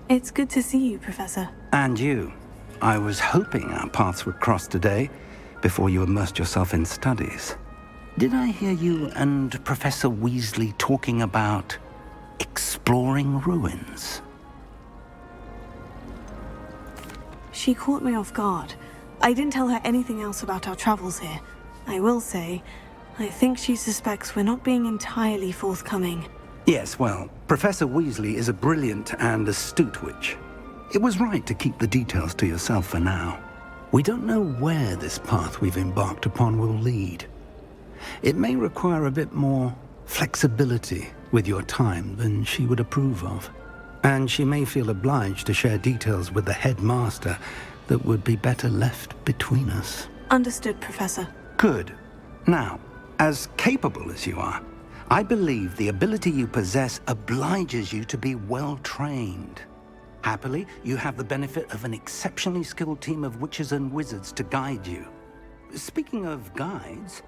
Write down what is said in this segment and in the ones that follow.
It's good to see you, Professor. And you. I was hoping our paths would cross today, before you immersed yourself in studies. Did I hear you and Professor Weasley talking about exploring ruins? She caught me off guard. I didn't tell her anything else about our travels here. I will say, I think she suspects we're not being entirely forthcoming. Yes, well, Professor Weasley is a brilliant and astute witch. It was right to keep the details to yourself for now. We don't know where this path we've embarked upon will lead. It may require a bit more flexibility with your time than she would approve of. And she may feel obliged to share details with the headmaster that would be better left between us. Understood, Professor. Good. Now, as capable as you are, I believe the ability you possess obliges you to be well trained. Happily, you have the benefit of an exceptionally skilled team of witches and wizards to guide you. Speaking of guides,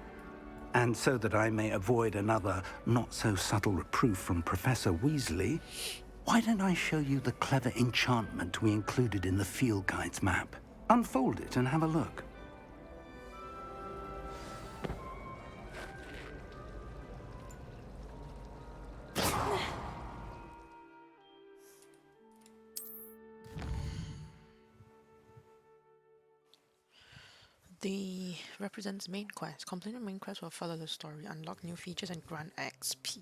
and so that I may avoid another not-so-subtle reproof from Professor Weasley, why don't I show you the clever enchantment we included in the field guide's map? Unfold it and have a look. The represents main quest. Complete the main quest will follow the story, unlock new features, and grant XP.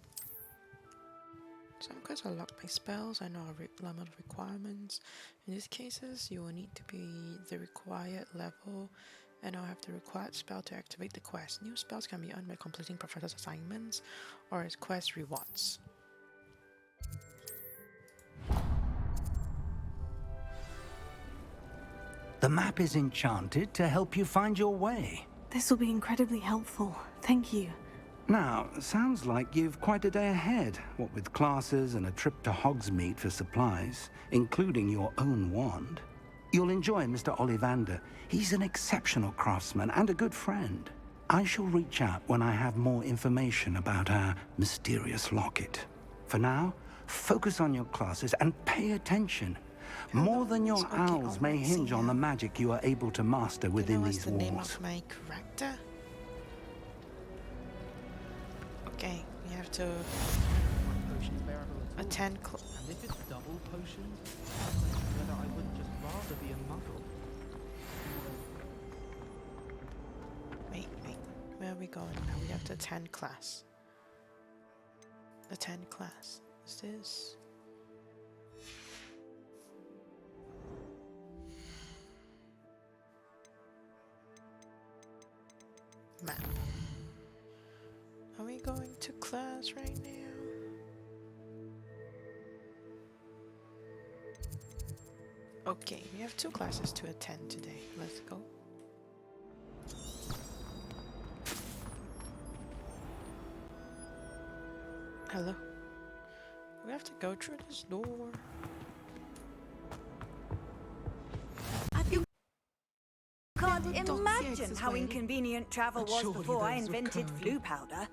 Some quests are locked by spells and are limit requirements. In these cases, you will need to be the required level and I'll have the required spell to activate the quest. New spells can be earned by completing professor's assignments or as quest rewards. The map is enchanted to help you find your way. This will be incredibly helpful. Thank you. Now, sounds like you've quite a day ahead, what with classes and a trip to Hogsmeade for supplies, including your own wand. You'll enjoy Mr. Ollivander. He's an exceptional craftsman and a good friend. I shall reach out when I have more information about our mysterious locket. For now, focus on your classes and pay attention. More than your owls may hinge on the magic you are able to master within these walls. What's the name of my character? Okay, we have to attend and if it's double potions, whether I wouldn't just rather be a muggle. Wait, where are we going now? We have to attend class. Attend class. Is this? Map. Are we going to class right now? Okay, we have 2 classes to attend today. Let's go. Hello. We have to go through this door. Can't imagine how inconvenient travel was before I invented flu powder.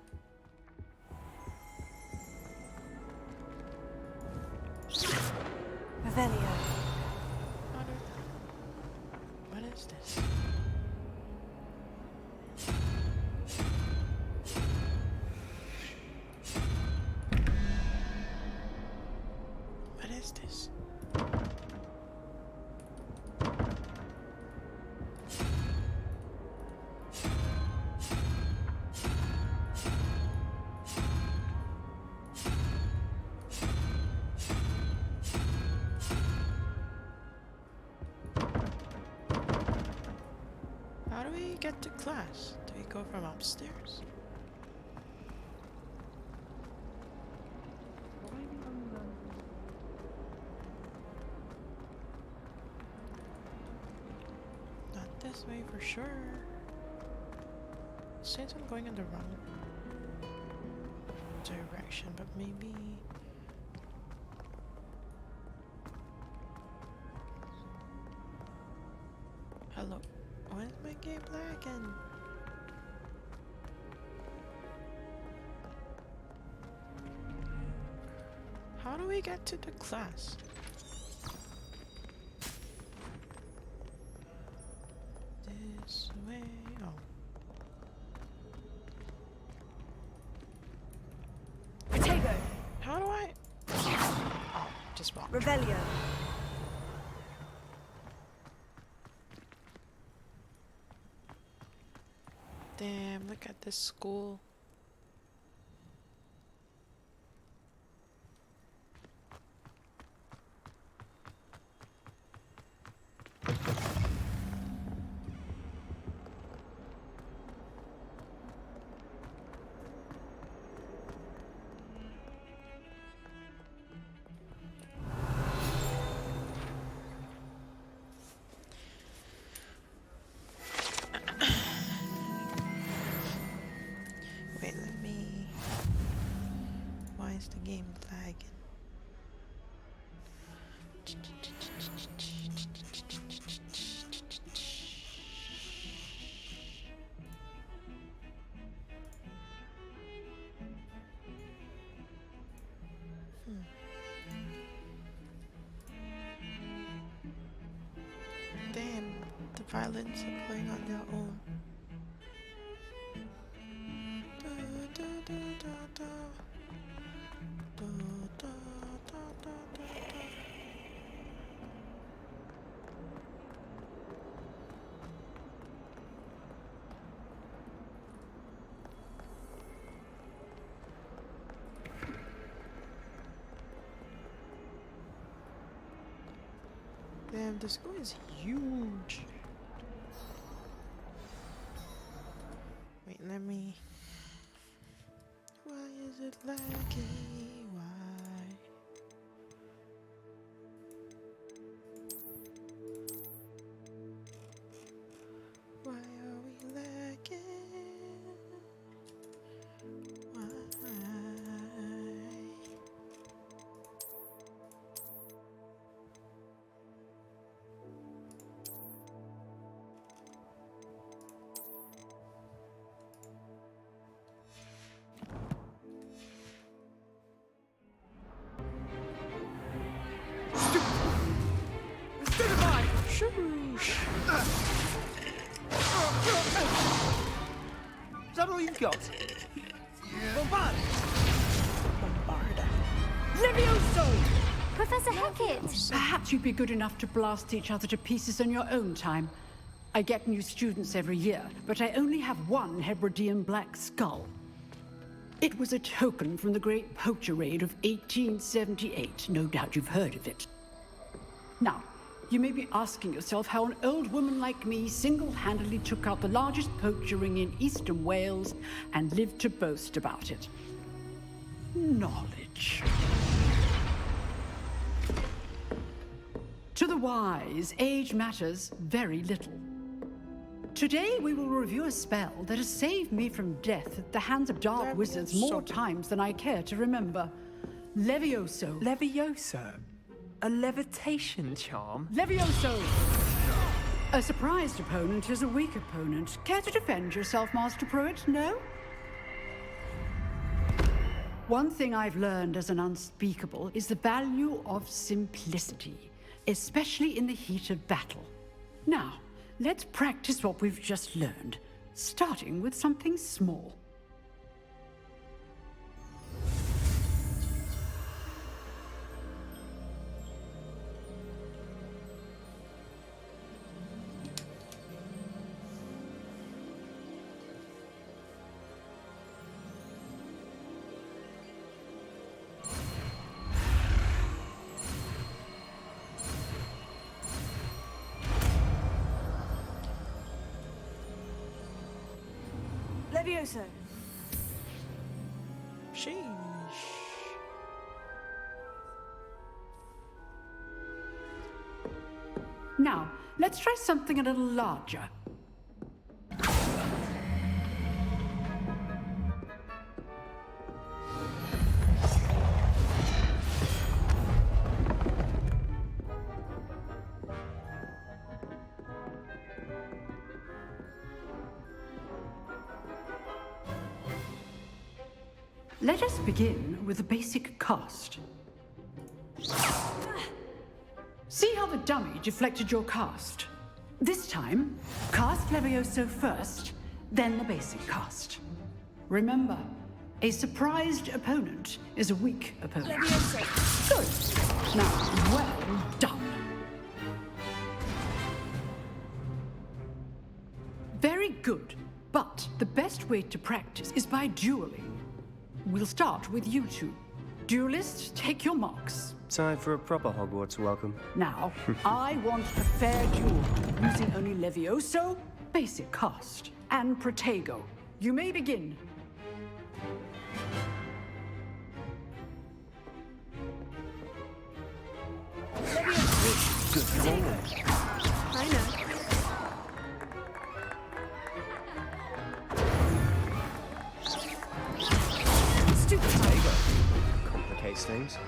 Revelio. What is this? What is this? How do we get to class? Do we go from upstairs? Not this way for sure. Since I'm going in the wrong direction, but maybe... Hello. Why is my game lagging? How do we get to the class? just walk. Revelio. Damn, look at this school. Wait, let me... Why is the game lagging? Damn, the violins are playing on their own. Damn, the school is huge. Wait, let me... Why is it laggy? Why? Why are we lagging? Why? Is that all you've got? Bombard! Levioso! Professor Hackett! Perhaps you'd be good enough to blast each other to pieces in your own time. I get new students every year, but I only have one Hebridean black skull. It was a token from the Great Poacher Raid of 1878. No doubt you've heard of it. Now, you may be asking yourself how an old woman like me single-handedly took out the largest poacher ring in eastern Wales and lived to boast about it. Knowledge. To the wise, age matters very little. Today we will review a spell that has saved me from death at the hands of dark wizards more times than I care to remember. Levioso. Leviosa? A levitation charm? Levioso! A surprised opponent is a weak opponent. Care to defend yourself, Master Pruitt? No? One thing I've learned as an unspeakable is the value of simplicity, especially in the heat of battle. Now, let's practice what we've just learned, starting with something small. Levioso. Sheesh. Now, let's try something a little larger. Let us begin with the basic cast. See how the dummy deflected your cast? This time, cast Levioso first, then the basic cast. Remember, A surprised opponent is a weak opponent. Leviosa. Good. Now, well done. Very good. But the best way to practice is by dueling. We'll start with you two. Duelists, take your marks. Time for a proper Hogwarts welcome. Now, I want a fair duel, using only Levioso, basic cast, and Protego. You may begin. Good form. I know. Stupid. Complicates things.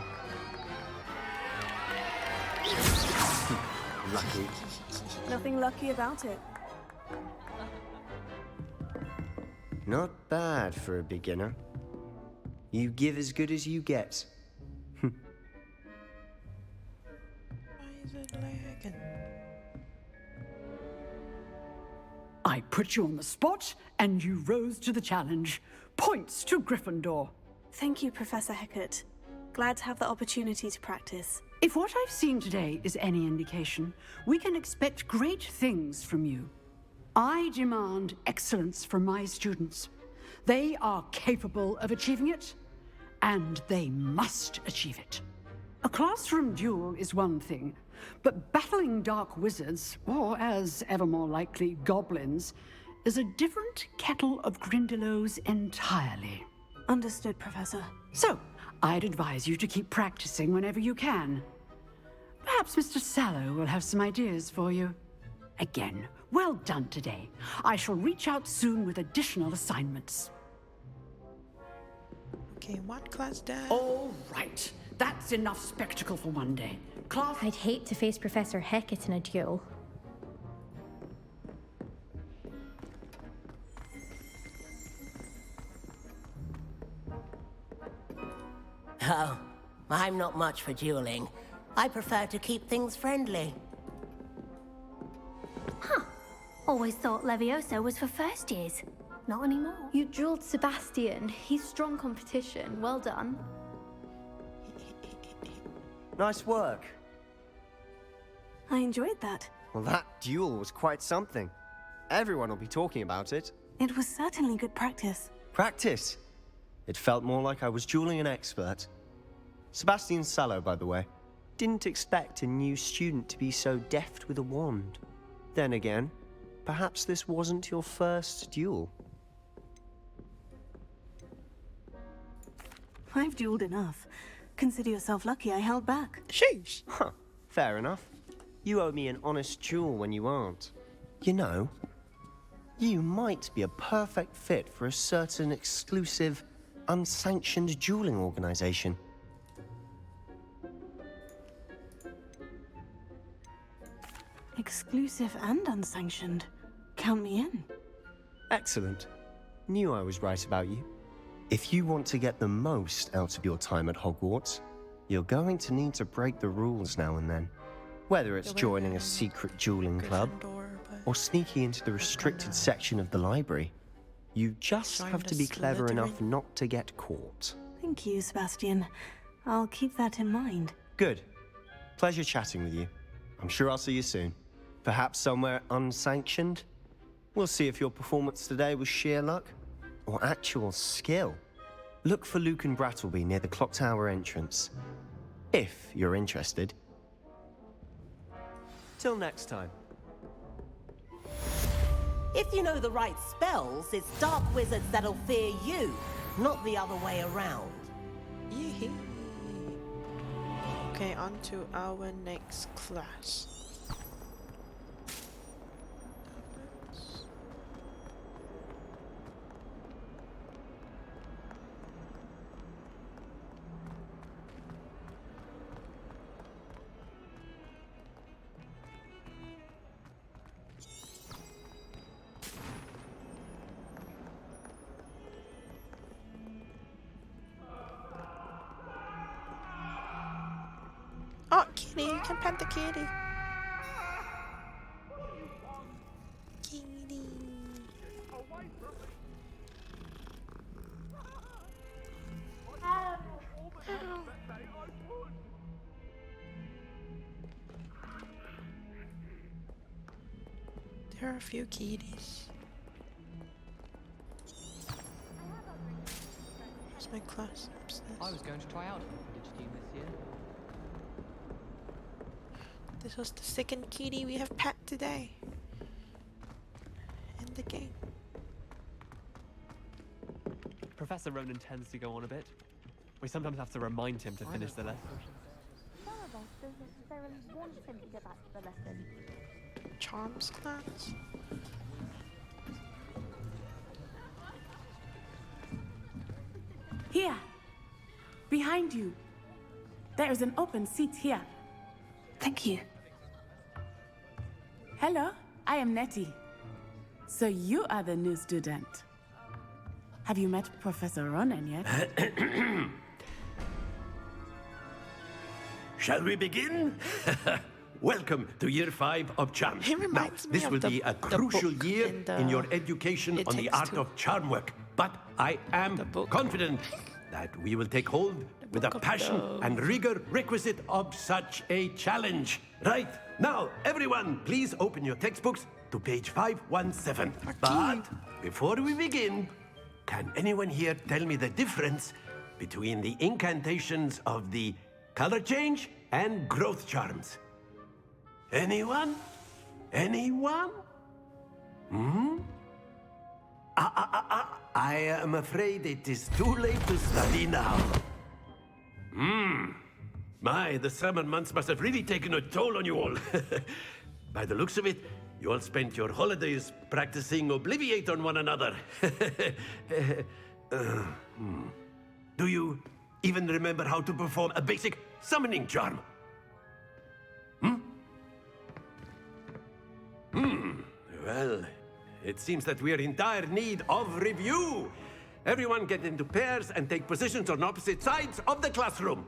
Lucky. Nothing lucky about it. Not bad for a beginner. You give as good as you get. Why is it lagging? I put you on the spot, and you rose to the challenge. Points to Gryffindor. Thank you, Professor Hecat. Glad to have the opportunity to practice. If what I've seen today is any indication, we can expect great things from you. I demand excellence from my students. They are capable of achieving it, and they must achieve it. A classroom duel is one thing, but battling dark wizards, or as ever more likely, goblins, is a different kettle of Grindylows entirely. Understood, Professor. So, I'd advise you to keep practicing whenever you can. Perhaps Mr. Sallow will have some ideas for you. Again, well done today. I shall reach out soon with additional assignments. Okay, one class down. All right. That's enough spectacle for one day. Class... I'd hate to face Professor Hecat in a duel. Oh, I'm not much for dueling. I prefer to keep things friendly. Huh. Always thought Leviosa was for first years. Not anymore. You drilled Sebastian. He's strong competition. Well done. Nice work. I enjoyed that. Well, that duel was quite something. Everyone will be talking about it. It was certainly good practice. Practice. It felt more like I was dueling an expert. Sebastian Sallow, by the way. Didn't expect a new student to be so deft with a wand. Then again, perhaps this wasn't your first duel. I've dueled enough. Consider yourself lucky I held back. Sheesh. Huh, fair enough. You owe me an honest duel when you aren't. You know, you might be a perfect fit for a certain exclusive, unsanctioned dueling organization. Exclusive and unsanctioned. Count me in. Excellent. Knew I was right about you. If you want to get the most out of your time at Hogwarts, you're going to need to break the rules now and then. Whether it's joining a secret dueling club or sneaking into the restricted section of the library, you just have to be clever enough not to get caught. Thank you, Sebastian. I'll keep that in mind. Good. Pleasure chatting with you. I'm sure I'll see you soon. Perhaps somewhere unsanctioned? We'll see if your performance today was sheer luck or actual skill. Look for Luke and Brattleby near the clock tower entrance, if you're interested. Till next time. If you know the right spells, it's dark wizards that'll fear you, not the other way around. Yee. Okay, on to our next class. Oh, kitty, you can pet the kitty. Kitty. Here are a few kitties. Where's my class? Upstairs. I was going to try out for the Quidditch team this year. This was the second kitty we have pet today. In the game. Professor Ronan tends to go on a bit. We sometimes have to remind him to finish the lesson. Some of us don't necessarily want him to get back to the lesson. Charms class? Here! Behind you! There is an open seat here. Thank you. Hello, I am Nettie. So you are the new student. Have you met Professor Ronan yet? Shall we begin? Welcome to Year 5 of Charms. He reminds me this of will the- be a the crucial book year in your the- education It on the Takes art Two. of charm work. But I am confident that we will take hold with the book of passion the- and rigor requisite of such a challenge. Right, now, everyone, please open your textbooks to page 517. But before we begin, can anyone here tell me the difference between the incantations of the color change and growth charms? Anyone? Anyone? I am afraid it is too late to study now. My, the summer months must have really taken a toll on you all. By the looks of it, you all spent your holidays practicing Obliviate on one another. Do you even remember how to perform a basic summoning charm? Well, it seems that we are in dire need of review. Everyone get into pairs and take positions on opposite sides of the classroom.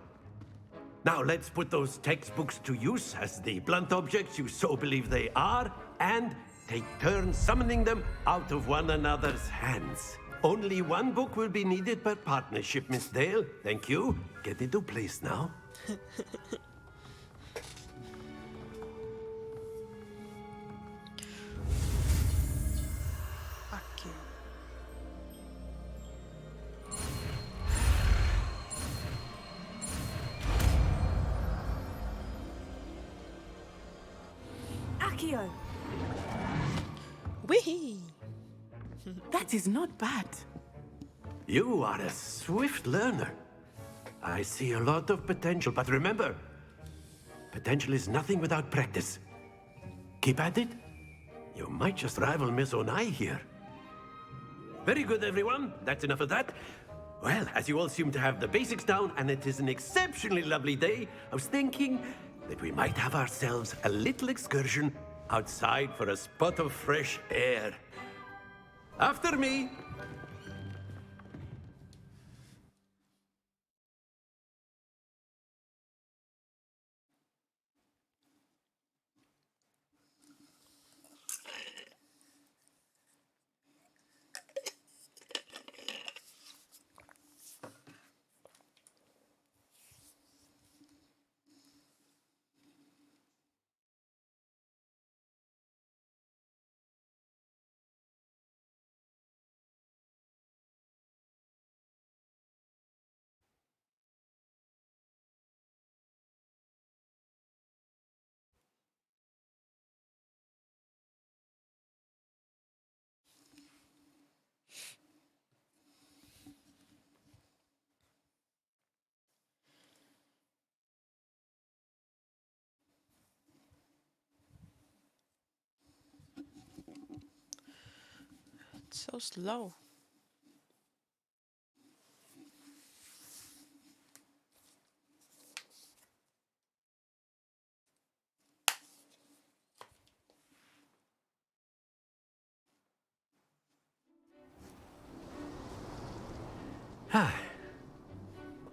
Now let's put those textbooks to use as the blunt objects you so believe they are, and take turns summoning them out of one another's hands. Only one book will be needed per partnership, Miss Dale. Thank you. Get into place now. Fuck you. Accio! Wee! That is not bad. You are a swift learner. I see a lot of potential, but remember, potential is nothing without practice. Keep at it. You might just rival Miss Onai here. Very good, everyone. That's enough of that. Well, as you all seem to have the basics down, and it is an exceptionally lovely day, I was thinking that we might have ourselves a little excursion outside for a spot of fresh air. After me. It's so slow.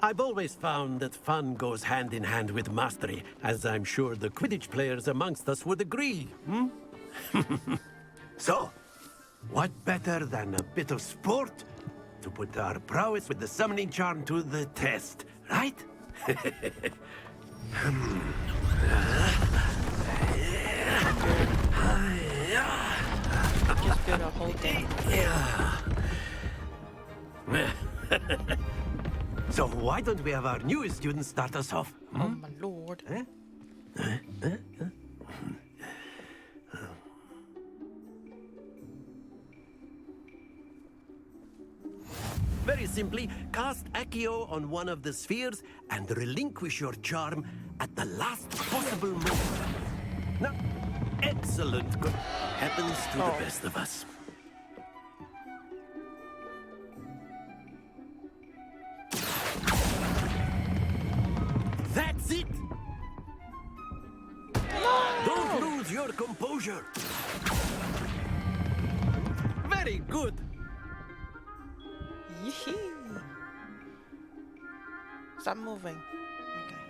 I've always found that fun goes hand in hand with mastery, as I'm sure the Quidditch players amongst us would agree, So, what better than a bit of sport to put our prowess with the summoning charm to the test, right? build a whole thing. Yeah. So why don't we have our newest student start us off? Oh my lord. Very simply, cast Accio on one of the spheres and relinquish your charm at the last possible moment. Now, excellent. Happens to the best of us. That's it! Don't lose your composure. Very good. Yee. Stop moving. Okay.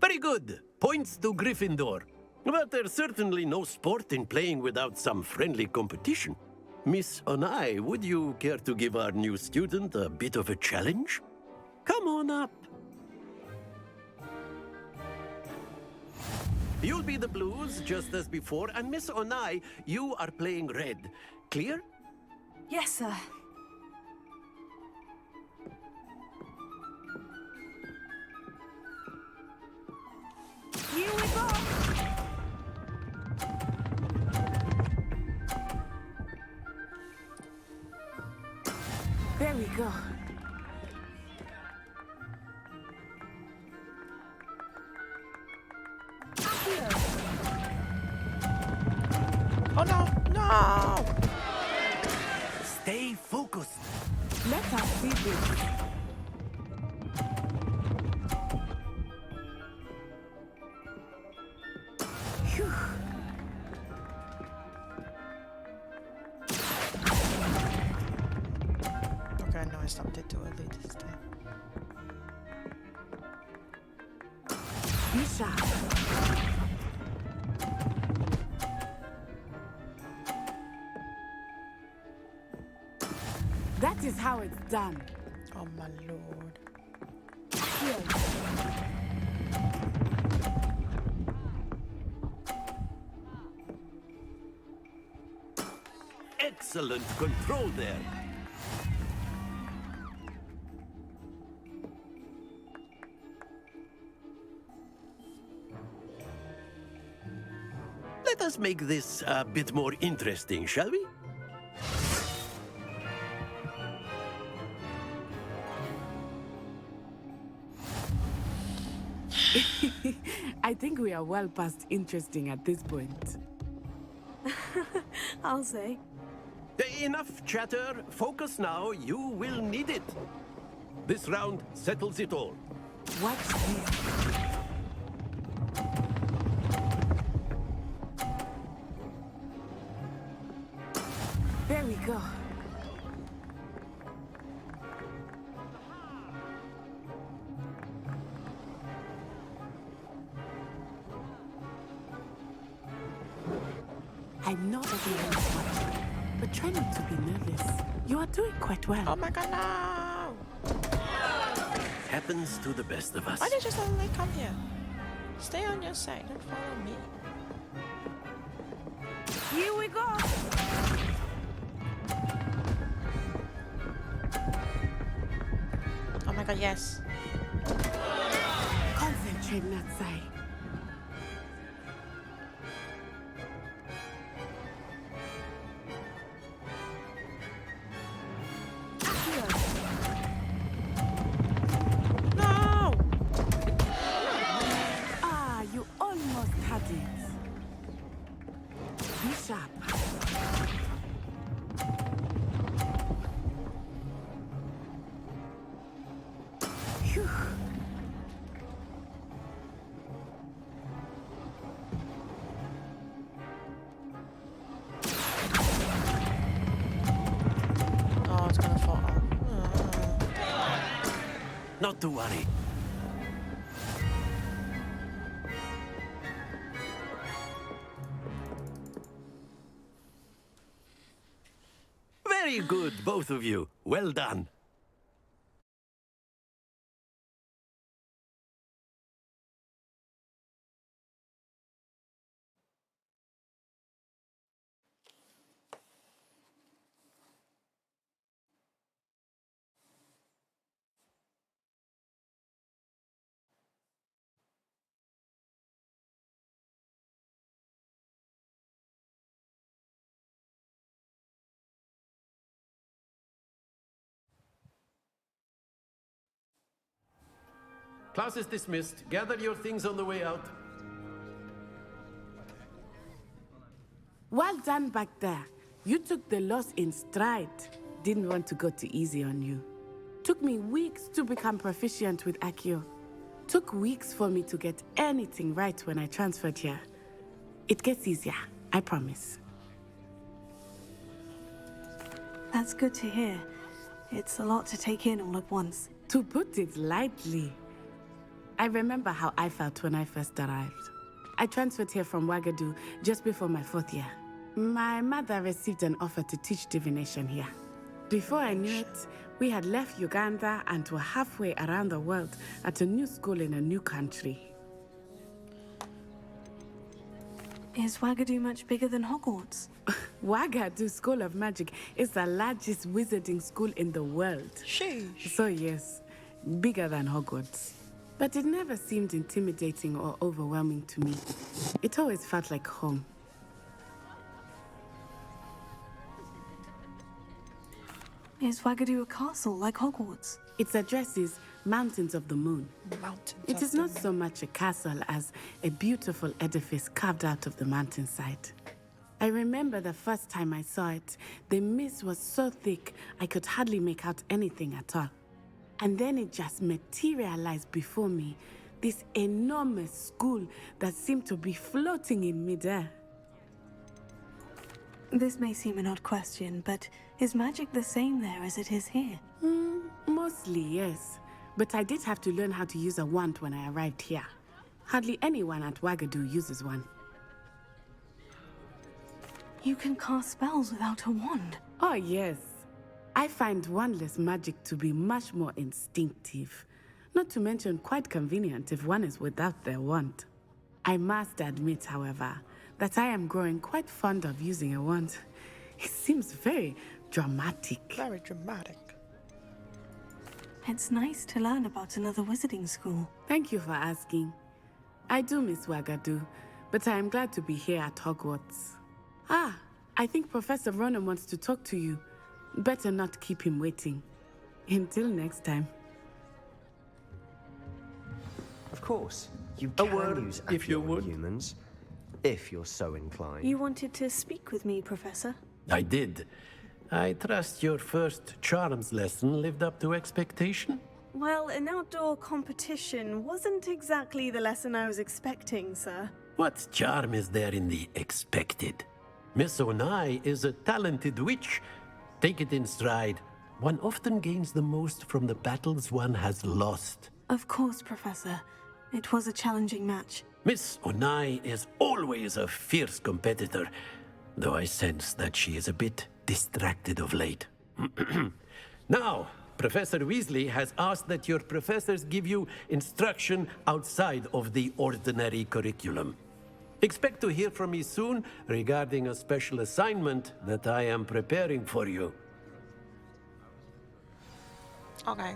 Very good. Points to Gryffindor. But there's certainly no sport in playing without some friendly competition. Miss Onai, would you care to give our new student a bit of a challenge? Come on up. You'll be the blues, just as before, and Miss Onai, you are playing red. Clear? Yes, sir. Here we go! There we go. Oh no! No! Stay focused. Let us see this. Phew. Okay, no, I stopped it too early this time. Be sharp. That is how it's done. Oh my lord. Excellent control there. Let us make this a bit more interesting, shall we? I think we are well past interesting at this point. I'll say. Enough chatter. Focus now. You will need it. This round settles it all. Watch this. There we go. I know everyone is watching, but try not to be nervous. You are doing quite well. Oh my god, no! Happens to the best of us. Why did you suddenly come here? Stay on your side, don't follow me. Here we go! Oh my god, yes. Concentrate, Natsai. No! Ah, you almost had it. Be sharp. Phew. Oh, it's gonna fall off. Not to worry. Very good, both of you. Well done. Class is dismissed. Gather your things on the way out. Well done back there. You took the loss in stride. Didn't want to go too easy on you. Took me weeks to become proficient with Accio. Took weeks for me to get anything right when I transferred here. It gets easier, I promise. That's good to hear. It's a lot to take in all at once. To put it lightly, I remember how I felt when I first arrived. I transferred here from Wagadu just before my 4th year. My mother received an offer to teach divination here. Before I knew it, we had left Uganda and were halfway around the world at a new school in a new country. Is Wagadu much bigger than Hogwarts? Wagadu School of Magic is the largest wizarding school in the world. Sheesh. So yes, bigger than Hogwarts. But it never seemed intimidating or overwhelming to me. It always felt like home. Is Wagadu a castle like Hogwarts? Its address is Mountains of the Moon. It is not so much a castle as a beautiful edifice carved out of the mountainside. I remember the first time I saw it, the mist was so thick I could hardly make out anything at all. And then it just materialized before me, this enormous school that seemed to be floating in midair. This may seem an odd question, but is magic the same there as it is here? Mostly, yes. But I did have to learn how to use a wand when I arrived here. Hardly anyone at Wagadu uses one. You can cast spells without a wand? Oh, yes. I find wandless magic to be much more instinctive. Not to mention quite convenient if one is without their wand. I must admit, however, that I am growing quite fond of using a wand. It seems very dramatic. Very dramatic. It's nice to learn about another wizarding school. Thank you for asking. I do miss Wagadu, but I am glad to be here at Hogwarts. I think Professor Ronan wants to talk to you. Better not keep him waiting. Until next time. Of course, you A can word, use if you Accio on would. humans, if you're so inclined. You wanted to speak with me, Professor? I did. I trust your first charms lesson lived up to expectation? Well, an outdoor competition wasn't exactly the lesson I was expecting, sir. What charm is there in the expected? Miss Onai is a talented witch. Take it in stride. One often gains the most from the battles one has lost. Of course, Professor. It was a challenging match. Miss Onai is always a fierce competitor, though I sense that she is a bit distracted of late. Now, Professor Weasley has asked that your professors give you instruction outside of the ordinary curriculum. Expect to hear from me soon regarding a special assignment that I am preparing for you. Okay.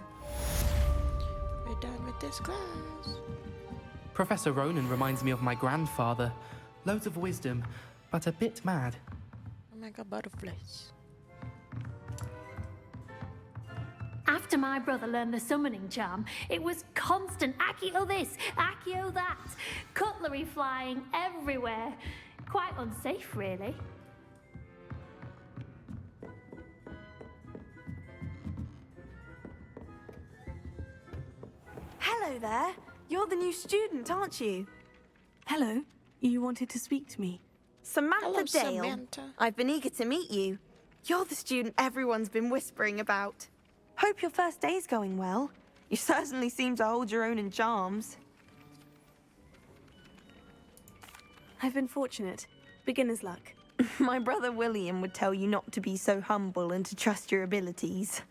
We're done with this class. Professor Ronan reminds me of my grandfather. Loads of wisdom, but a bit mad. Oh my god, butterflies. After my brother learned the summoning charm, it was constant Accio this, Accio that, cutlery flying everywhere. Quite unsafe, really. Hello there. You're the new student, aren't you? Hello. You wanted to speak to me? Samantha Hello, Dale. Samantha. I've been eager to meet you. You're the student everyone's been whispering about. Hope your first day's going well. You certainly seem to hold your own in charms. I've been fortunate. Beginner's luck. My brother William would tell you not to be so humble and to trust your abilities.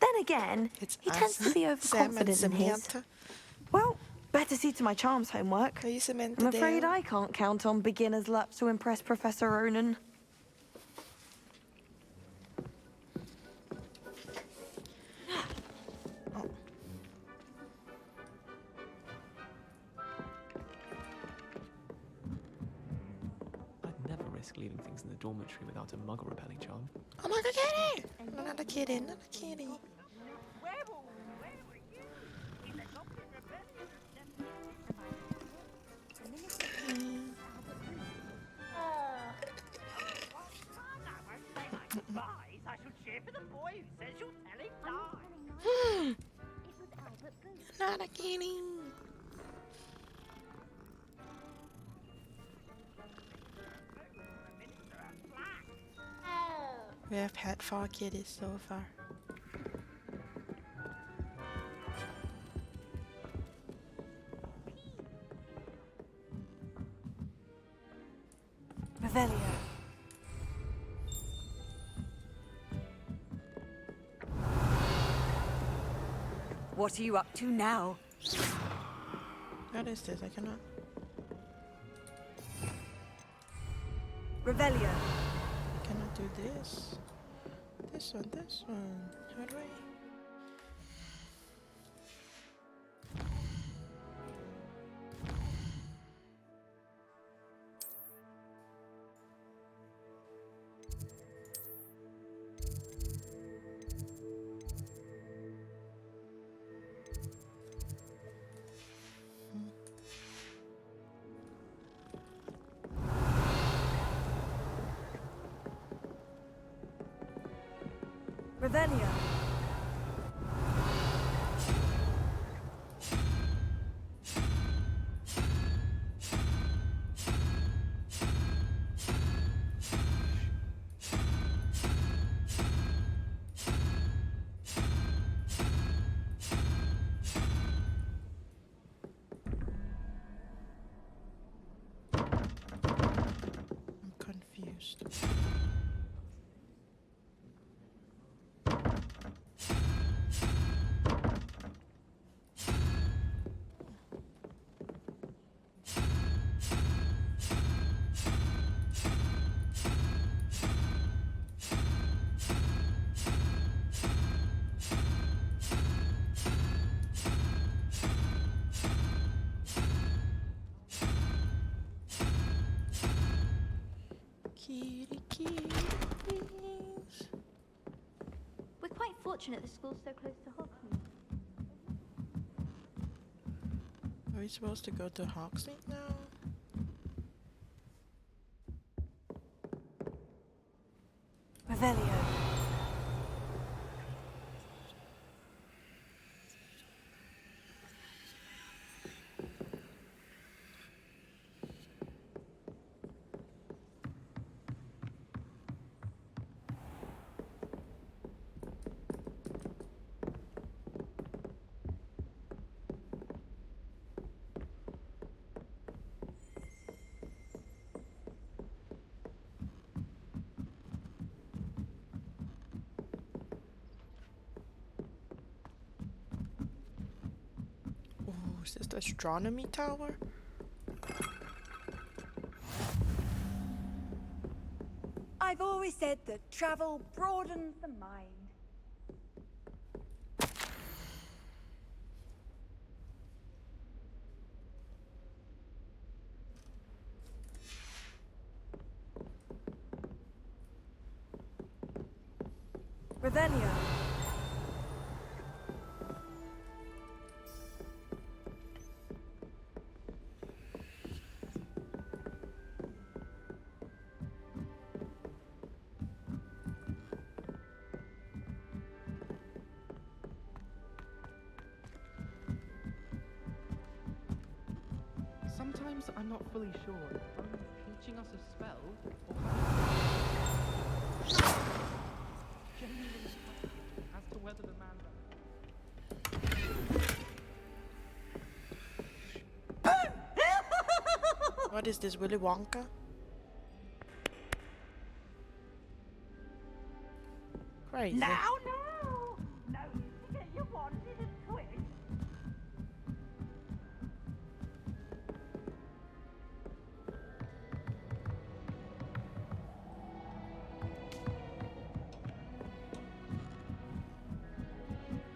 Then again, he tends to be overconfident in his. Well, better see to my charms homework. Are you Samantha I'm afraid Dale? I can't count on beginner's luck to impress Professor Ronan. I'd never risk leaving things in the dormitory without a muggle repelling charm. Oh my god, kitty! Not a kitty, not a kitty. Not again. We have had 4 kitties so far. Revelio. What are you up to now? What is this? I cannot. Revelio. I cannot do this. This one, this one. How do I? Revelio. I'm confused. Kitty, kitty, please. We're quite fortunate the school's so close to Hogsmeade. Are we supposed to go to Hogsmeade now? Revelio. Oh, is this the astronomy tower? I've always said that travel broadens the mind. Revelio. Sometimes I'm not fully sure if Rowan's teaching us a spell or genuinely as to whether the man. What is this, Willy Wonka? Crazy. Now, no! No, you get you wanted a twist.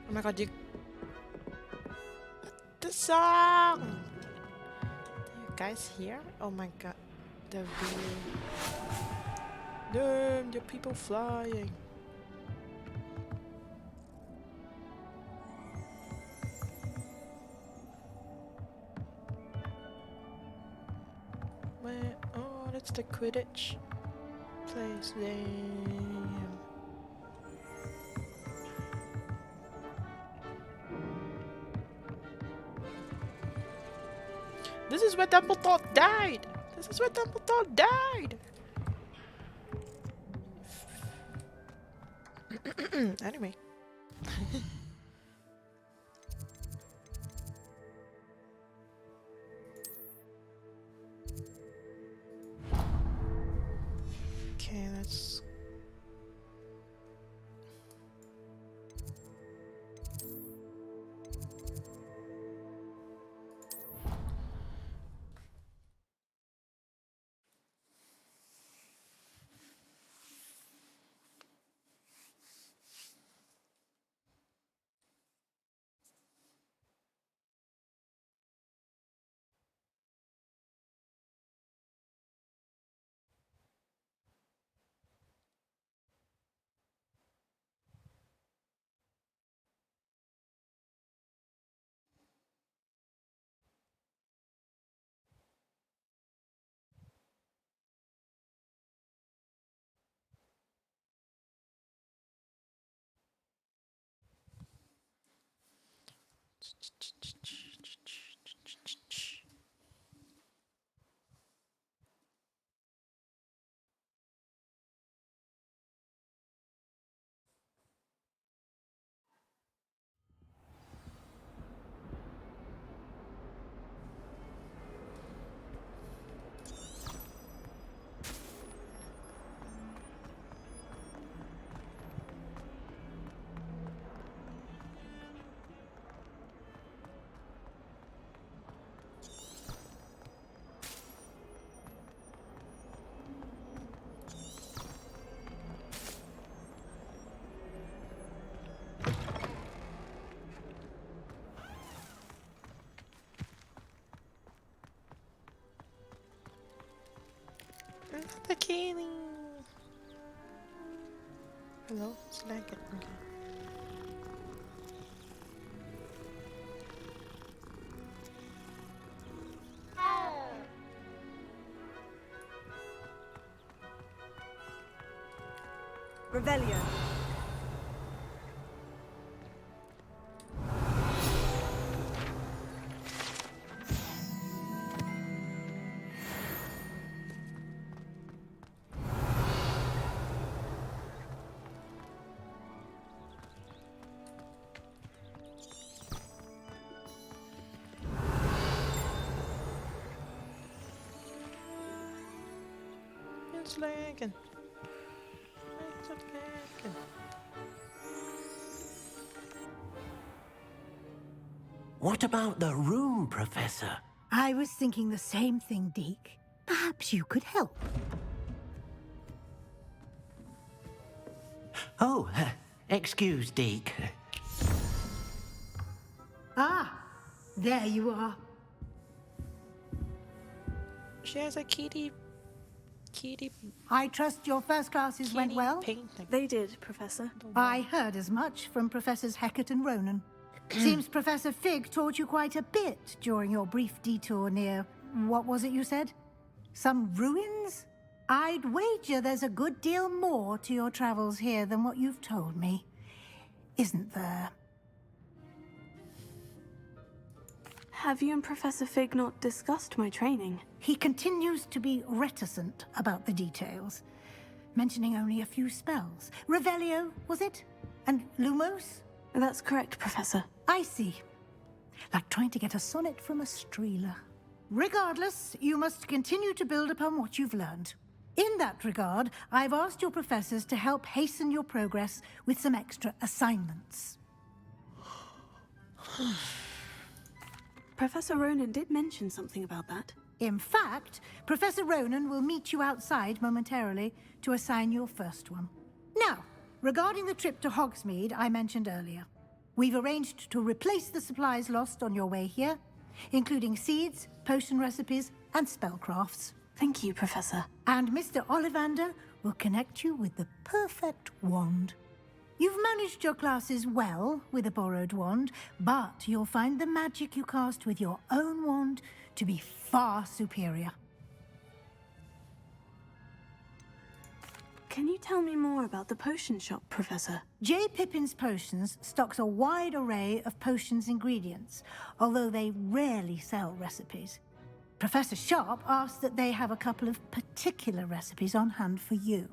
Oh my god, you... The song! You guys here? Oh my god. The view. Damn, the people flying. Where? Oh, that's the Quidditch place. Damn. This is where Dumbledore died. This is where Dumbledore died. Anyway. Okay, let's... The killing. Hello, it's lagging. Okay. Revelio. It's lagging. It's lagging. What about the room, Professor? I was thinking the same thing, Deke. Perhaps you could help. Oh, excuse, Deke. Ah, there you are. She has a kitty. I trust your first classes went well? Painting. They did, Professor. I heard as much from Professors Hecat and Ronan. Seems Professor Fig taught you quite a bit during your brief detour near... what was it you said? Some ruins? I'd wager there's a good deal more to your travels here than what you've told me. Isn't there? Have you and Professor Fig not discussed my training? He continues to be reticent about the details, mentioning only a few spells. Revelio, was it? And Lumos? That's correct, Professor. I see. Like trying to get a sonnet from a streeler. Regardless, you must continue to build upon what you've learned. In that regard, I've asked your professors to help hasten your progress with some extra assignments. Professor Ronan did mention something about that. In fact, Professor Ronan will meet you outside momentarily to assign your first one. Now, regarding the trip to Hogsmeade I mentioned earlier, we've arranged to replace the supplies lost on your way here, including seeds, potion recipes, and spellcrafts. Thank you, Professor. And Mr. Ollivander will connect you with the perfect wand. You've managed your classes well with a borrowed wand, but you'll find the magic you cast with your own wand to be far superior. Can you tell me more about the potion shop, Professor? J. Pippin's Potions stocks a wide array of potions ingredients, although they rarely sell recipes. Professor Sharp asked that they have a couple of particular recipes on hand for you.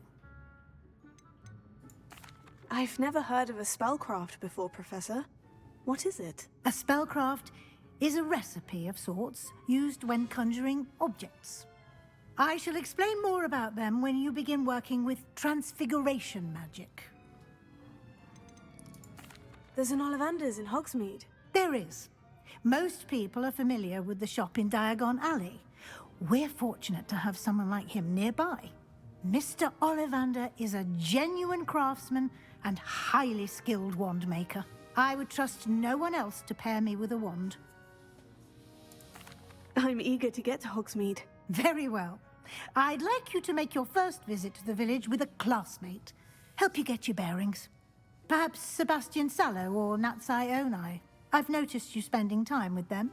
I've never heard of a spellcraft before, Professor. What is it? A spellcraft is a recipe of sorts used when conjuring objects. I shall explain more about them when you begin working with transfiguration magic. There's an Ollivander's in Hogsmeade. There is. Most people are familiar with the shop in Diagon Alley. We're fortunate to have someone like him nearby. Mr. Ollivander is a genuine craftsman and highly skilled wand maker. I would trust no one else to pair me with a wand. I'm eager to get to Hogsmeade. Very well. I'd like you to make your first visit to the village with a classmate. Help you get your bearings. Perhaps Sebastian Sallow or Natsai Onai. I've noticed you spending time with them.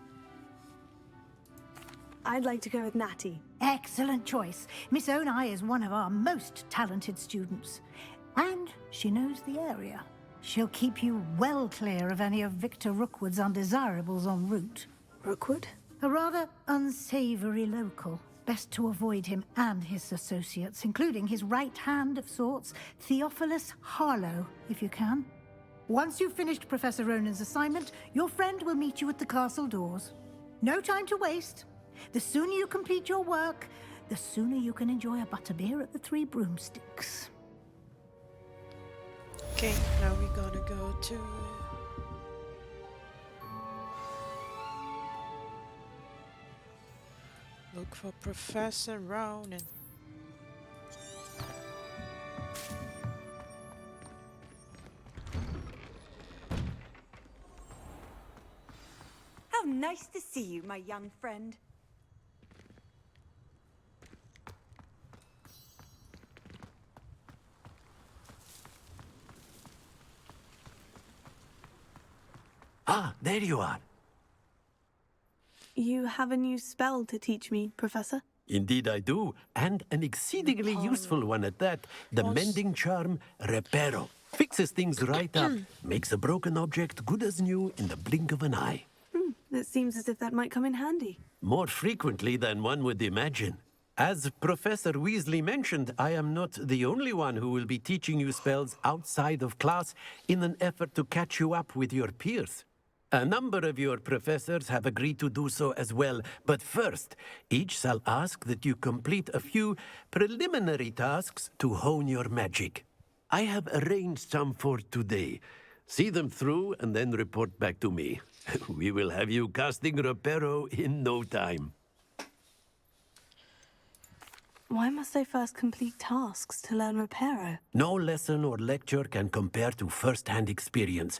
I'd like to go with Natty. Excellent choice. Miss Onai is one of our most talented students. And she knows the area. She'll keep you well clear of any of Victor Rookwood's undesirables en route. Rookwood? A rather unsavory local. Best to avoid him and his associates, including his right hand of sorts, Theophilus Harlow, if you can. Once you've finished Professor Ronan's assignment, your friend will meet you at the castle doors. No time to waste. The sooner you complete your work, the sooner you can enjoy a butterbeer at the Three Broomsticks. Okay, now we gotta go to... look for Professor Ronan. How nice to see you, my young friend. Ah, there you are. You have a new spell to teach me, Professor? Indeed I do, and an exceedingly useful one at that. The mending charm, Reparo. Fixes things right up, makes a broken object good as new in the blink of an eye. It seems as if that might come in handy. More frequently than one would imagine. As Professor Weasley mentioned, I am not the only one who will be teaching you spells outside of class in an effort to catch you up with your peers. A number of your professors have agreed to do so as well, but first, each shall ask that you complete a few preliminary tasks to hone your magic. I have arranged some for today. See them through and then report back to me. We will have you casting Reparo in no time. Why must I first complete tasks to learn Reparo? No lesson or lecture can compare to first-hand experience.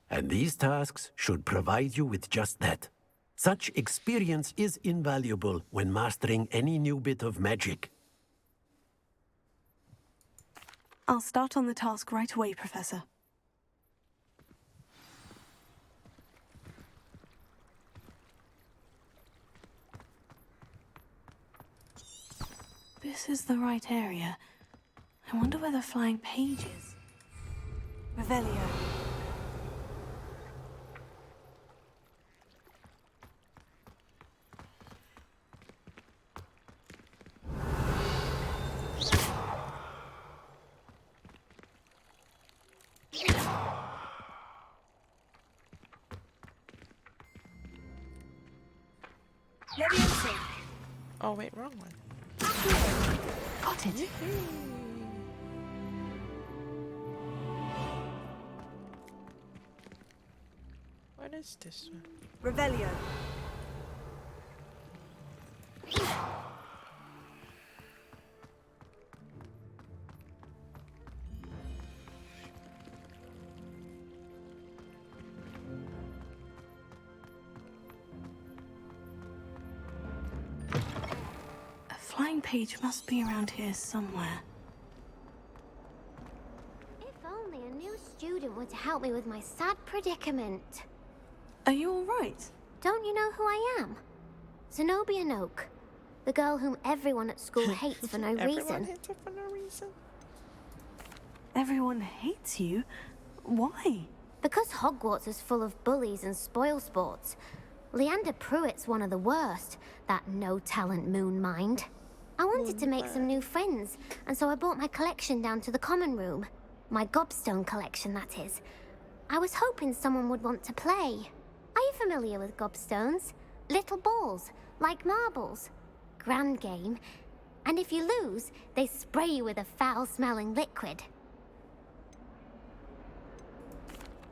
And these tasks should provide you with just that. Such experience is invaluable when mastering any new bit of magic. I'll start on the task right away, Professor. This is the right area. I wonder where the flying page is. Revelio. leviOsa. Oh wait, wrong one. Got it. What is this one? Revelio. A flying page must be around here somewhere. If only a new student were to help me with my sad predicament. Are you all right? Don't you know who I am? Zenobia Noak. The girl whom everyone at school hates for no Everyone reason. hates her for no reason. Everyone hates you? Why? Because Hogwarts is full of bullies and spoil sports. Leander Pruitt's one of the worst, that no-talent moon mind. I wanted to make some new friends, and so I brought my collection down to the common room. My gobstone collection, that is. I was hoping someone would want to play. Are you familiar with gobstones? Little balls, like marbles. Grand game. And if you lose, they spray you with a foul-smelling liquid.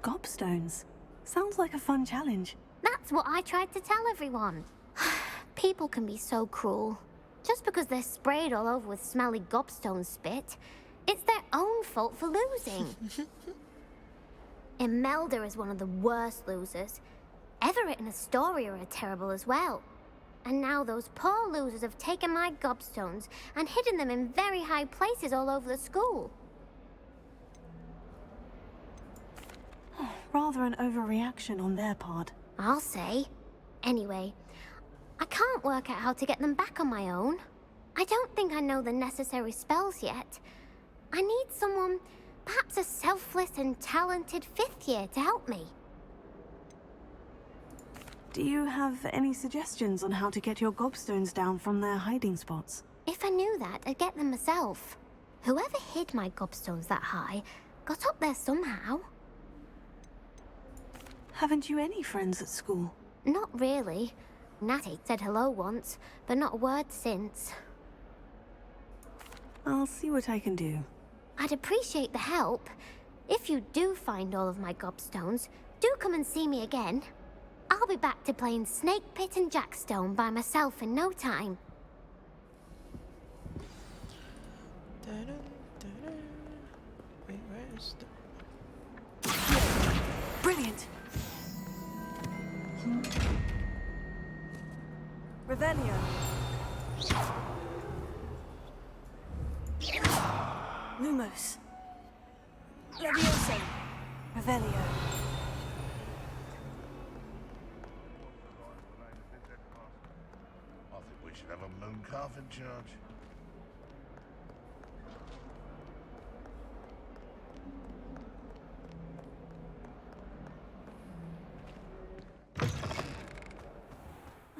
Gobstones? Sounds like a fun challenge. That's what I tried to tell everyone. People can be so cruel. Just because they're sprayed all over with smelly gobstone spit, it's their own fault for losing. Imelda is one of the worst losers. Everett and Astoria are terrible as well. And now those poor losers have taken my gobstones and hidden them in very high places all over the school. Rather an overreaction on their part. I'll say. Anyway, I can't work out how to get them back on my own. I don't think I know the necessary spells yet. I need someone, perhaps a selfless and talented 5th year to help me. Do you have any suggestions on how to get your gobstones down from their hiding spots? If I knew that, I'd get them myself. Whoever hid my gobstones that high got up there somehow. Haven't you any friends at school? Not really. Natty said hello once, but not a word since. I'll see what I can do. I'd appreciate the help. If you do find all of my gobstones, do come and see me again. I'll be back to playing Snake Pit and Jackstone by myself in no time. Wait, where is the... Brilliant! Revelio. Lumos. Leviosa. Revelio. I think we should have a moon calf in charge.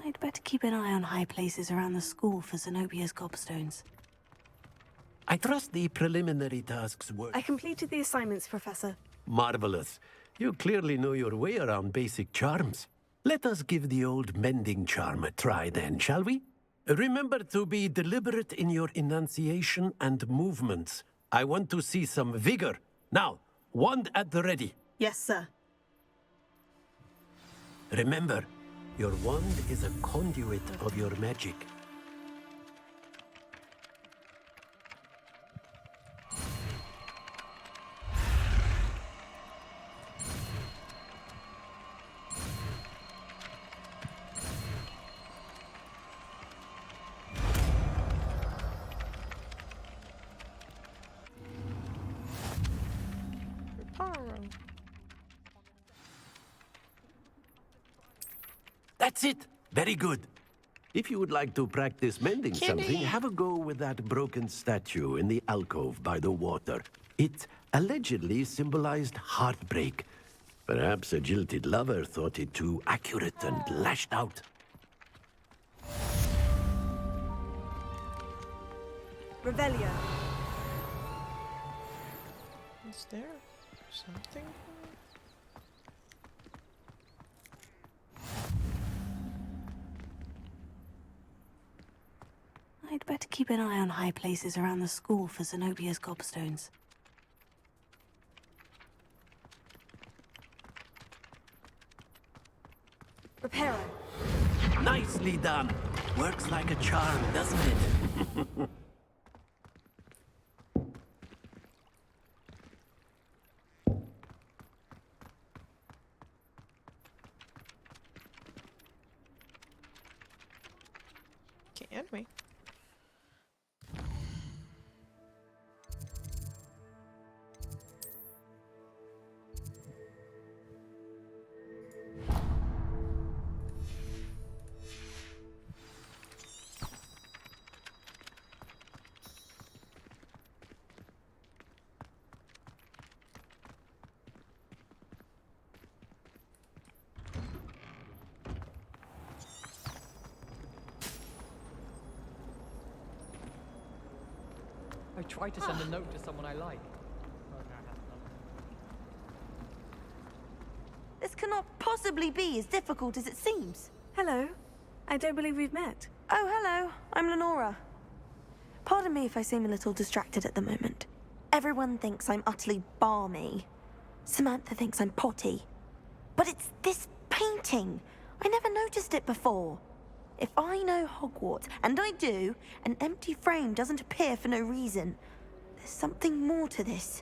I'd better keep an eye on high places around the school for Zenobia's gobstones. I trust the preliminary tasks work. I completed the assignments, Professor. Marvelous. You clearly know your way around basic charms. Let us give the old mending charm a try then, shall we? Remember to be deliberate in your enunciation and movements. I want to see some vigor. Now, wand at the ready. Yes, sir. Remember, your wand is a conduit of your magic. That's it. Very good. If you would like to practice mending something, have a go with that broken statue in the alcove by the water. It allegedly symbolized heartbreak. Perhaps a jilted lover thought it too accurate and lashed out. Revelio. Is there something? I'd better keep an eye on high places around the school for Zenobia's gobstones. Reparo. Nicely done. Works like a charm, doesn't it? Can we? I tried to send a note to someone I like. This cannot possibly be as difficult as it seems. Hello. I don't believe we've met. Oh, hello. I'm Lenora. Pardon me if I seem a little distracted at the moment. Everyone thinks I'm utterly balmy. Samantha thinks I'm potty. But it's this painting. I never noticed it before. If I know Hogwarts, and I do, an empty frame doesn't appear for no reason. There's something more to this.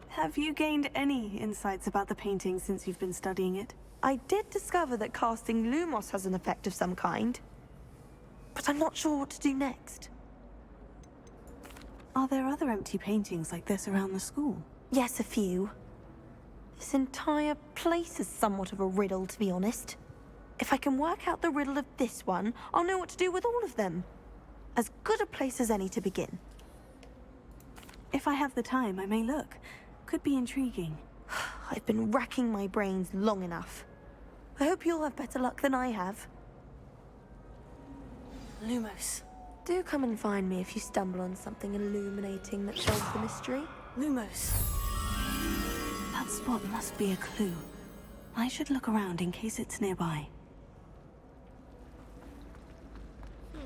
Have you gained any insights about the painting since you've been studying it? I did discover that casting Lumos has an effect of some kind. But I'm not sure what to do next. Are there other empty paintings like this around the school? Yes, a few. This entire place is somewhat of a riddle, to be honest. If I can work out the riddle of this one, I'll know what to do with all of them. As good a place as any to begin. If I have the time, I may look. Could be intriguing. I've been racking my brains long enough. I hope you'll have better luck than I have. Lumos. Do come and find me if you stumble on something illuminating that solves the mystery. Lumos. That spot must be a clue. I should look around in case it's nearby. Oh,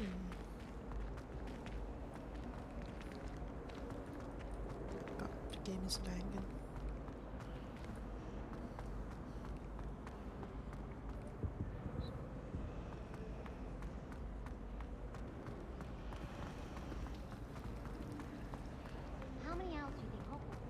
the game is lagging. How many hours do you think Hogwarts?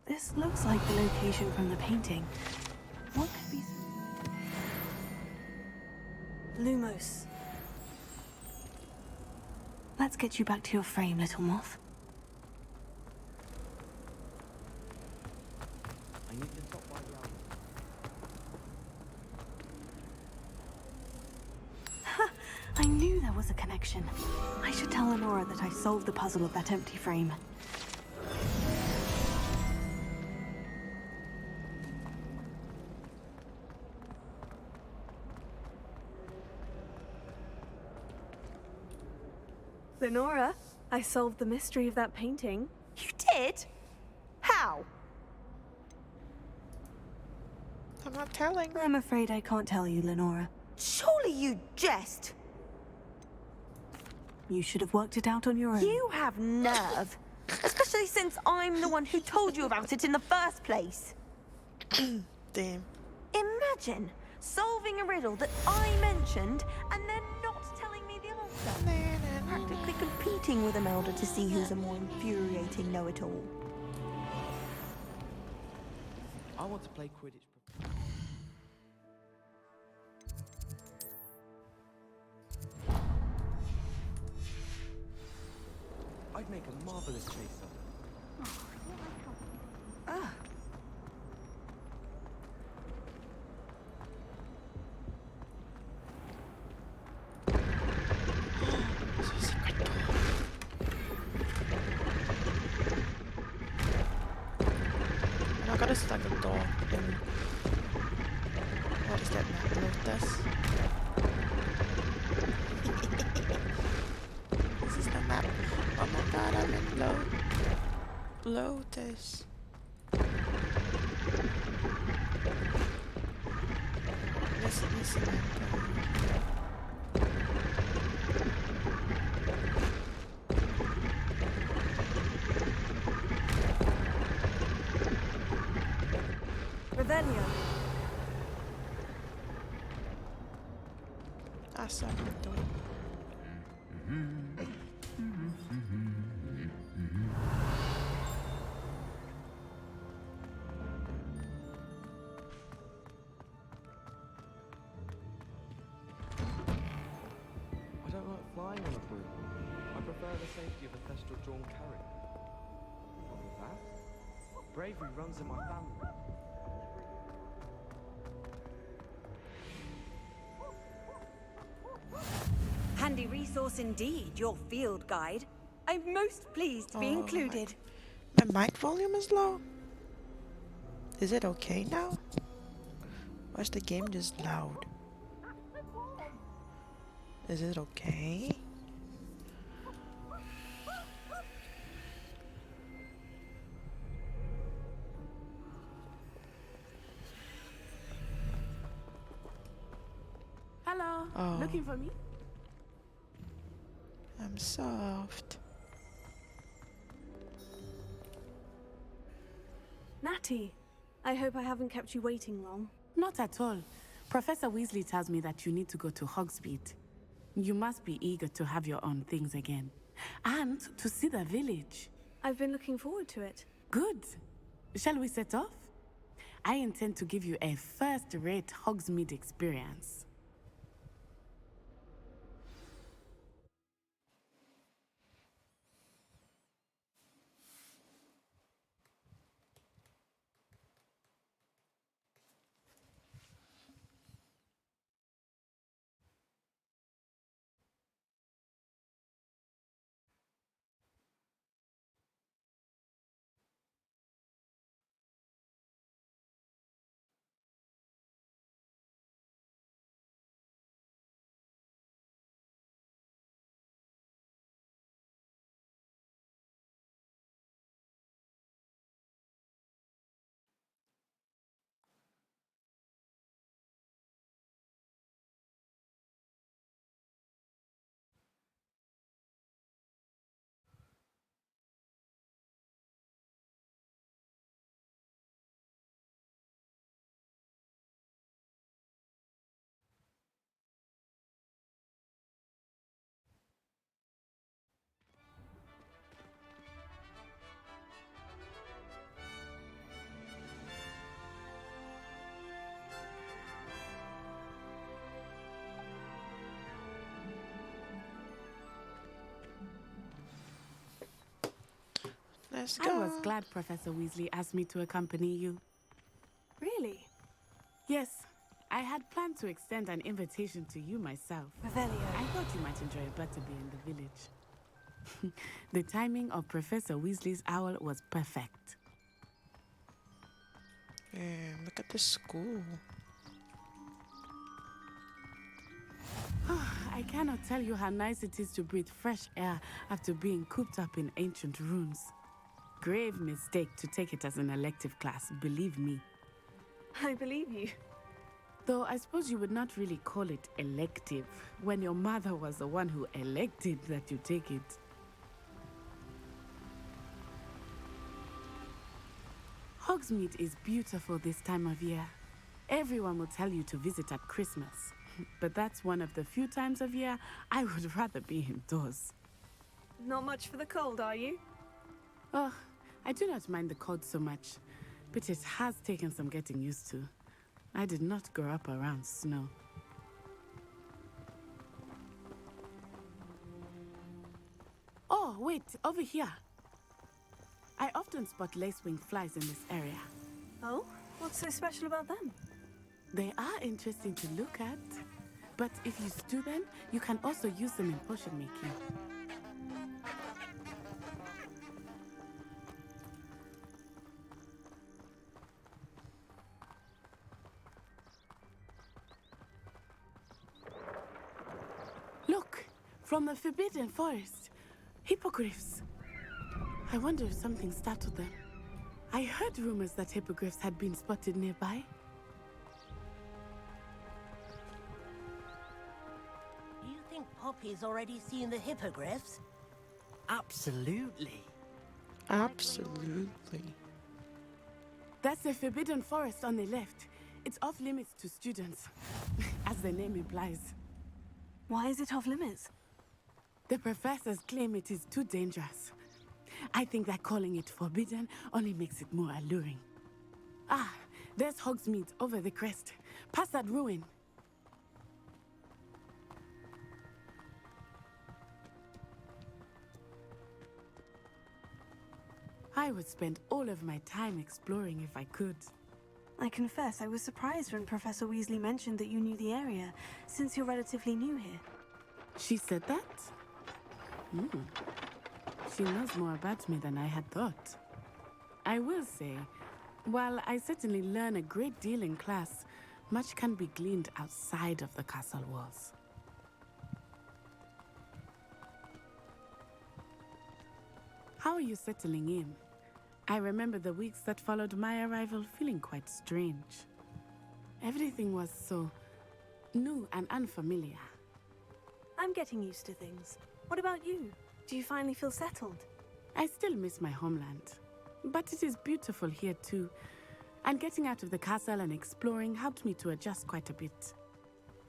This looks like the location from the painting. What could be... Lumos. Let's get you back to your frame, little moth. I need to stop by the Ha! I knew there was a connection. I should tell Lenora that I solved the puzzle of that empty frame. Lenora, I solved the mystery of that painting. You did? How? I'm not telling. I'm afraid I can't tell you, Lenora. Surely you jest. You should have worked it out on your own. You have nerve. Especially since I'm the one who told you about it in the first place. Damn. Imagine solving a riddle that I mentioned and then not telling me the answer. Practically competing with Imelda to see who's a more infuriating know-it-all. I want to play Quidditch. I'd make a marvelous chaser. Ah. I gotta start the door. And what is that map? Lotus? This is the map. Oh my god, I'm in Lotus. Listen, Revelio. That's what I'm doing. I don't like flying on a broom. I prefer the safety of a Thestral drawn carriage. What's wrong with that? Bravery runs in my family. Handy resource indeed, your field guide. I'm most pleased to be included. My mic volume is low? Is it okay now? Or is the game just loud? Is it okay? Hello. Oh. Looking for me? I'm soft. Natty, I hope I haven't kept you waiting long. Not at all. Professor Weasley tells me that you need to go to Hogsmeade. You must be eager to have your own things again. And to see the village. I've been looking forward to it. Good. Shall we set off? I intend to give you a first-rate Hogsmeade experience. Let's go. I was glad Professor Weasley asked me to accompany you. Really? Yes. I had planned to extend an invitation to you myself. Revelio. I thought you might enjoy a butterbeer in the village. The timing of Professor Weasley's owl was perfect. Look at the school. I cannot tell you how nice it is to breathe fresh air after being cooped up in ancient ruins. Grave mistake to take it as an elective class, believe me. I believe you. Though I suppose you would not really call it elective when your mother was the one who elected that you take it. Hogsmeade is beautiful this time of year. Everyone will tell you to visit at Christmas. But that's one of the few times of year I would rather be indoors. Not much for the cold, are you? Oh, I do not mind the cold so much, but it has taken some getting used to. I did not grow up around snow. Oh, wait, over here. I often spot lacewing flies in this area. Oh? What's so special about them? They are interesting to look at, but if you stew them, you can also use them in potion making. Look, from the Forbidden Forest, hippogriffs. I wonder if something startled them. I heard rumors that hippogriffs had been spotted nearby. Do you think Poppy's already seen the hippogriffs? Absolutely. Absolutely. That's the Forbidden Forest on the left. It's off limits to students, as the name implies. Why is it off limits? The professors claim it is too dangerous. I think that calling it forbidden only makes it more alluring. Ah, there's Hogsmeade over the crest. Past that ruin. I would spend all of my time exploring if I could. I confess, I was surprised when Professor Weasley mentioned that you knew the area, since you're relatively new here. She said that? She knows more about me than I had thought. I will say, while I certainly learn a great deal in class, much can be gleaned outside of the castle walls. How are you settling in? I remember the weeks that followed my arrival feeling quite strange. Everything was so new and unfamiliar. I'm getting used to things. What about you? Do you finally feel settled? I still miss my homeland, but it is beautiful here too. And getting out of the castle and exploring helped me to adjust quite a bit.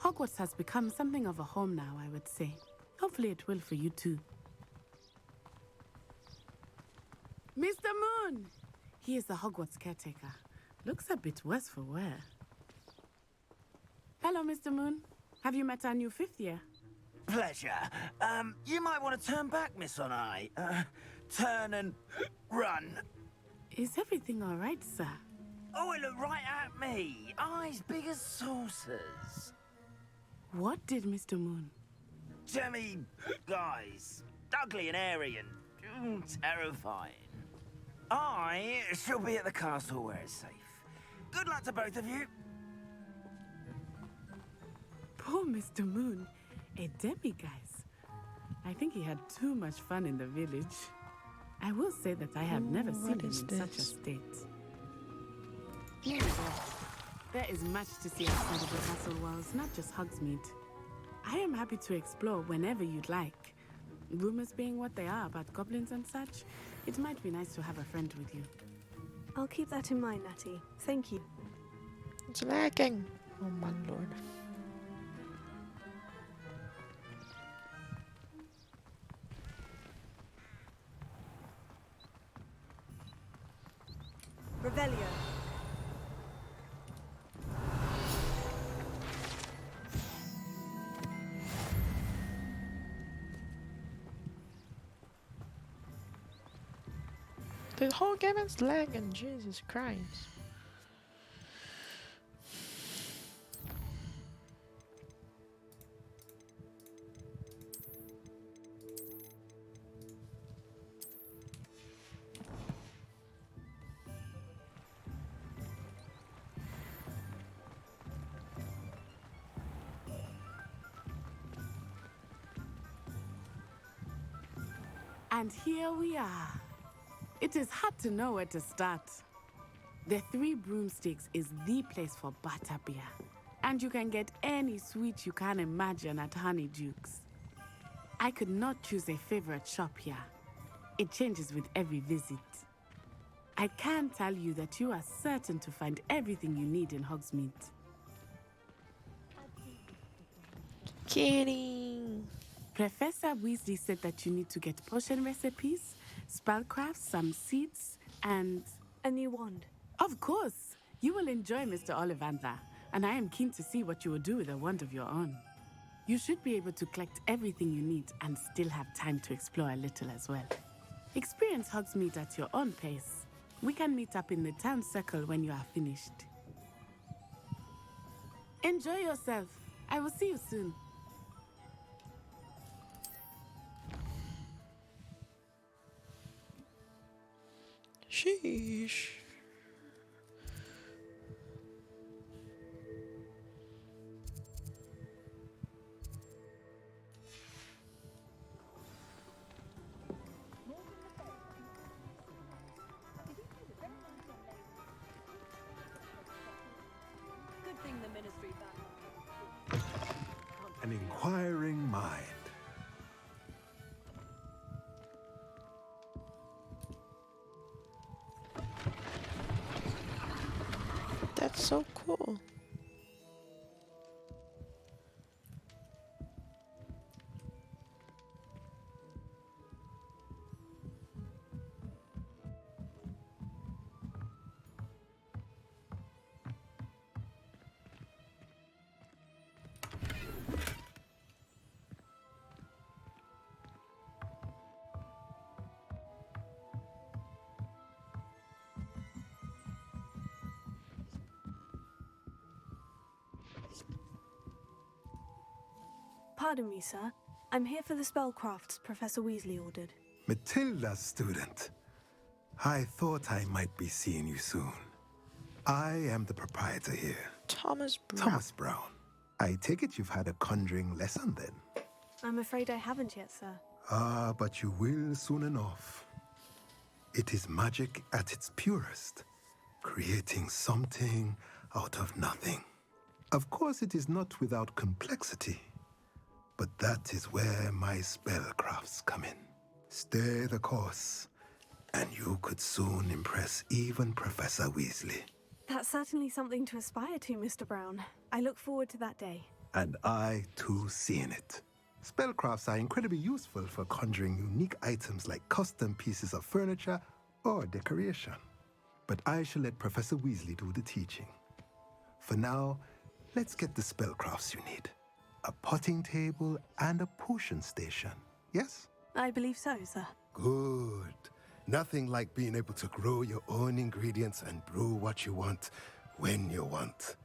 Hogwarts has become something of a home now, I would say. Hopefully it will for you too. Mr. Moon! He is the Hogwarts caretaker. Looks a bit worse for wear. Hello, Mr. Moon. Have you met our new 5th year? Pleasure. You might want to turn back, Miss Onai. Turn and run. Is everything all right, sir? Oh, it looked right at me. Eyes big as saucers. What did Mr. Moon? Jemmy guys. Ugly and airy and terrifying. I shall be at the castle where it's safe. Good luck to both of you. Poor Mr. Moon. A demiguise. I think he had too much fun in the village. I will say that I have never seen him in such a state. There is much to see outside of the castle walls, not just Hogsmeade. I am happy to explore whenever you'd like. Rumors being what they are about goblins and such, it might be nice to have a friend with you. I'll keep that in mind, Natty. Thank you. It's lagging. Oh my lord. Revelio. The whole game is lagging, Jesus Christ. And here we are. It is hard to know where to start. The Three Broomsticks is the place for butterbeer. And you can get any sweet you can imagine at Honeydukes. I could not choose a favorite shop here. It changes with every visit. I can tell you that you are certain to find everything you need in Hogsmeade. Kidding. Professor Weasley said that you need to get potion recipes, spellcrafts, some seeds, and... a new wand. Of course! You will enjoy Mr. Ollivander, and I am keen to see what you will do with a wand of your own. You should be able to collect everything you need and still have time to explore a little as well. Experience Hogsmeade at your own pace. We can meet up in the town circle when you are finished. Enjoy yourself. I will see you soon. Sheesh. Good thing the ministry An inquiring mind. That's so cool. Pardon me, sir. I'm here for the spellcrafts Professor Weasley ordered. Matilda's student. I thought I might be seeing you soon. I am the proprietor here. Thomas Brown. Thomas Brown. I take it you've had a conjuring lesson then? I'm afraid I haven't yet, sir. Ah, but you will soon enough. It is magic at its purest, creating something out of nothing. Of course, it is not without complexity, but that is where my spellcrafts come in. Stay the course, and you could soon impress even Professor Weasley. That's certainly something to aspire to, Mr. Brown. I look forward to that day. And I, too, seeing it. Spellcrafts are incredibly useful for conjuring unique items like custom pieces of furniture or decoration. But I shall let Professor Weasley do the teaching. For now, let's get the spellcrafts you need. A potting table and a potion station, yes? I believe so, sir. Good. Nothing like being able to grow your own ingredients and brew what you want when you want.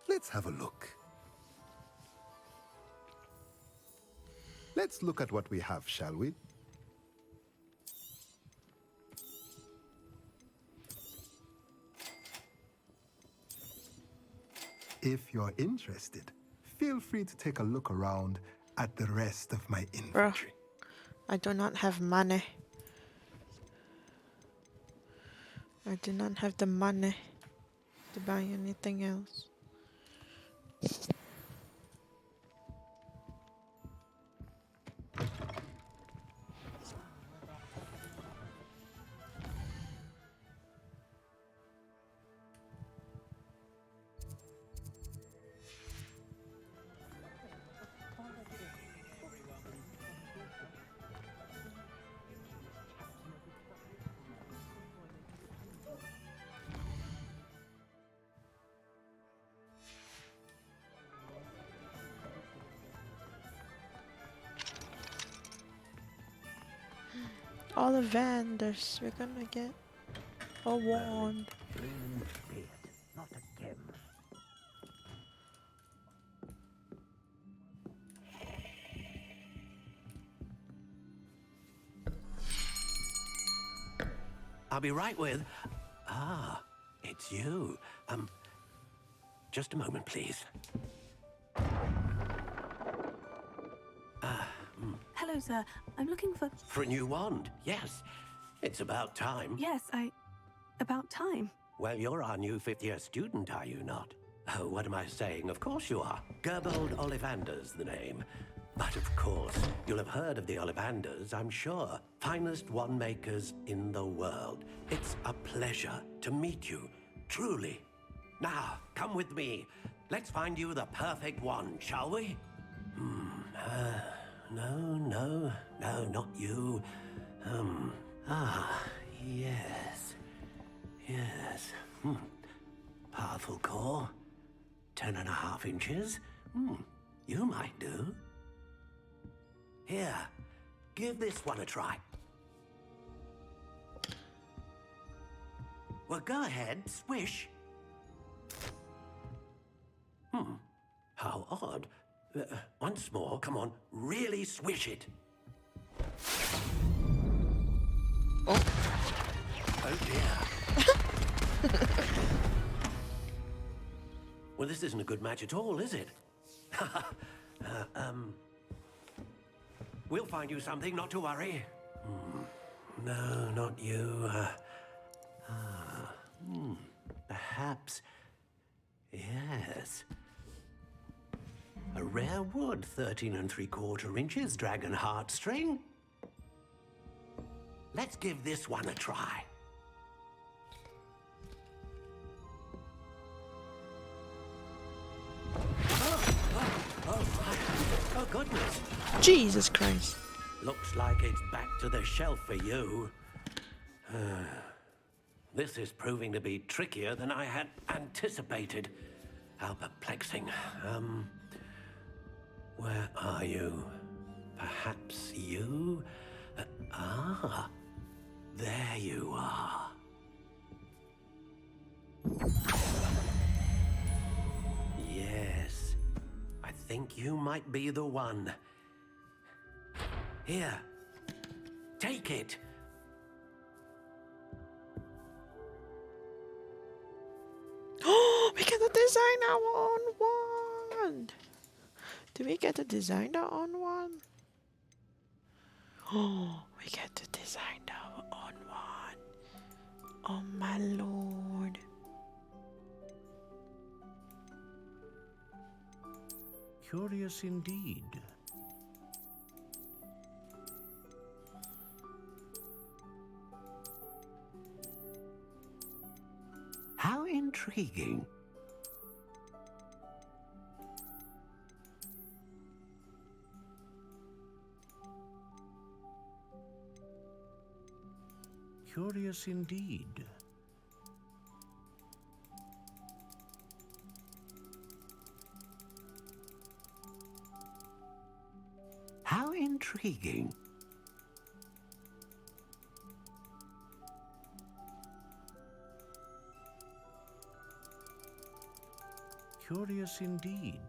Let's have a look. Let's look at what we have, shall we? If you're interested, feel free to take a look around at the rest of my inventory. I do not have money. I do not have the money to buy anything else. All the vendors, we're gonna get a wand. Not again. I'll be right with... Ah, it's you. Just a moment, please. Hello, sir. I'm looking for... For a new wand, yes. It's about time. Yes, about time. Well, you're our new fifth-year student, are you not? Oh, what am I saying? Of course you are. Gerbold Ollivander's the name. But of course, you'll have heard of the Ollivanders, I'm sure. Finest wand makers in the world. It's a pleasure to meet you, truly. Now, come with me. Let's find you the perfect wand, shall we? No, not you. Yes. Powerful core. 10.5 inches. You might do. Here, give this one a try. Well, go ahead, swish. How odd. Once more, come on, really swish it. Oh dear. Well, this isn't a good match at all, is it? We'll find you something, not to worry. No, not you. Perhaps. Yes. A rare wood, 13 3/4 inches, dragon heartstring. Let's give this one a try. Oh, goodness. Jesus Christ. Looks like it's back to the shelf for you. This is proving to be trickier than I had anticipated. How perplexing. Where are you? Perhaps you? There you are. Yes, I think you might be the one. Here, take it. design our own wand. Do we get to design our own one? Oh, we get to design our own one. Oh my lord. Curious indeed. How intriguing. Curious indeed. How intriguing. Curious indeed.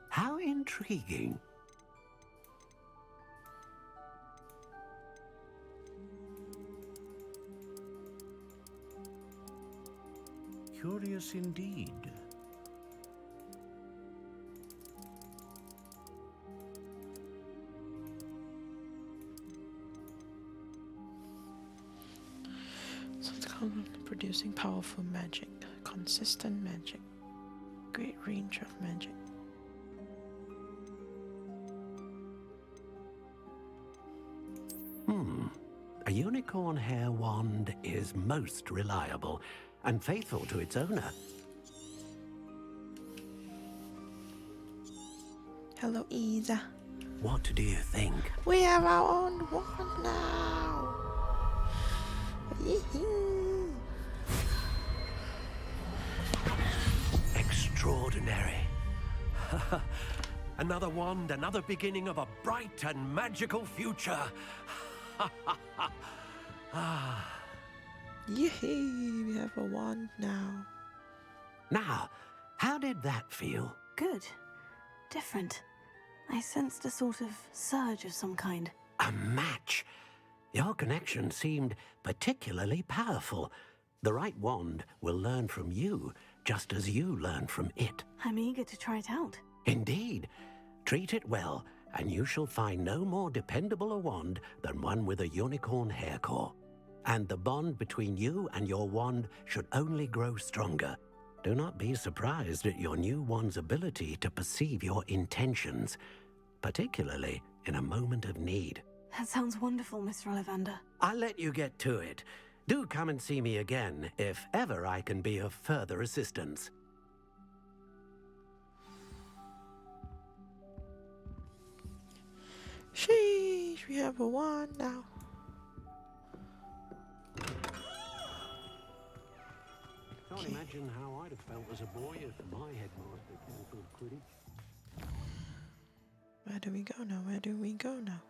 How intriguing. Curious indeed. So it's called producing powerful magic, consistent magic, great range of magic. A unicorn hair wand is most reliable and faithful to its owner. Hello, Isa. What do you think? We have our own wand now. Yee-hoo. Extraordinary. Another wand, another beginning of a bright and magical future. Yee, we have a wand now. Now, how did that feel? Good. Different. I sensed a sort of surge of some kind. A match. Your connection seemed particularly powerful. The right wand will learn from you, just as you learn from it. I'm eager to try it out. Indeed. Treat it well, and you shall find no more dependable a wand than one with a unicorn hair core. And the bond between you and your wand should only grow stronger. Do not be surprised at your new wand's ability to perceive your intentions, particularly in a moment of need. That sounds wonderful, Mr. Ollivander. I'll let you get to it. Do come and see me again if ever I can be of further assistance. Sheesh, we have a wand now. Can't imagine how I'd have felt as a boy if my headmaster cancelled Quidditch. Where do we go now? Where do we go now?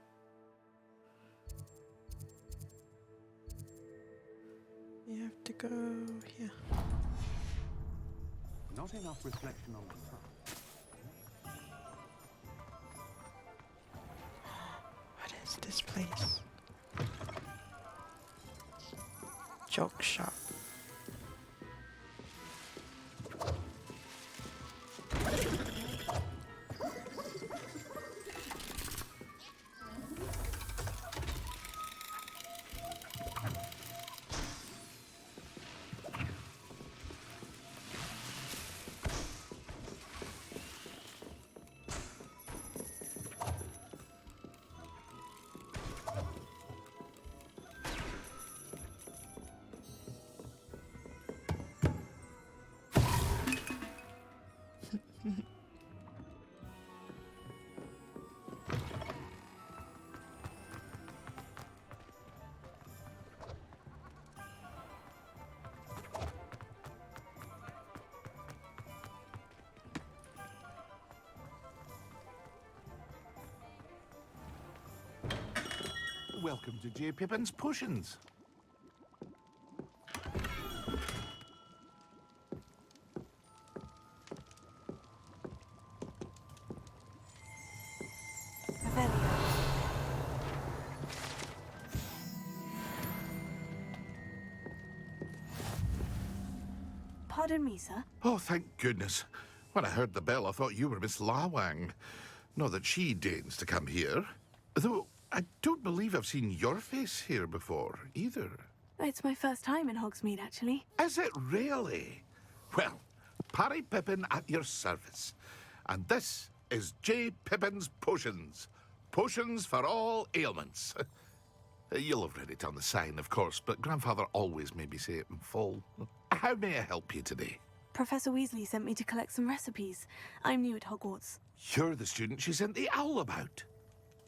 We have to go here. Not enough reflection on the front. What is this place? Joke shop. Welcome to J. Pippin's Potions. Pardon me, sir. Oh, thank goodness. When I heard the bell, I thought you were Miss Lawang. Not that she deigns to come here. Though, I don't believe I've seen your face here before, either. It's my first time in Hogsmeade, actually. Is it really? Well, Parry Pippin at your service. And this is J. Pippin's Potions. Potions for all ailments. You'll have read it on the sign, of course, but Grandfather always made me say it in full. How may I help you today? Professor Weasley sent me to collect some recipes. I'm new at Hogwarts. You're the student she sent the owl about.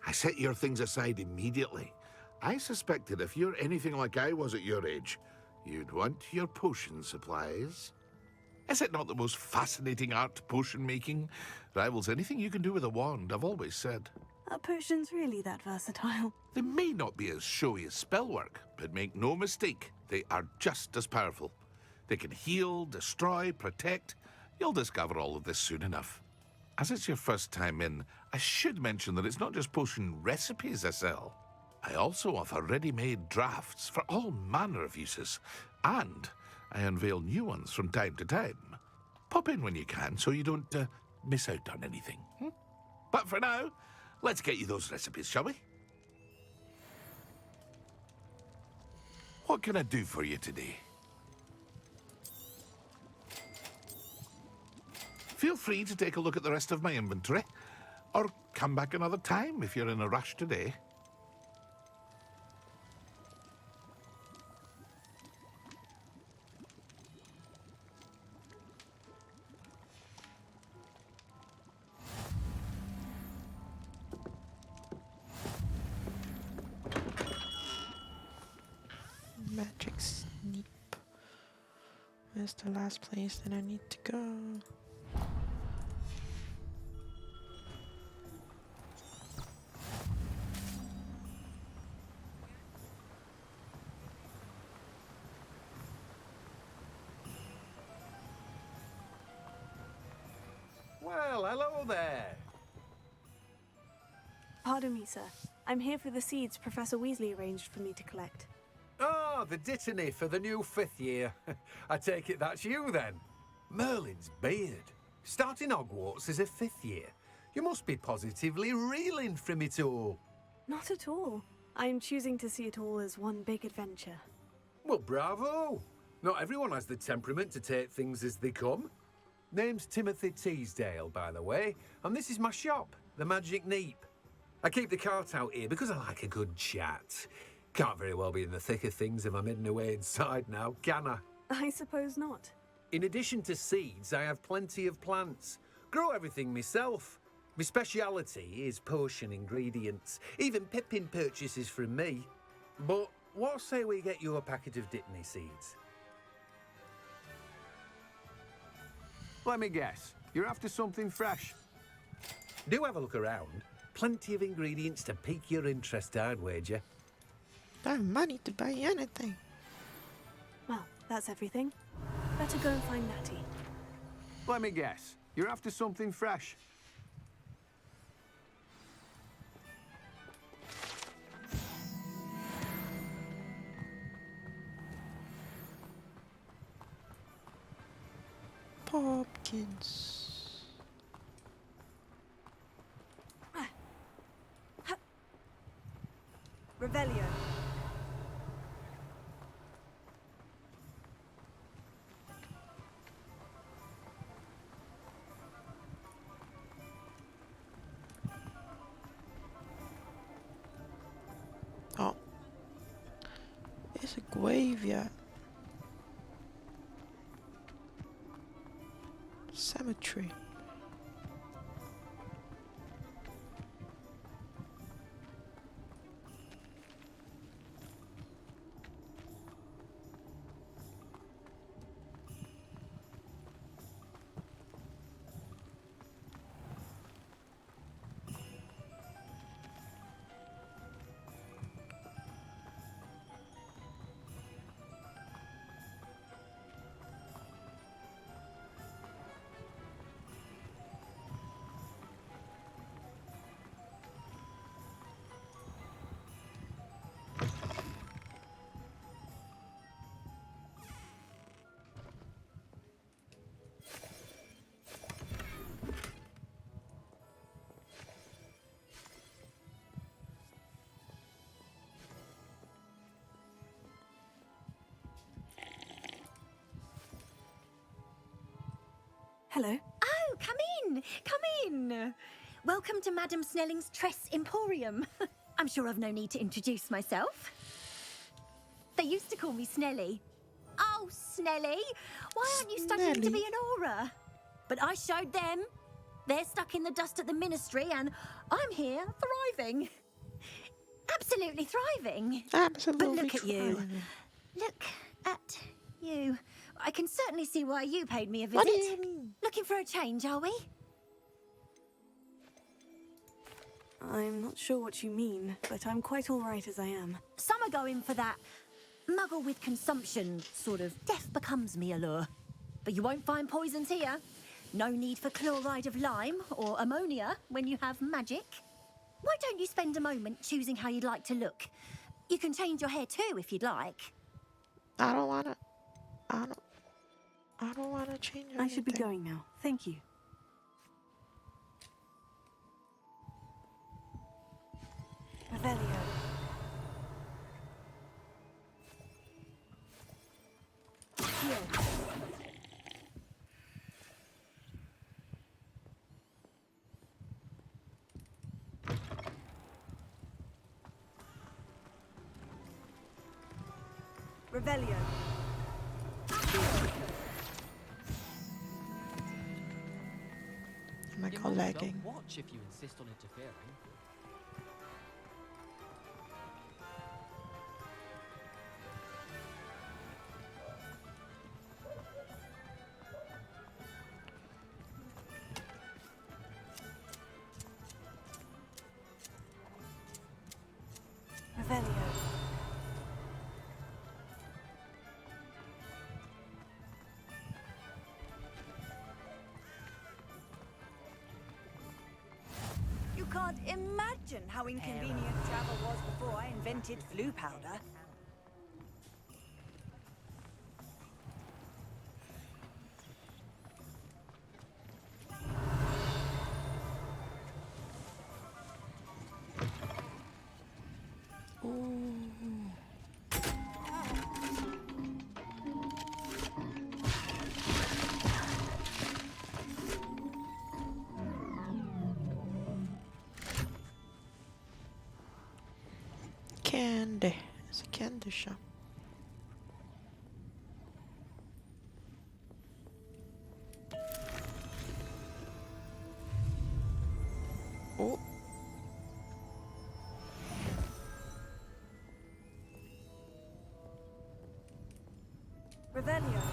I set your things aside immediately. I suspected if you're anything like I was at your age, you'd want your potion supplies. Is it not the most fascinating art, potion making? Rivals anything you can do with a wand, I've always said. Are potions really that versatile? They may not be as showy as spellwork, but make no mistake, they are just as powerful. They can heal, destroy, protect. You'll discover all of this soon enough. As it's your first time in, I should mention that it's not just potion recipes I sell. I also offer ready-made drafts for all manner of uses, and I unveil new ones from time to time. Pop in when you can so you don't miss out on anything. But for now, let's get you those recipes, shall we? What can I do for you today? Feel free to take a look at the rest of my inventory, or come back another time if you're in a rush today. Magic Sneak. Where's the last place that I need to go? Well, hello there. Pardon me, sir. I'm here for the seeds Professor Weasley arranged for me to collect. Oh, the dittany for the new 5th year. I take it that's you, then. Merlin's beard. Starting Hogwarts as a 5th year. You must be positively reeling from it all. Not at all. I'm choosing to see it all as one big adventure. Well, bravo. Not everyone has the temperament to take things as they come. Name's Timothy Teasdale, by the way, and this is my shop, the Magic Neep. I keep the cart out here because I like a good chat. Can't very well be in the thick of things if I'm hidden away inside now, can I? I suppose not. In addition to seeds, I have plenty of plants. Grow everything myself. My speciality is potion ingredients. Even Pippin purchases from me. But what say we get you a packet of dittany seeds? Let me guess. You're after something fresh. Do have a look around. Plenty of ingredients to pique your interest, I'd wager. I have money to buy anything. Well, that's everything. Better go and find Natty. Let me guess. You're after something fresh. Pumpkins. Revelio. Oh. It's a graveyard. Cemetery. Hello. Oh, come in. Come in. Welcome to Madame Snelling's Tress Emporium. I'm sure I've no need to introduce myself. They used to call me Snelly. Oh, Snelly, why aren't you studying to be an aura? But I showed them. They're stuck in the dust at the ministry, and I'm here thriving. Absolutely thriving. Absolutely. But look at you. thriving. Look at you. I can certainly see why you paid me a visit. What do you mean? Looking for a change, are we? I'm not sure what you mean, but I'm quite all right as I am. Some are going for that muggle with consumption, sort of death becomes me allure. But you won't find poisons here. No need for chloride of lime or ammonia when you have magic. Why don't you spend a moment choosing how you'd like to look? You can change your hair too if you'd like. I don't wanna change anything. I should be going now. Thank you. Revelio. Revelio. Am I called lagging? Watch if you insist on interfering. Revelio. You can't imagine how inconvenient travel was before I invented flu powder. Candy. It's a candy shop. Oh. Revelio.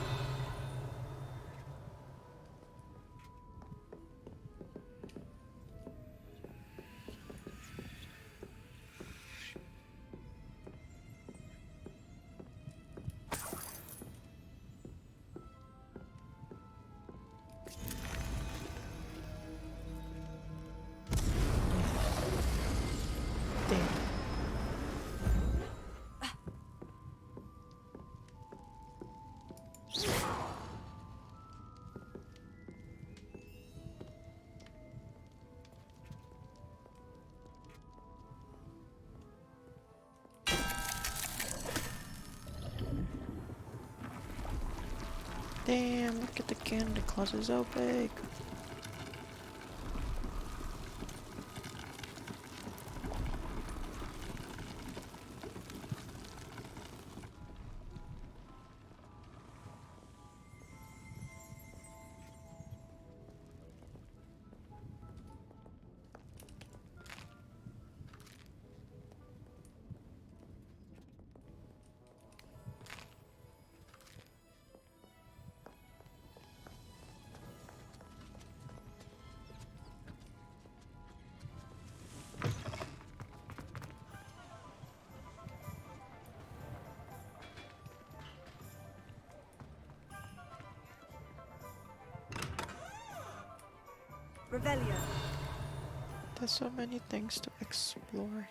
Damn, look at the candy closet, so big. Revelio. There's so many things to explore.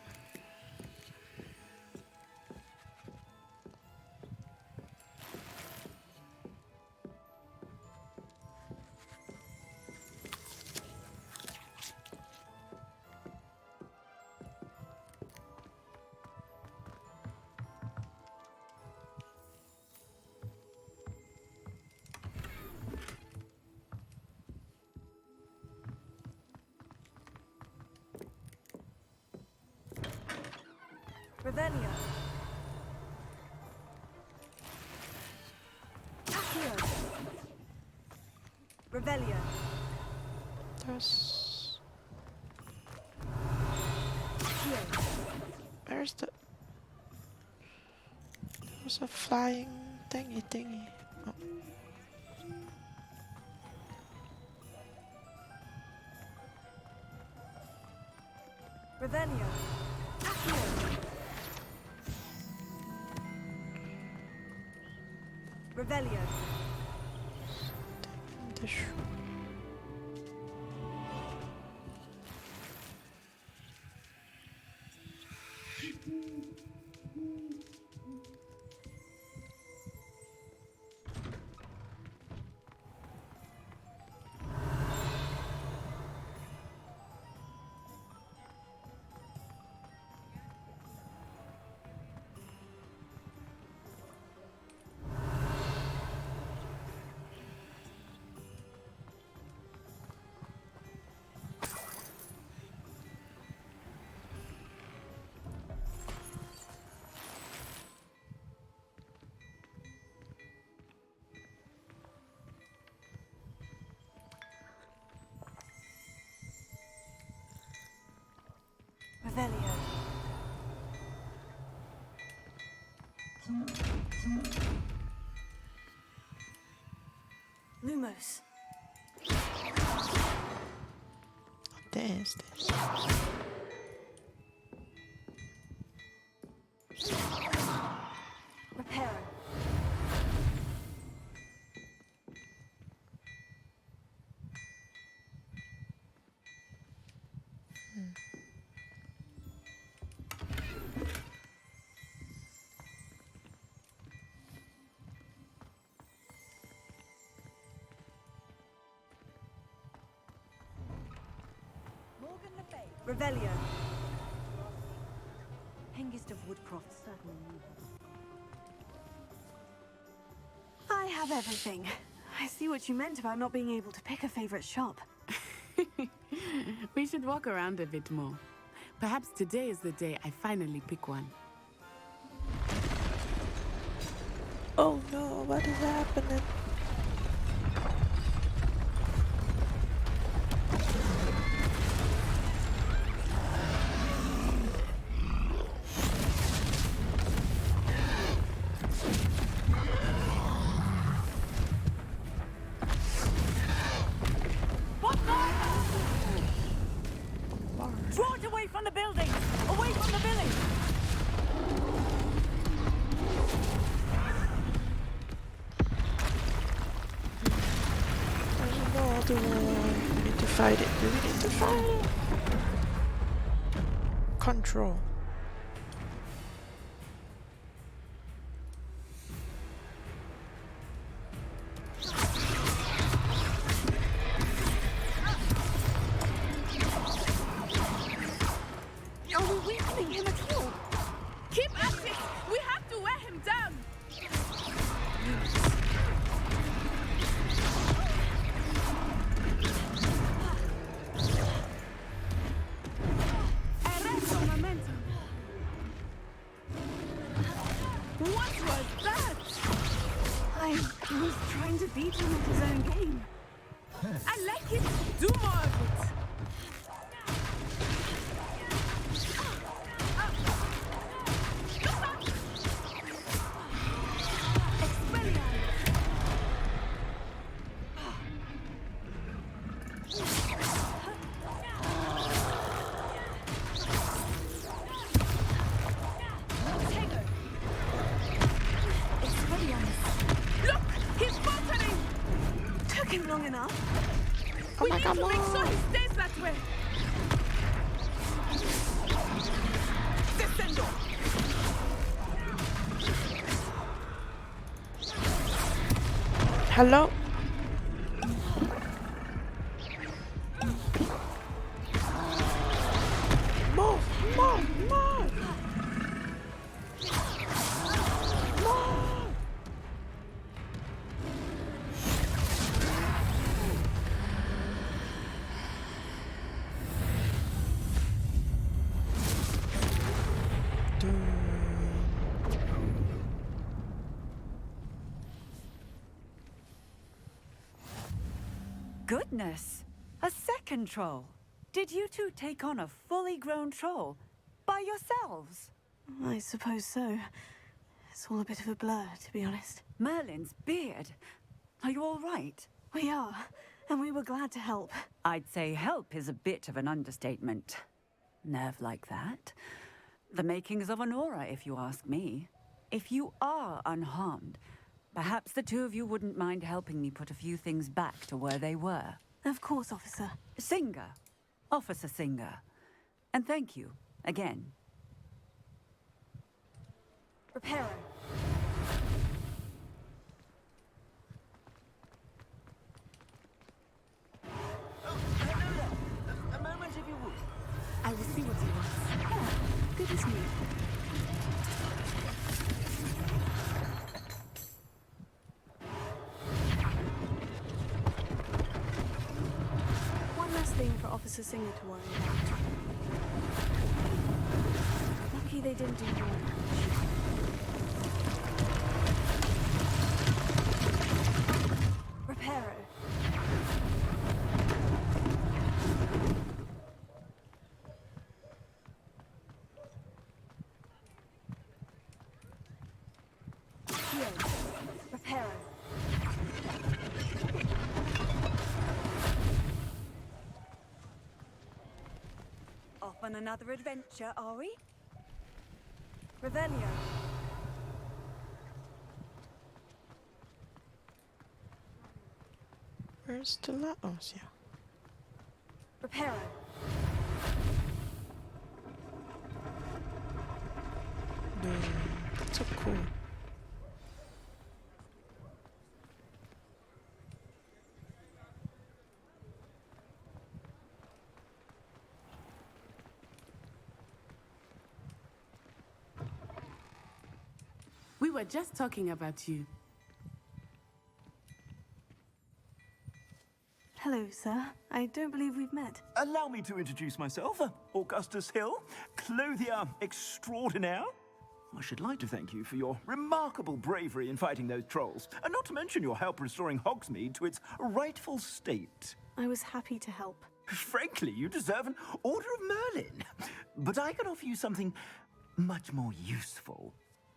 Revelio. Accio. Revelio. Where's the... There's a flying thingy. Oh. Revelio. Accio. Revelio. Revelio. Lumos. This. Reparo. Revelio. Hengist of Woodcroft certainly knew her. I have everything. I see what you meant about not being able to pick a favorite shop. We should walk around a bit more. Perhaps today is the day I finally pick one. Oh no, what is happening? Draw it away from the building! Away from the village! Do we need to fight it? Do we need to fight it? Control. Are we weakening him at all? Keep at it! We have to wear him down! What was that? I was trying to beat him at his own game. I like it. Do more of it. Long enough. We need to make sure he stays that way. Descendo. Hello? Move! Goodness! A second troll! Did you two take on a fully grown troll? By yourselves? I suppose so. It's all a bit of a blur, to be honest. Merlin's beard. Are you all right? We are, and we were glad to help. I'd say help is a bit of an understatement. Nerve like that. The makings of an aura, if you ask me. If you are unharmed, perhaps the two of you wouldn't mind helping me put a few things back to where they were. Of course, officer. Singer. Officer Singer. And thank you, again. Reparo. A moment, if you would. I will see what he wants. Oh, good as new. One less thing for Officer Singer to worry about. Lucky they didn't do more damage. Reparo. Reparo. Off on another adventure, are we? Revelio. Where's the leviOsa? Reparo. That's so cool. We were just talking about you. Hello, sir. I don't believe we've met. Allow me to introduce myself. Augustus Hill, clothier extraordinaire. I should like to thank you for your remarkable bravery in fighting those trolls, and not to mention your help restoring Hogsmeade to its rightful state. I was happy to help. Frankly, you deserve an Order of Merlin. But I can offer you something much more useful.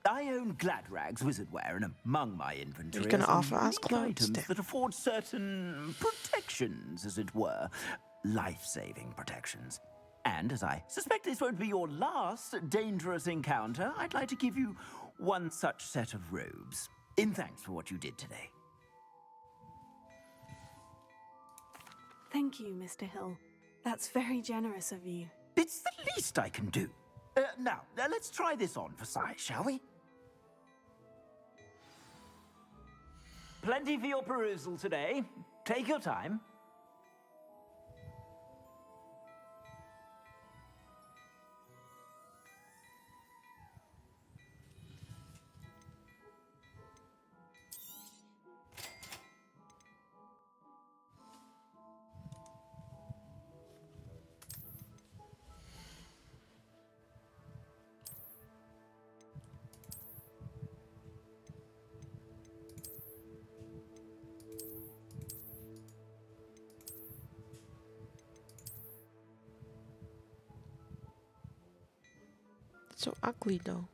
I own Gladrag's wizardware, and among my inventory You're gonna are some offer us unique clothes items then. that afford certain protections, as it were. Life-saving protections. And as I suspect this won't be your last dangerous encounter, I'd like to give you one such set of robes, in thanks for what you did today. Thank you, Mr. Hill. That's very generous of you. It's the least I can do. Now, let's try this on for size, shall we? Plenty for your perusal today. Take your time. It's so ugly though.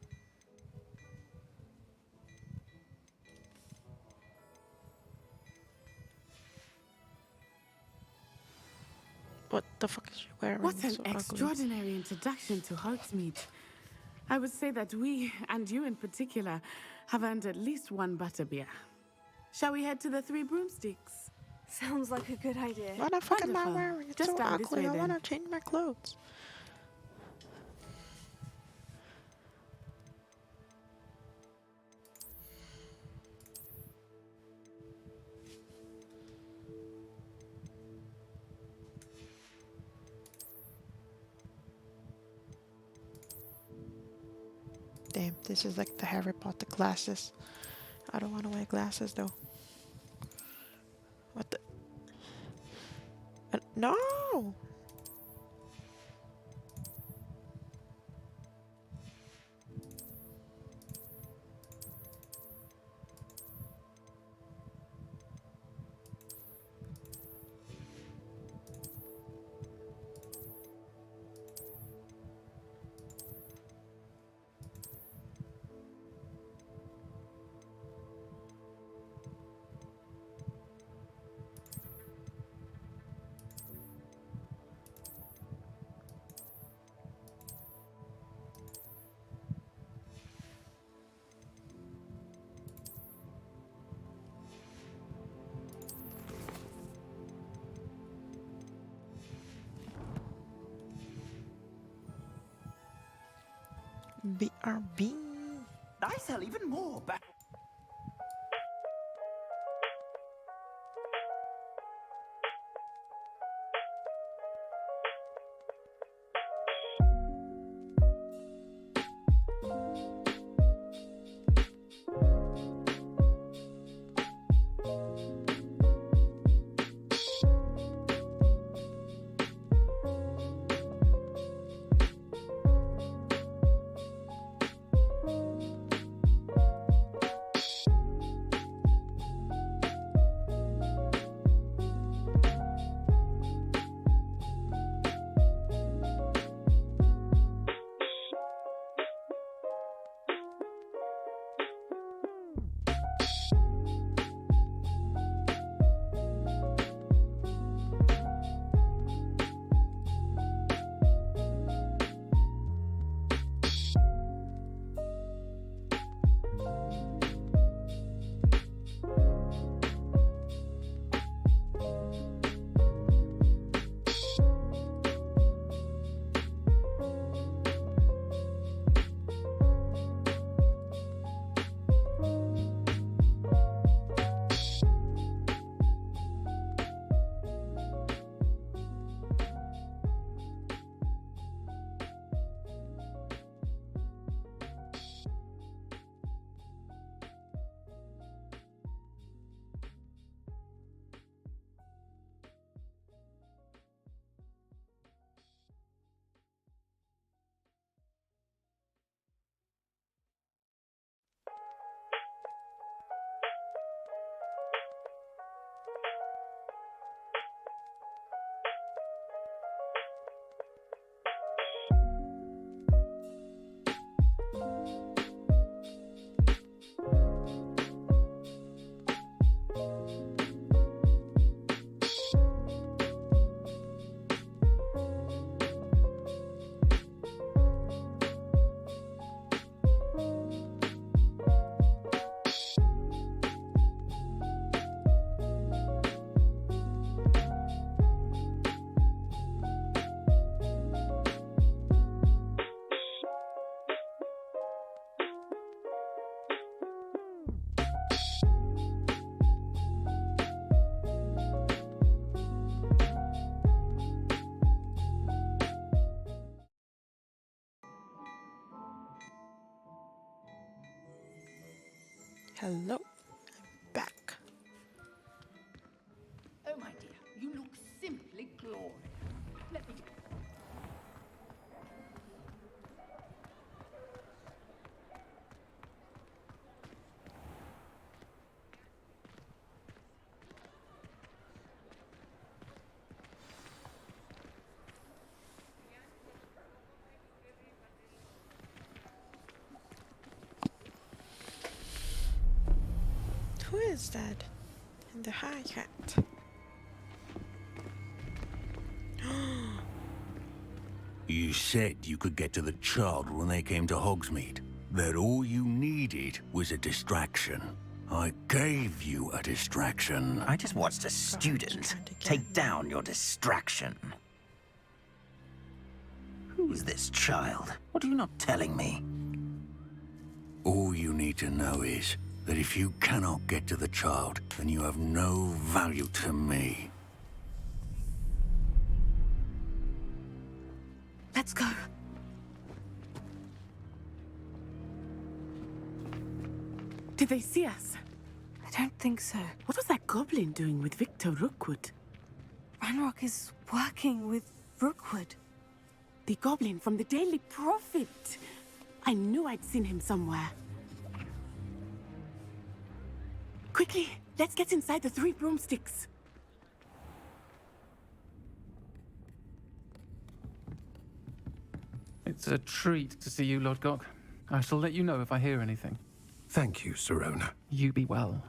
What the fuck is she wearing? What an So ugly. extraordinary introduction to Hogsmeade. I would say that we, and you in particular, have earned at least one butterbeer. Shall we head to the Three Broomsticks? Sounds like a good idea. What the fuck am I Wonderful. wearing? It's Just so down this ugly. way, I then. wanna change my clothes. Damn, this is like the Harry Potter glasses. I don't want to wear glasses though. What the? No! BRB. I sell even more back. Hello, I'm back. Oh, my dear, you look simply glorious. Let me... Who is that in the high hat? You said you could get to the child when they came to Hogsmeade. That all you needed was a distraction. I gave you a distraction. I just watched a student take down your distraction. Who's this child? What are you not telling me? All you need to know is that if you cannot get to the child, then you have no value to me. Let's go. Did they see us? I don't think so. What was that goblin doing with Victor Rookwood? Ranrock is working with Rookwood. The goblin from the Daily Prophet. I knew I'd seen him somewhere. Quickly, let's get inside the 3 broomsticks. It's a treat to see you, Lord Gok. I shall let you know if I hear anything. Thank you, Sirona. You be well.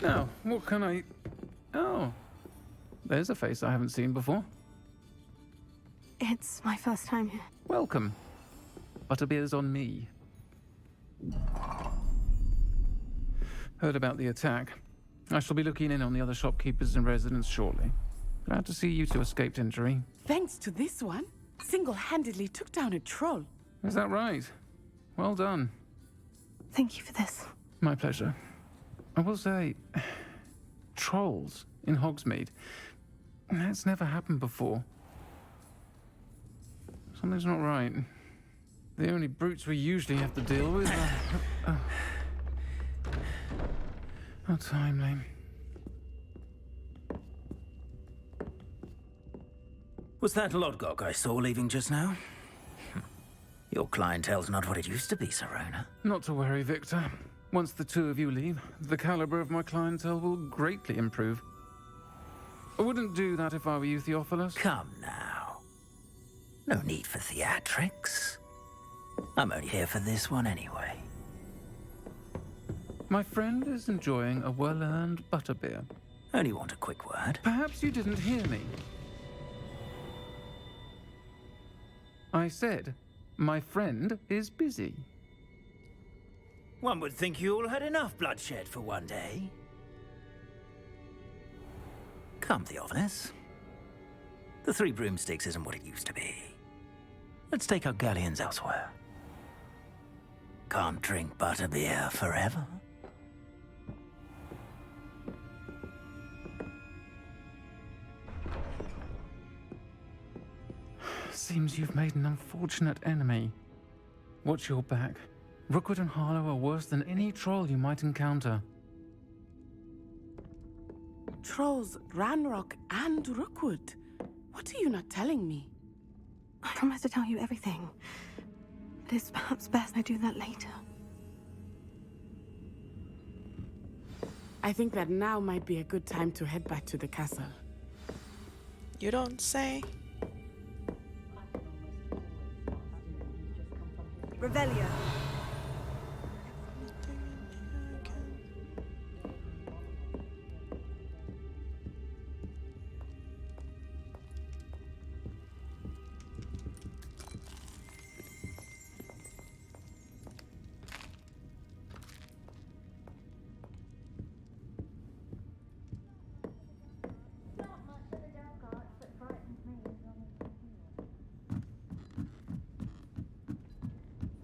Now, what can I... Oh, there's a face I haven't seen before. It's my first time here. Welcome. Butterbeer's on me. Heard about the attack. I shall be looking in on the other shopkeepers and residents shortly. Glad to see you two escaped injury. Thanks to this one, single-handedly took down a troll. Is that right? Well done. Thank you for this. My pleasure. I will say, trolls in Hogsmeade. That's never happened before. Something's not right. The only brutes we usually have to deal with are... How timely. Was that Lodgok I saw leaving just now? Your clientele's not what it used to be, Sirona. Not to worry, Victor. Once the two of you leave, the caliber of my clientele will greatly improve. I wouldn't do that if I were you, Theophilus. Come now. No need for theatrics. I'm only here for this one anyway. My friend is enjoying a well-earned butterbeer. Only want a quick word. Perhaps you didn't hear me. I said, my friend is busy. One would think you all had enough bloodshed for one day. Come, Theophilus. The Three Broomsticks isn't what it used to be. Let's take our galleons elsewhere. Can't drink butterbeer forever. Seems you've made an unfortunate enemy. Watch your back. Rookwood and Harlow are worse than any troll you might encounter. Trolls, Ranrock, and Rookwood. What are you not telling me? I promise to tell you everything. But it's perhaps best I do that later. I think that now might be a good time to head back to the castle. You don't say. Revelio.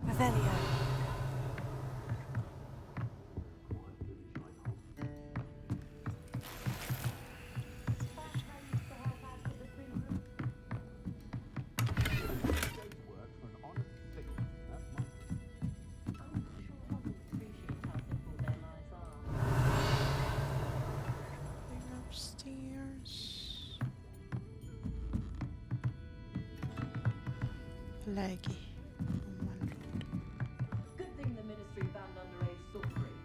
Revelio. Upstairs. Laggy. Good thing the ministry banned underage sorcery.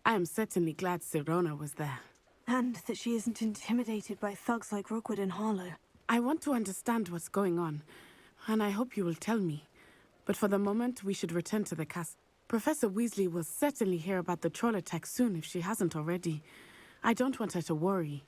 I am certainly glad Sirona was there. And that she isn't intimidated by thugs like Rookwood and Harlow. I want to understand what's going on, and I hope you will tell me. But for the moment, we should return to the castle. Professor Weasley will certainly hear about the troll attack soon if she hasn't already. I don't want her to worry.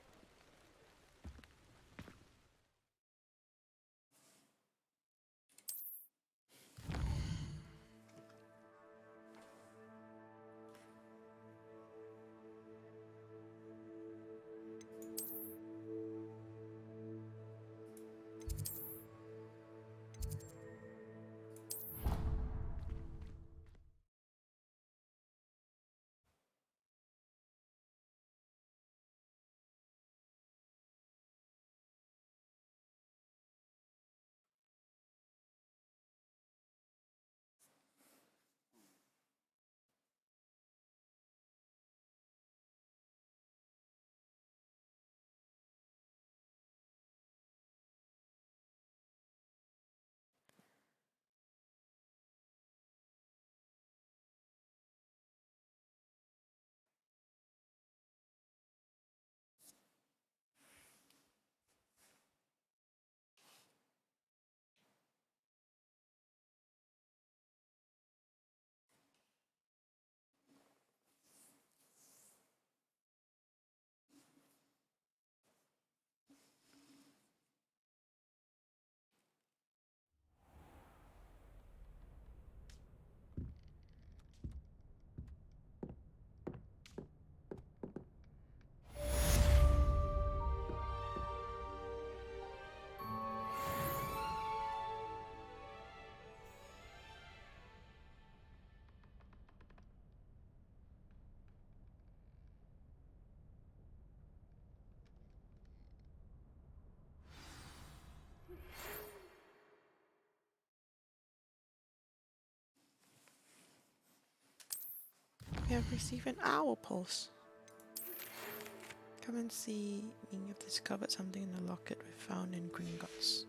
have received an owl pulse. Come and see. You have discovered something in the locket we found in Gringotts.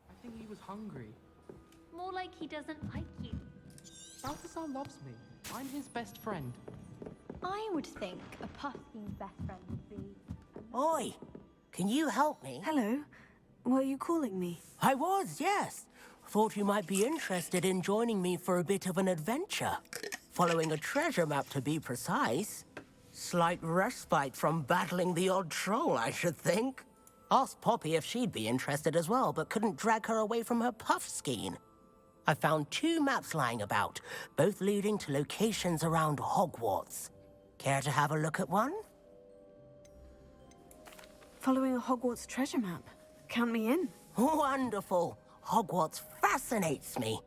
I think he was hungry. More like he doesn't like you. Balthazar loves me. I'm his best friend. I would think a Puffkin's best friend would be... Oi! Can you help me? Hello. Were you calling me? I was, yes. Thought you might be interested in joining me for a bit of an adventure. Following a treasure map, to be precise. Slight respite from battling the odd troll, I should think. Asked Poppy if she'd be interested as well, but couldn't drag her away from her puff skein. I found 2 maps lying about, both leading to locations around Hogwarts. Care to have a look at one? Following a Hogwarts treasure map. Count me in. Wonderful. Hogwarts fascinates me.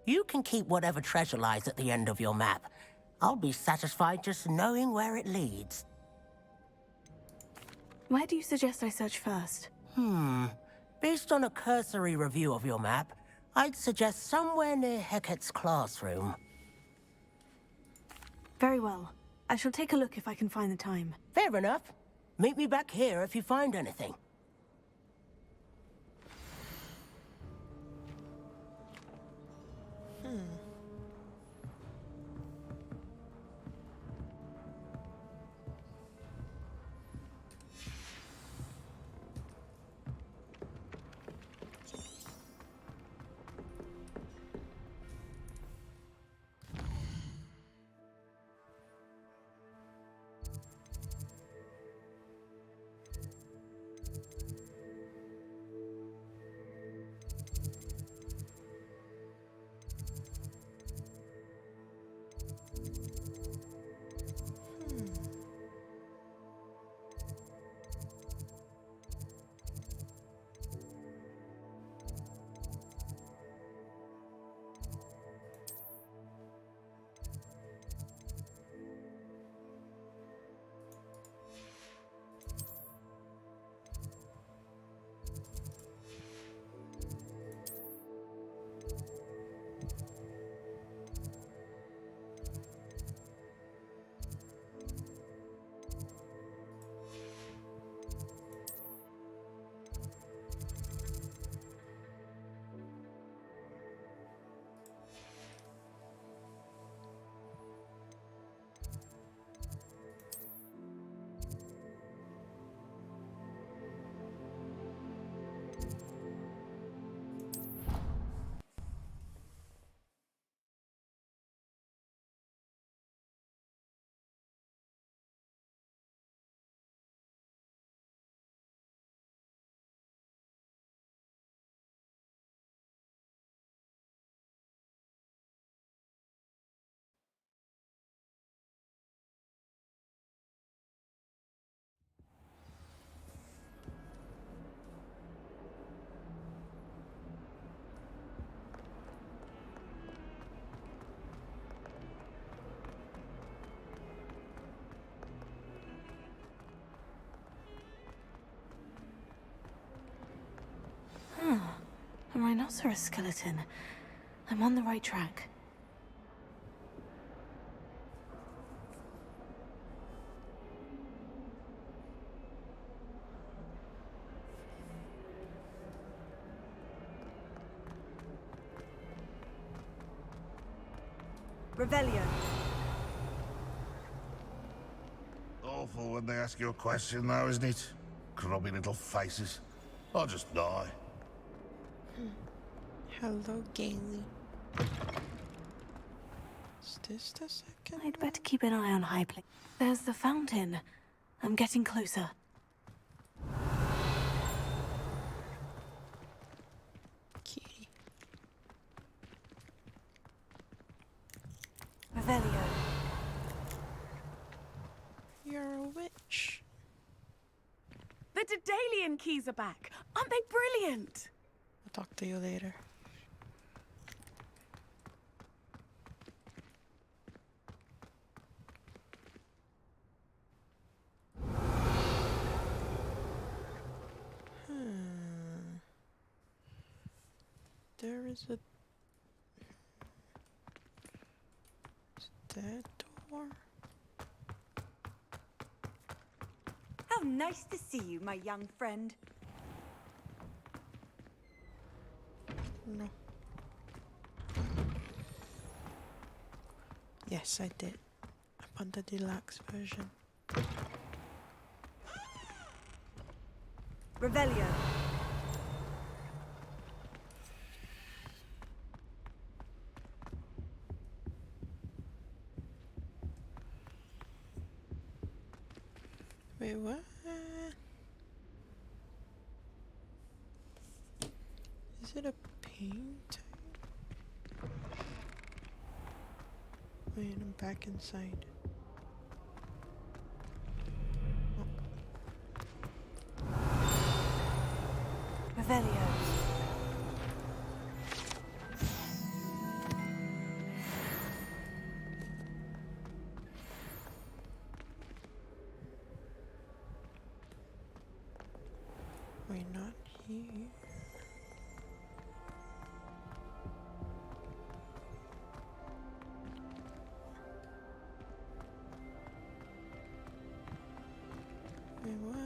You can keep whatever treasure lies at the end of your map. I'll be satisfied just knowing where it leads. Where do you suggest I search first? Based on a cursory review of your map, I'd suggest somewhere near Hecat's classroom. Very well. I shall take a look if I can find the time. Fair enough. Meet me back here if you find anything. A rhinoceros skeleton. I'm on the right track. Revelio. Awful when they ask you a question now, isn't it? Grubby little faces. I'll just die. Hello, Gaily. Is this the second? I'd better keep an eye on high place. There's the fountain. I'm getting closer. Revelio. You're a witch. The Daedalian keys are back. Aren't they brilliant? I'll talk to you later. There is a... Is that door? How nice to see you, my young friend. No. Yes, I did. Upon the deluxe version. Revelio. Wait, what? Is it a paint? Wait, I'm back inside. Revelio. Wait, not here. Wait, what?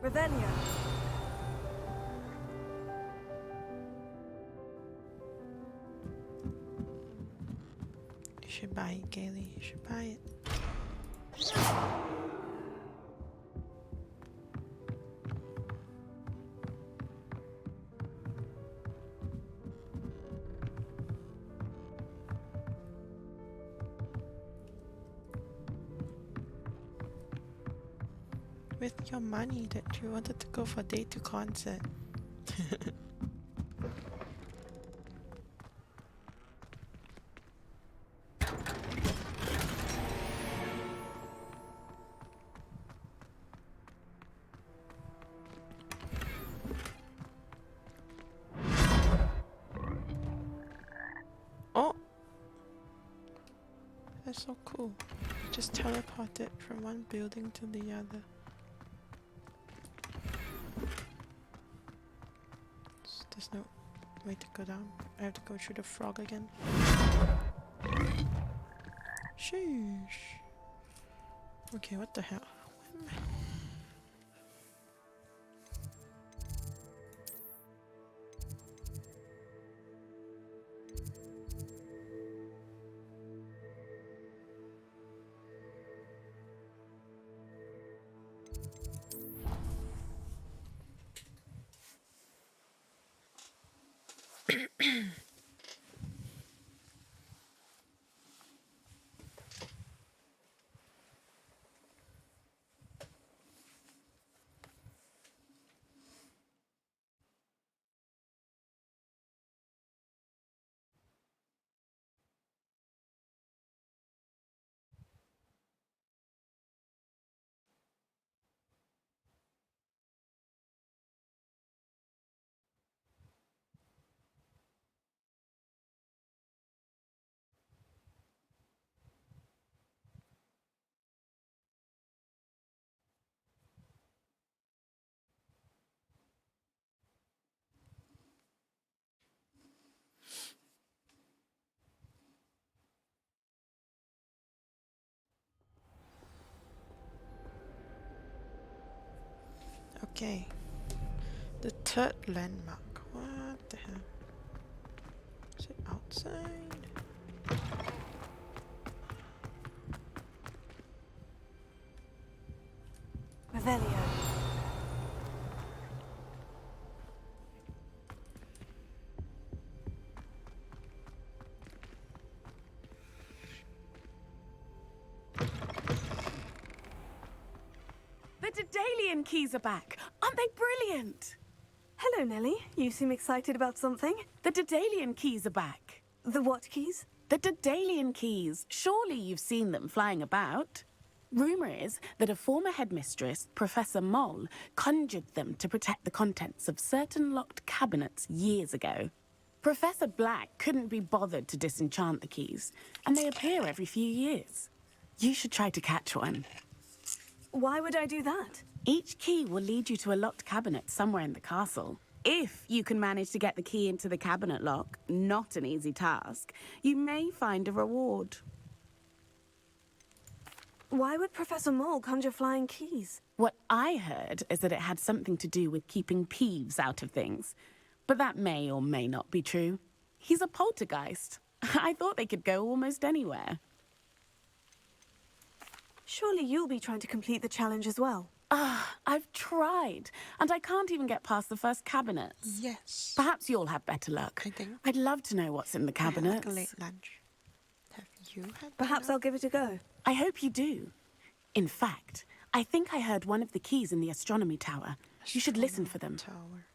Revelio. You should buy it, Kaylee. You should buy it. With your money that you wanted to go for day 2 concert. Oh! That's so cool. Just teleported from one building to the other. There's no way to go down. I have to go through the frog again. Sheesh. Okay, what the hell? Where am I? Okay. The third landmark. What the hell? Is it outside? Revelio. The Daedalian keys are back. Aren't they brilliant? Hello, Nellie. You seem excited about something. The Daedalian keys are back. The what keys? The Daedalian keys. Surely you've seen them flying about. Rumour is that a former headmistress, Professor Moll, conjured them to protect the contents of certain locked cabinets years ago. Professor Black couldn't be bothered to disenchant the keys, and they appear every few years. You should try to catch one. Why would I do that? Each key will lead you to a locked cabinet somewhere in the castle. If you can manage to get the key into the cabinet lock, not an easy task, you may find a reward. Why would Professor Moll conjure flying keys? What I heard is that it had something to do with keeping peeves out of things. But that may or may not be true. He's a poltergeist. I thought they could go almost anywhere. Surely you'll be trying to complete the challenge as well. I've tried, and I can't even get past the first cabinets. Yes. Perhaps you'll have better luck. I think. I'd love to know what's in the cabinets. Like a late lunch. Have you had Perhaps I'll give it a go. I hope you do. In fact, I think I heard one of the keys in the astronomy tower. You should listen for them. Tower.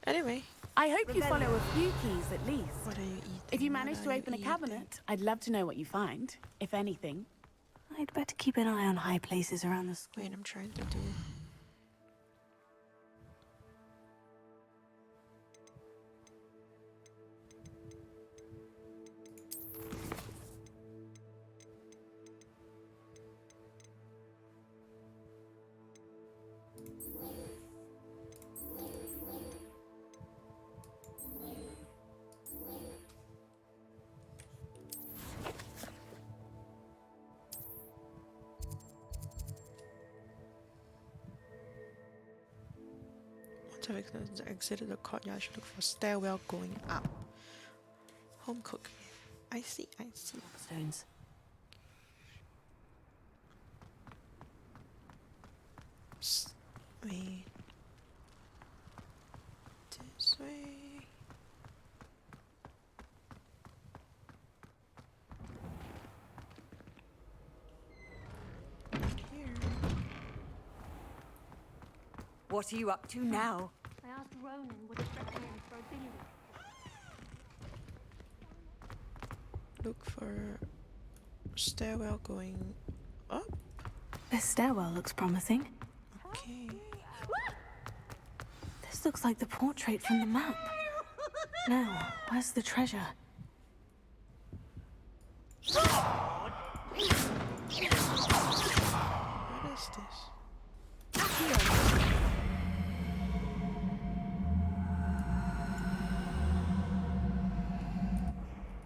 Anyway. I hope you follow a few keys at least. What are you eating? If you manage to open a cabinet, I'd love to know what you find, if anything. I'd better keep an eye on high places around the school. Wait, I'm trying to do... Once I've exited the courtyard, I should look for a stairwell going up. Home cook. I see. Stones. Wait. This way. What are you up to now? I asked Ronan would it recommend for a billion. Look for stairwell going up. This stairwell looks promising. Okay. This looks like the portrait from the map. Now, where's the treasure? What is this?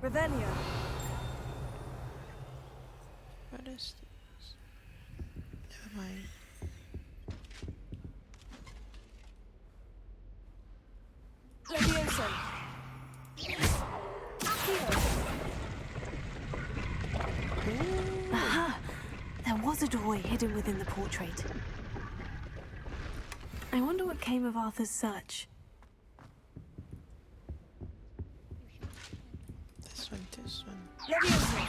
Revelio. What is this? Never mind. Leviosa. Aha! There was a doorway hidden within the portrait. I wonder what came of Arthur's search. This one. Leviosa.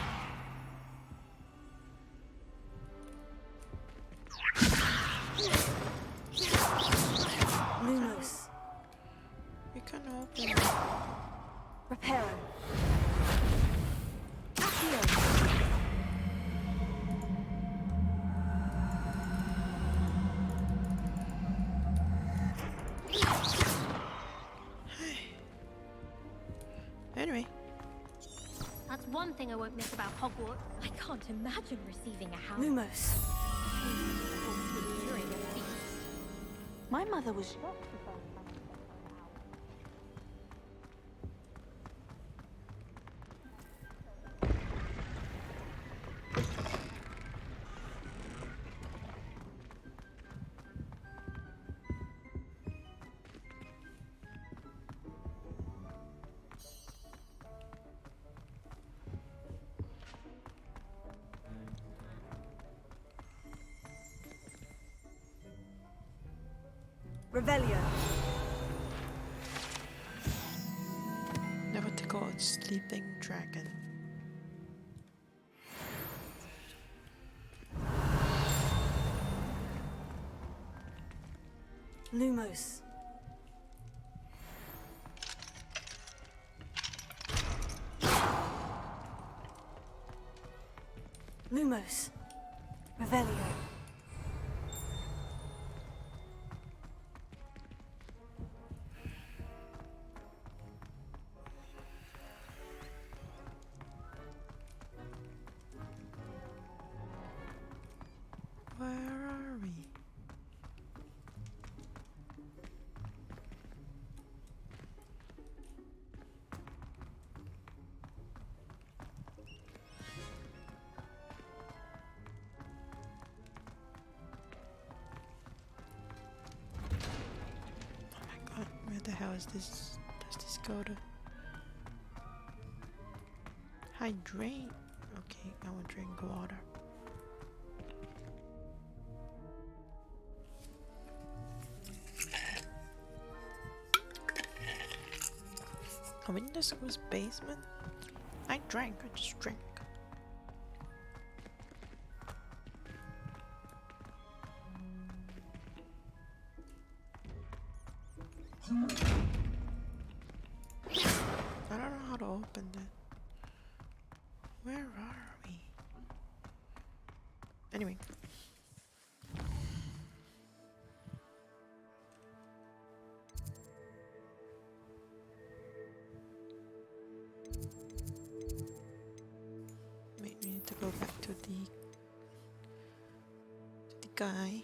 Lumos. We can open it. Reparo. Anyway. That's one thing I won't miss about Hogwarts. I can't imagine receiving a house. Lumos. My mother was shocked the first time she stepped on a house. Revelio. Never take out sleeping dragon. Lumos. Lumos. Revelio. Where are we? Where the hell is this? Does this go to? Hydrate. Okay, I will drink water. I'm in the school's basement. I just drank. I don't know how to open that. Where are we? Anyway. Wait, we need to go back to the guy.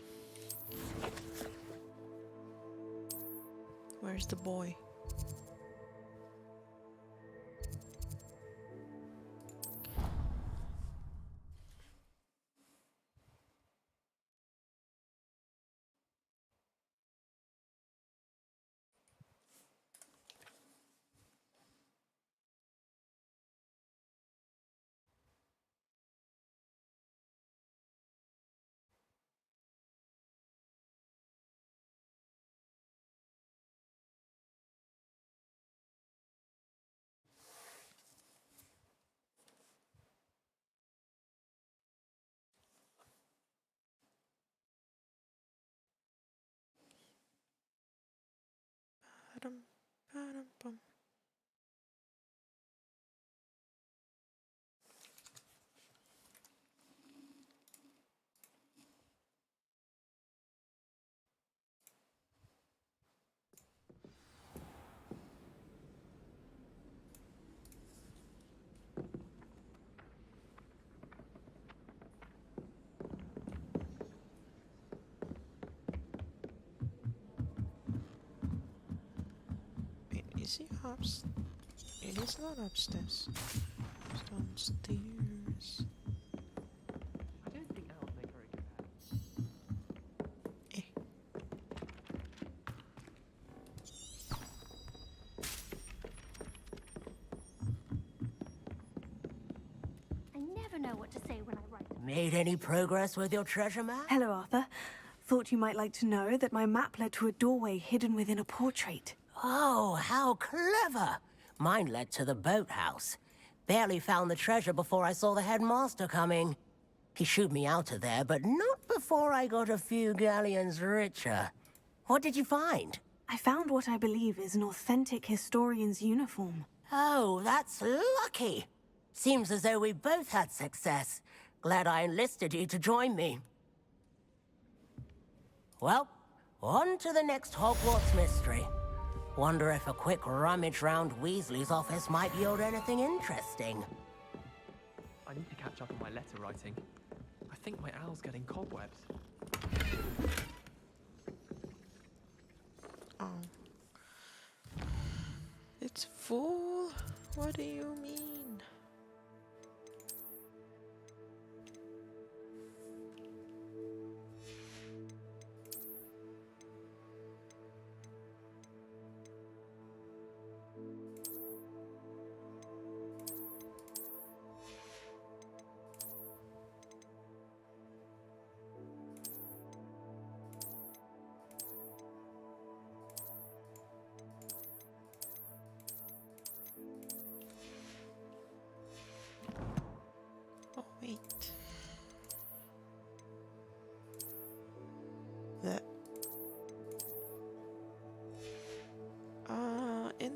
Where's the boy? Ba-dum, Is he upstairs? It is not upstairs. It's downstairs. I don't think owls make very good pets. I never know what to say when I write. Made any progress with your treasure map? Hello, Arthur. Thought you might like to know that my map led to a doorway hidden within a portrait. Oh, how clever! Mine led to the boathouse. Barely found the treasure before I saw the headmaster coming. He shooed me out of there, but not before I got a few galleons richer. What did you find? I found what I believe is an authentic historian's uniform. Oh, that's lucky. Seems as though we both had success. Glad I enlisted you to join me. Well, on to the next Hogwarts mystery. Wonder if a quick rummage round Weasley's office might yield anything interesting. I need to catch up on my letter writing. I think my owl's getting cobwebs. Oh. It's full? What do you mean?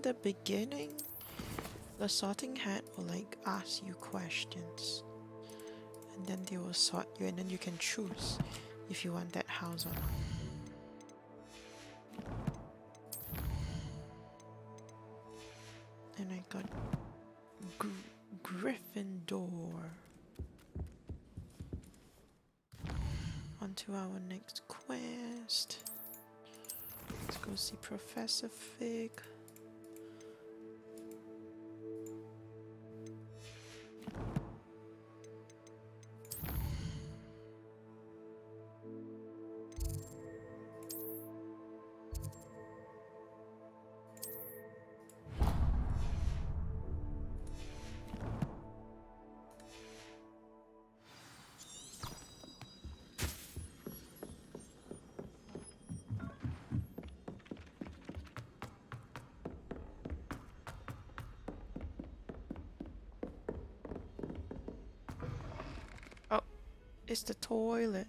the beginning, the sorting hat will like ask you questions, and then they will sort you, and then you can choose if you want that house or not. And I got Gryffindor. On to our next quest. Let's go see Professor Fig. It's the toilet.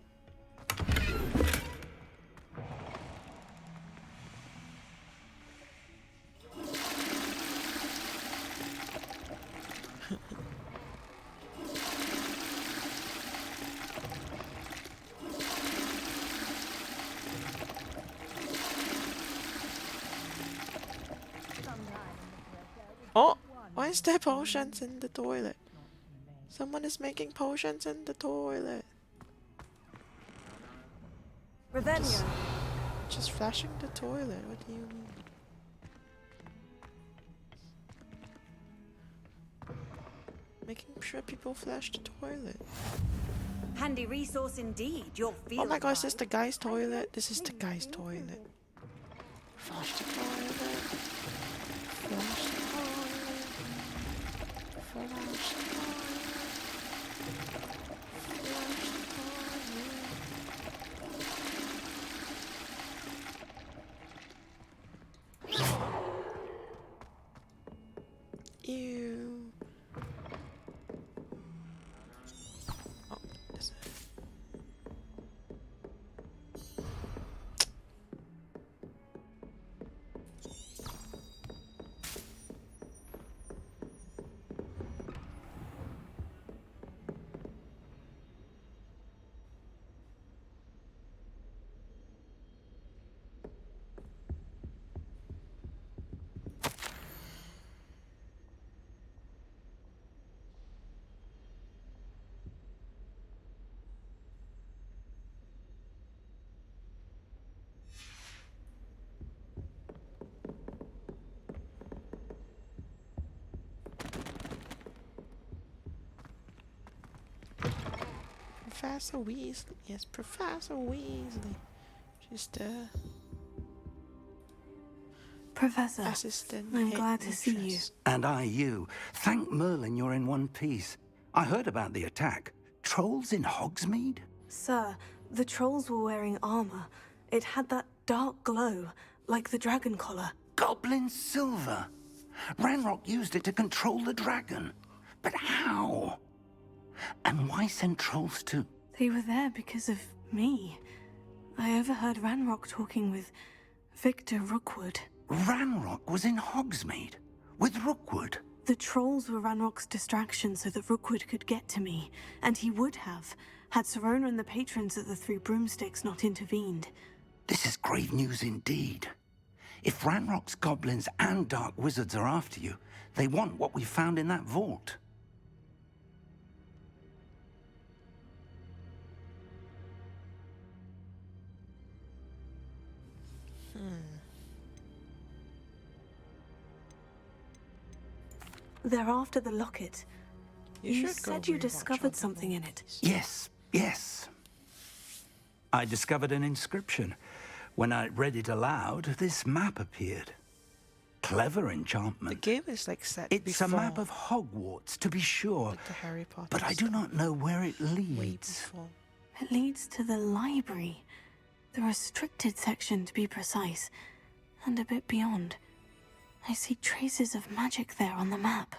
Oh, why is there potions in the toilet? Someone is making potions in the toilet. Revelio. Just flashing the toilet. What do you mean? Making sure people flash the toilet. Handy resource indeed. Your field. Oh my gosh, is this the guy's toilet? This is the guy's toilet. Flush the toilet. Flush the toilet. Flush the toilet. Flush the toilet. Ew. Oh, is it? Professor Weasley. Yes, Professor Weasley. She's the Professor, assistant. I'm glad to see you. And I you. Thank Merlin you're in one piece. I heard about the attack. Trolls in Hogsmeade? Sir, the trolls were wearing armor. It had that dark glow, like the dragon collar. Goblin silver. Ranrock used it to control the dragon. But how? And why send trolls too? They were there because of me. I overheard Ranrock talking with Victor Rookwood. Ranrock was in Hogsmeade with Rookwood. The trolls were Ranrock's distraction so that Rookwood could get to me, and he would have, had Serona and the patrons of the Three Broomsticks not intervened. This is grave news indeed. If Ranrock's goblins and dark wizards are after you, they want what we found in that vault. They're after the locket. You should go said you rewatch discovered all something in it. Yes, yes. I discovered an inscription. When I read it aloud, this map appeared. Clever enchantment. The game is like set It's before a map of Hogwarts, to be sure, the Harry Potter but I do not know where it way leads. before. It leads to the library. The restricted section, to be precise. And a bit beyond. I see traces of magic there on the map.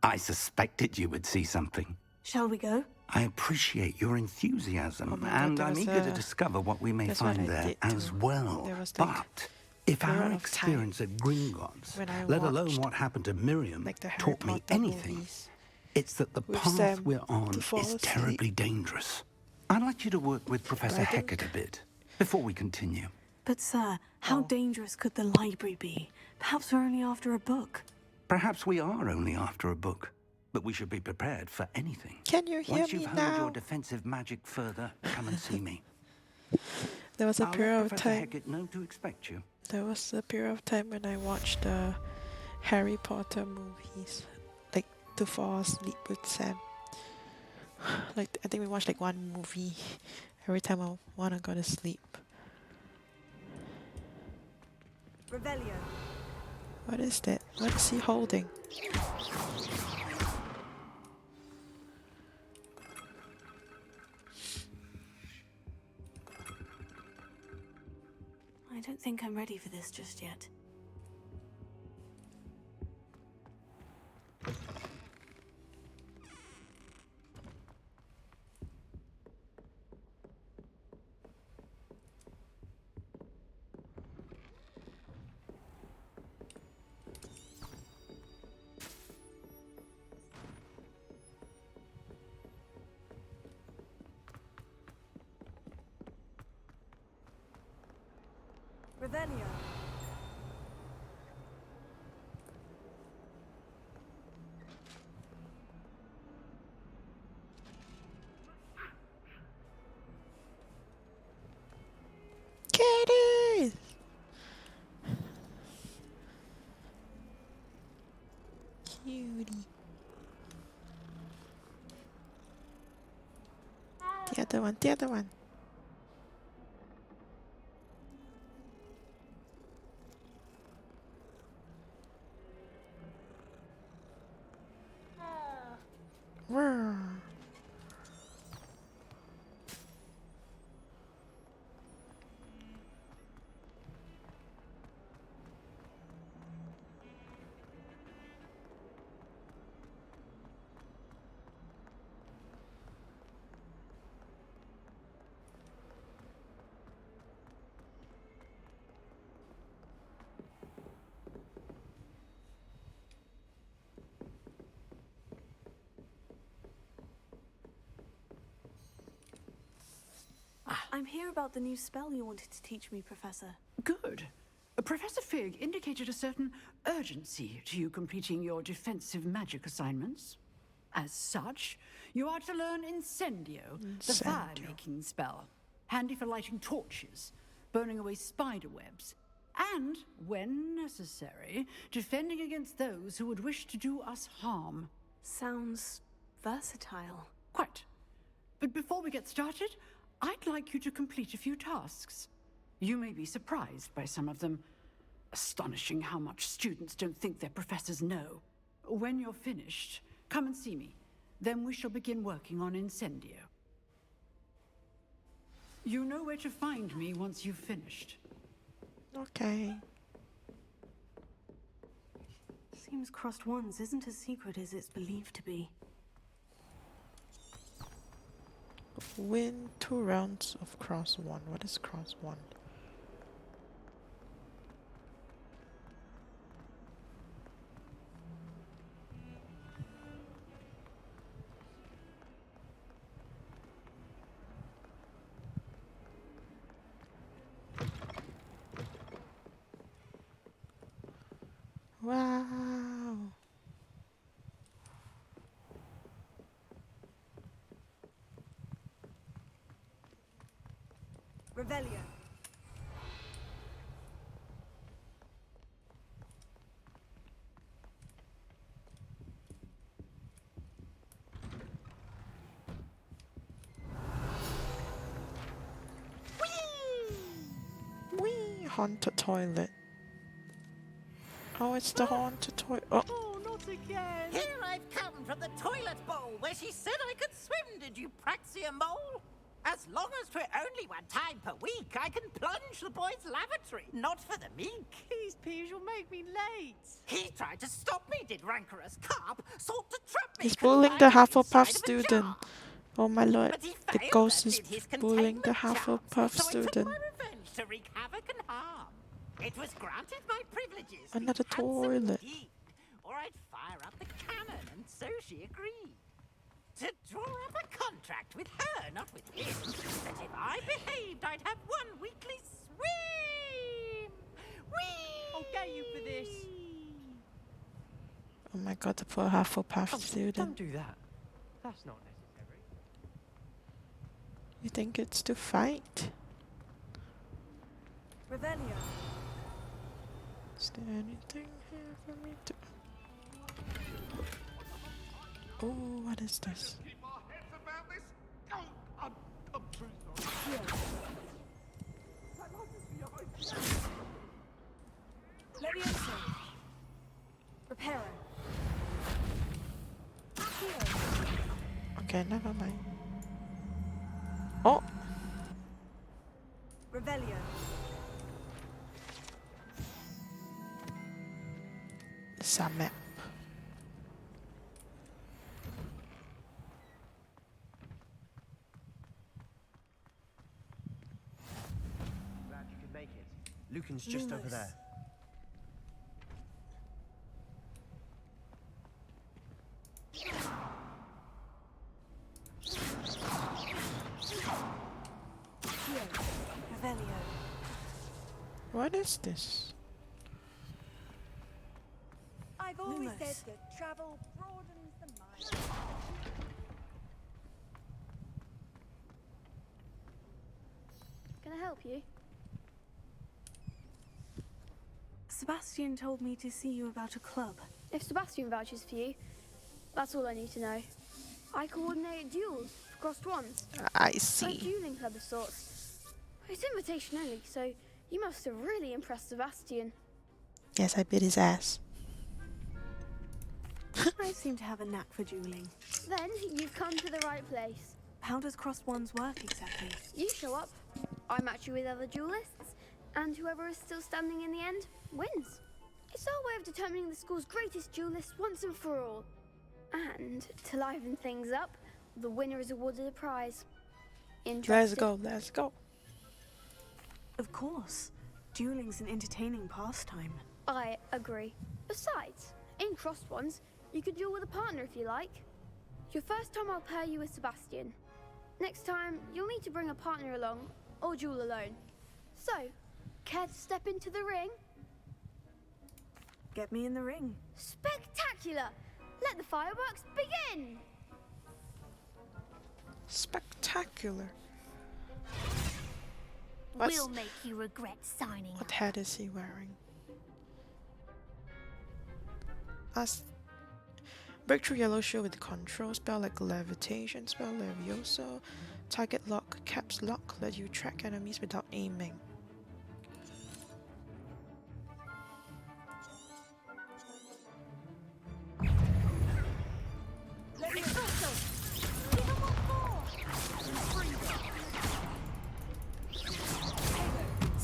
I suspected you would see something. Shall we go? I appreciate your enthusiasm, Oh my God, and there I'm was eager to a- discover what we may that's what find I there did as too. well. There was like But If period our of experience at Gringotts, when I let alone watched, what happened to Miriam, like, the Harry taught me Potter anything, movies it's that the with path Sam we're on to fall is asleep. terribly dangerous. I'd like you to work with Professor Hecat a bit before we continue. But, sir, how dangerous could the library be? Perhaps we're only after a book. Perhaps we are only after a book, but we should be prepared for anything. Can you hear Once me you've honed now? your defensive magic further, come and see me. There was a I'll period let of Professor time. Hecat know to expect you. There was a period of time when I watched the Harry Potter movies, like to fall asleep with Sam. Like I think we watched like one movie every time I wanna go to sleep. Revelio. What is that? What is he holding? I don't think I'm ready for this just yet. Revelio. Kitty! Cutie. The other one, the other one. Roar. I'm here about the new spell you wanted to teach me, Professor. Good. Professor Fig indicated a certain urgency to you completing your defensive magic assignments. As such, you are to learn Incendio, the fire-making spell, handy for lighting torches, burning away spider webs, and, when necessary, defending against those who would wish to do us harm. Sounds versatile. Quite. But before we get started, I'd like you to complete a few tasks. You may be surprised by some of them. Astonishing how much students don't think their professors know. When you're finished, come and see me. Then we shall begin working on Incendio. You know where to find me once you've finished. Okay. Seems crossed ones isn't as secret as it's believed to be. Win 2 rounds of cross 1. What is cross 1? Wow. Revelio. Whee! Haunted toilet. Oh, it's the haunted toilet. Oh. Oh, not again! Here I've come from the toilet bowl where she said I could swim, did you praxia mole? As long as 'twere only 1 time per week, I can plunge the boy's lavatory, not for the meek. These peas will make me late. He tried to stop me, did rancorous carp, sought to trap me. He's bullying the confined Hufflepuff inside of a student. jar. Oh my lord. But he The failed ghost and is did his bullying the containment Hufflepuff charms, so I took student. my revenge to wreak havoc and harm. It was granted my privileges. Another toilet. Or I'd fire up the cannon, and so she agreed. To draw up a contract with her, not with him, that if I behaved, I'd have one weekly swim! Whee! I'll get you for this. Oh my god, the poor Hufflepuff student. Don't do that. That's not necessary. You think it's to fight? Revelio. Is there anything here for me to... Oh, what is this? Keep our heads about this. Oh, I'm truly sorry. Leviosa. Reparo. Okay, never mind. Oh! Revelio. It's a map. Glad you could make it. Lucan's just over there. Revelio. What is this? I've always said that travel broadens the mind. Can I help you? Sebastian told me to see you about a club. If Sebastian vouches for you, that's all I need to know. I coordinate duels for crossed ones. I A see. dueling club of sorts. It's invitation only, so you must have really impressed Sebastian. Yes, I bit his ass. I seem to have a knack for dueling. Then you've come to the right place. How does crossed ones work exactly? You show up, I match you with other duelists, and whoever is still standing in the end wins. It's our way of determining the school's greatest duelist once and for all. And to liven things up, the winner is awarded a prize. Let's go, let's go. Of course. Dueling's an entertaining pastime. I agree. Besides, in crossed ones, you could duel with a partner if you like. Your first time I'll pair you with Sebastian. Next time, you'll need to bring a partner along, or duel alone. So, care to step into the ring? Get me in the ring. Spectacular! Let the fireworks begin! Spectacular. We'll make you regret signing What up. hat is he wearing? Break through yellow shield with control spell like levitation spell, leviosa. Target lock, caps lock, let you track enemies without aiming.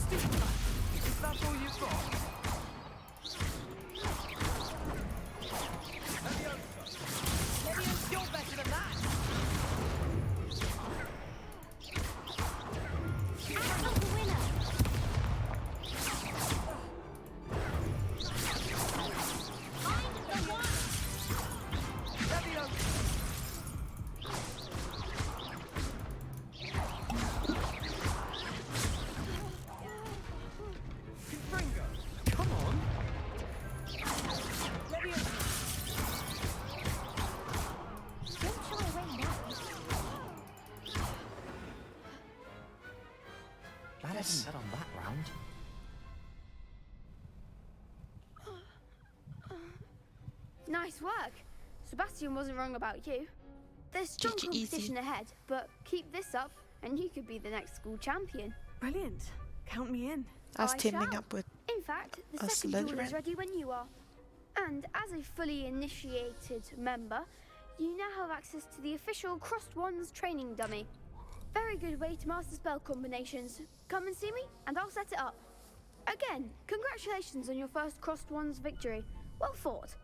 Is that all you've got? Leviosa, you're better than that! Come on! That hasn't bet on that round. Nice work. Sebastian wasn't wrong about you. There's strong GG easy. competition ahead, but keep this up and you could be the next school champion. Brilliant. Count me in. Us I teaming shall. up with In fact, the a second duel is Slytherin. ready when you are. And as a fully initiated member, you now have access to the official Crossed Wands training dummy. Very good way to master spell combinations. Come and see me, and I'll set it up. Again, congratulations on your first Crossed Wands victory. Well fought.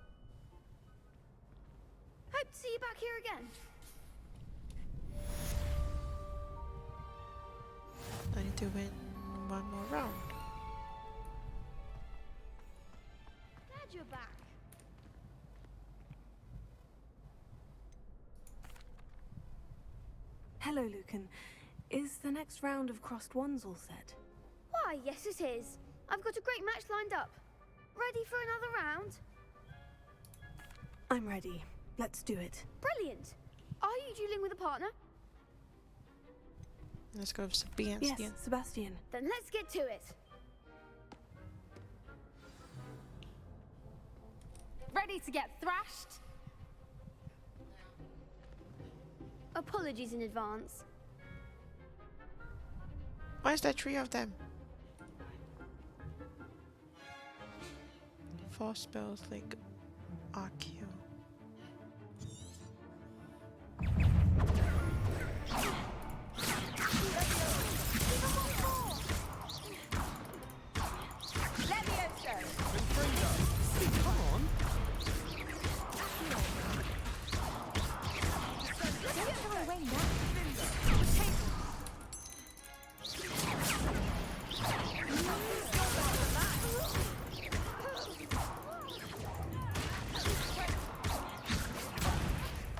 Hope to see you back here again. I need to win one more round. you're back. Hello, Lucan. Is the next round of Crossed Ones all set? Why, yes it is. I've got a great match lined up. Ready for another round? I'm ready. Let's do it. Brilliant. Are you dueling with a partner? Let's go with Sebastian. Yes, Sebastian. Then let's get to it. Ready to get thrashed? Apologies in advance. Why is there 3 of them? 4 spells like Archeo. Leviosa! Come on! Don't throw away now.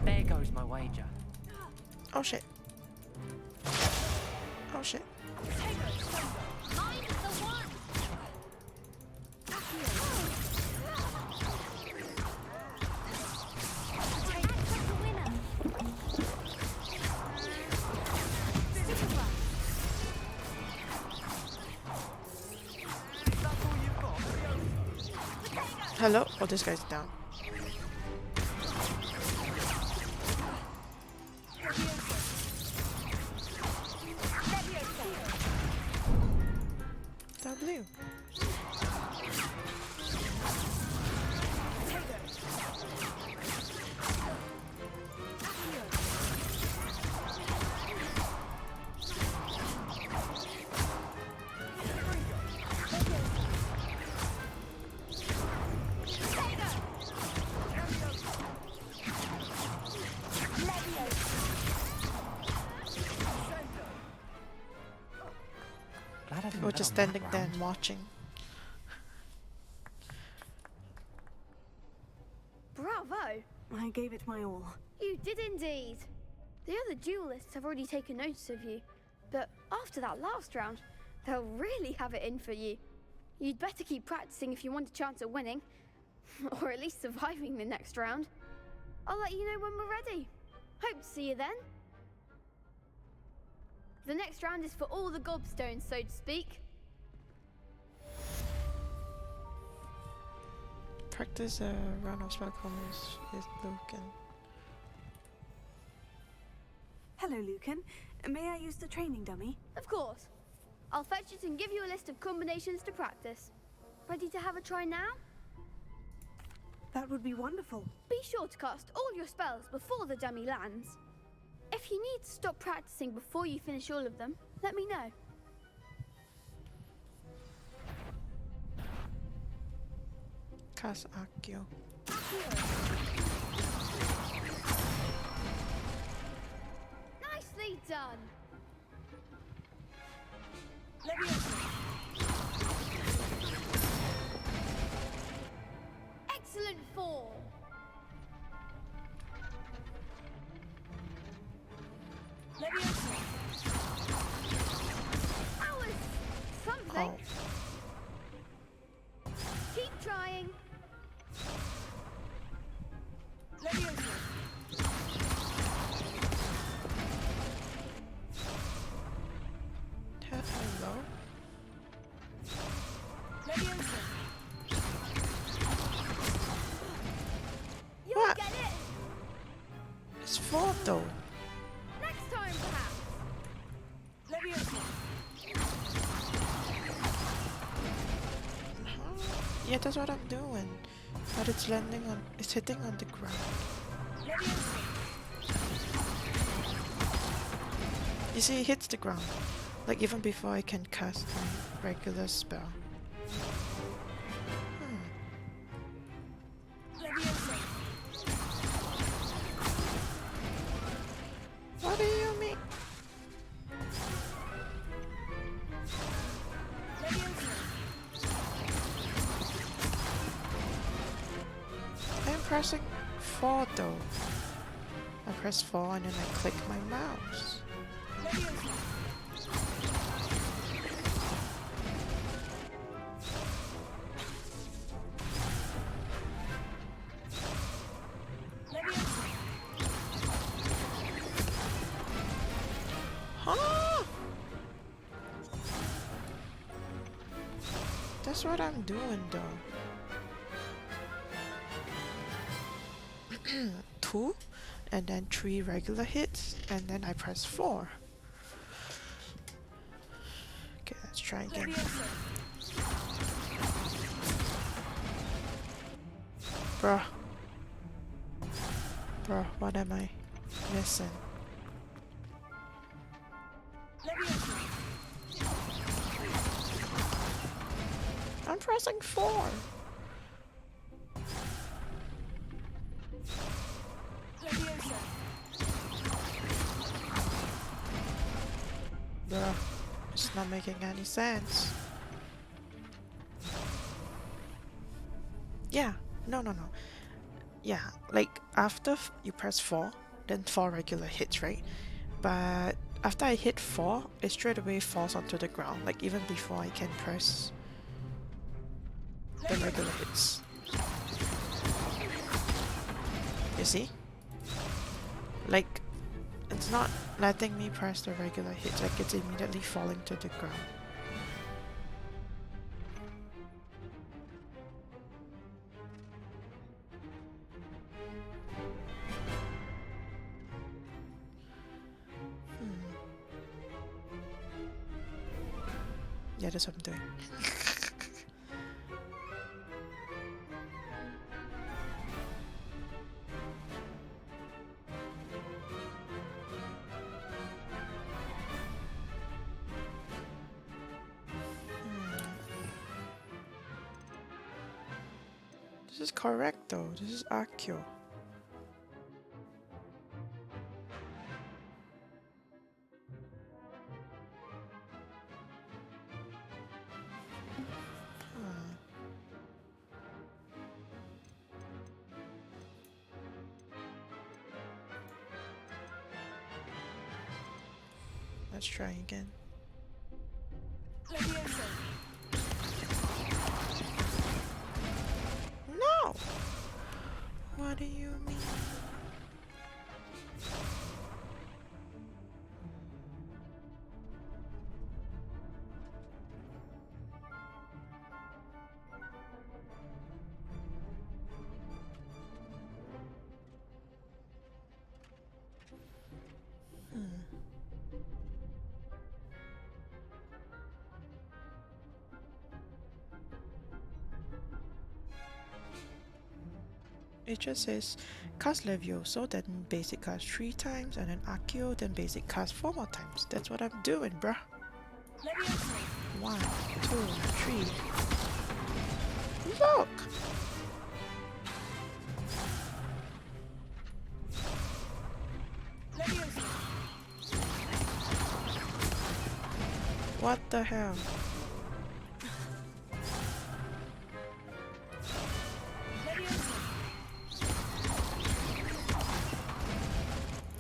There goes my wager. Oh shit. Oh shit. I'm the one! Hello? Oh, this guy's down. W. We're just standing there and watching. Bravo! I gave it my all. You did indeed. The other duelists have already taken notice of you, but after that last round, they'll really have it in for you. You'd better keep practicing if you want a chance at winning, or at least surviving the next round. I'll let you know when we're ready. Hope to see you then. The next round is for all the gobstones, so to speak. Practice a round of spell combos with Lucan. Hello, Lucan. May I use the training dummy? Of course. I'll fetch it and give you a list of combinations to practice. Ready to have a try now? That would be wonderful. Be sure to cast all your spells before the dummy lands. If you need to stop practicing before you finish all of them, let me know. Cast Archeo. Nicely done. Excellent fall. That was something. Oh. Keep trying. Hello? You'll What? get it. It's 4 though. Next time, perhaps. Yeah, that's what I'm doing. But it's landing on, it's hitting on the ground. You see, it hits the ground. Like even before I can cast my regular spell. What do you mean? pressing 4 though? I press 4 and then I click my mouse. Huh? That's what I'm doing though. 2 and then 3 regular hits and then I press 4. Okay, let's try again. Bruh. Bruh, what am I missing? I'm pressing 4. Bruh, it's not making any sense. Yeah, no. Yeah, like after you press 4, then 4 regular hits, right? But after I hit 4, it straight away falls onto the ground, like even before I can press the regular hits. You see? Like, it's not letting me press the regular hits, like it's immediately falling to the ground. Yeah, that's what I'm doing. This is correct though. This is Akio. Let's try again. No! What do you mean? It just says cast leviOsa, then basic cast 3 times, and then Akio, then basic cast 4 more times. That's what I'm doing, bruh. 1, 2, 3. Look! What the hell?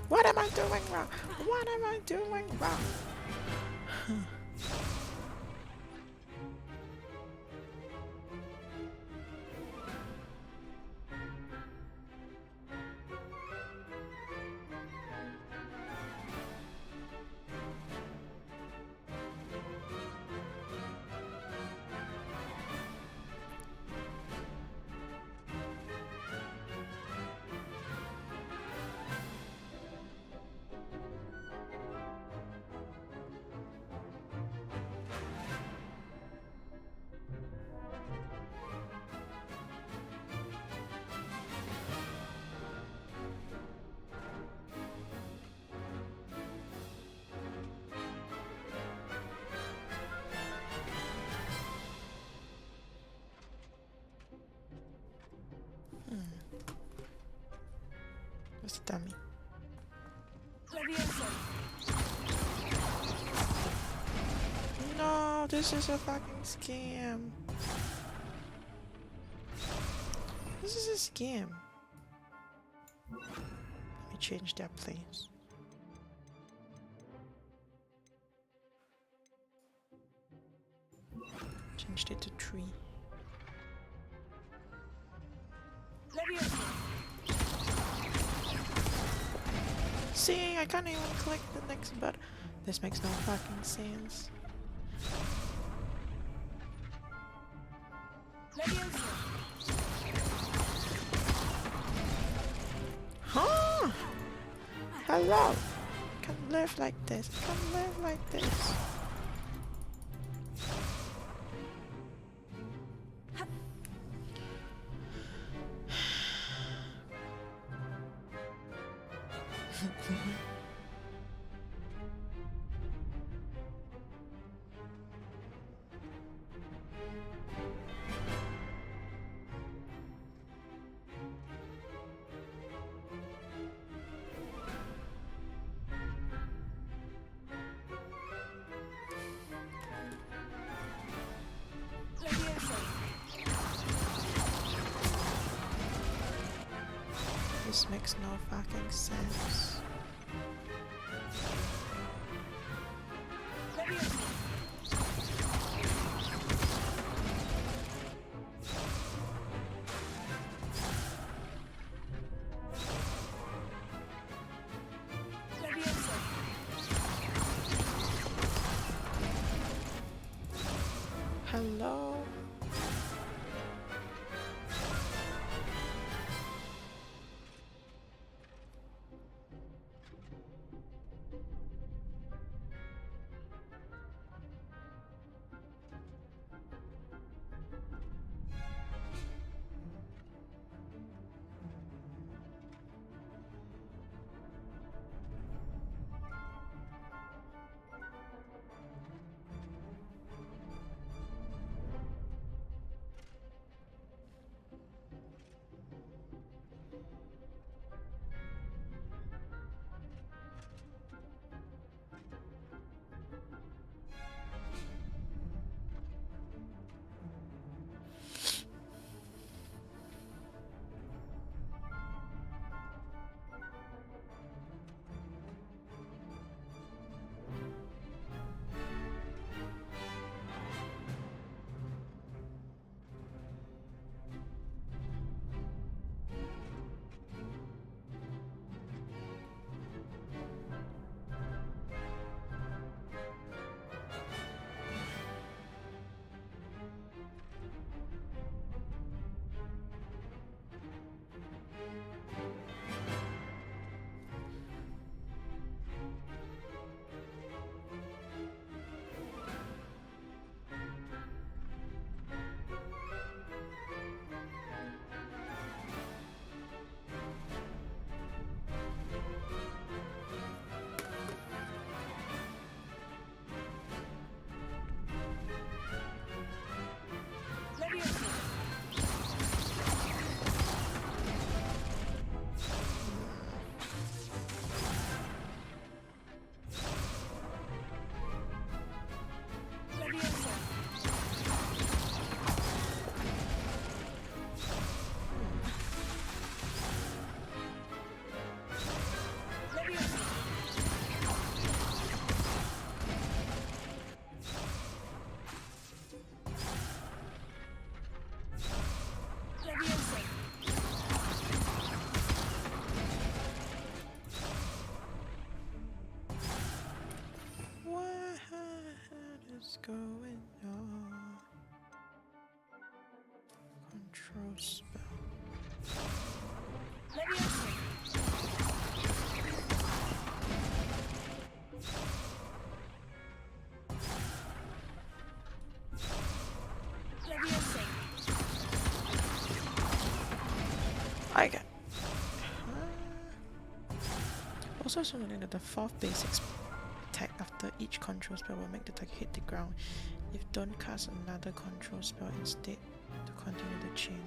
What am I doing wrong? What am I doing wrong? What's the dummy? No, this is a fucking scam. This is a scam. Let me change their place. Changed it to 3. See, I can't even click the next button. This makes no fucking sense. Huh? Hello. I can't live like this. I can't live like this. This makes no fucking sense. Hello? Going on? Control spell. I get. Also, something that the 4th basics attack after each control spell will make the target hit the ground. If don't cast another control spell instead to continue the chain.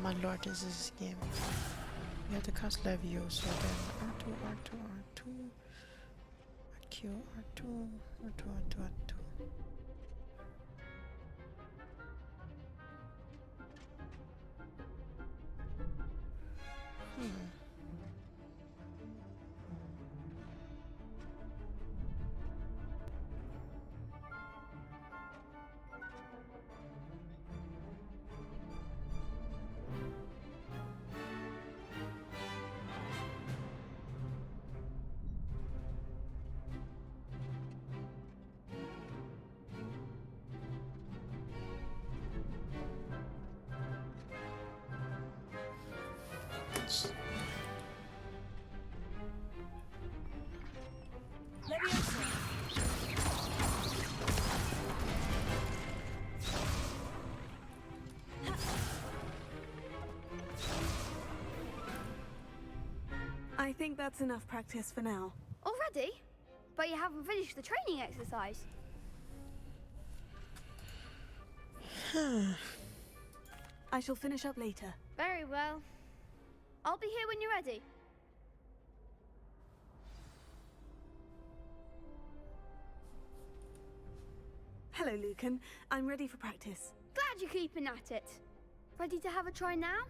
my lord, is this game? We have to cast leviOsa, then R2, R2, R2, RQ, R2, R2, R2, R2. I think that's enough practice for now. Already? But you haven't finished the training exercise. I shall finish up later. Very well. I'll be here when you're ready. Hello, Lucan. I'm ready for practice. Glad you're keeping at it. Ready to have a try now?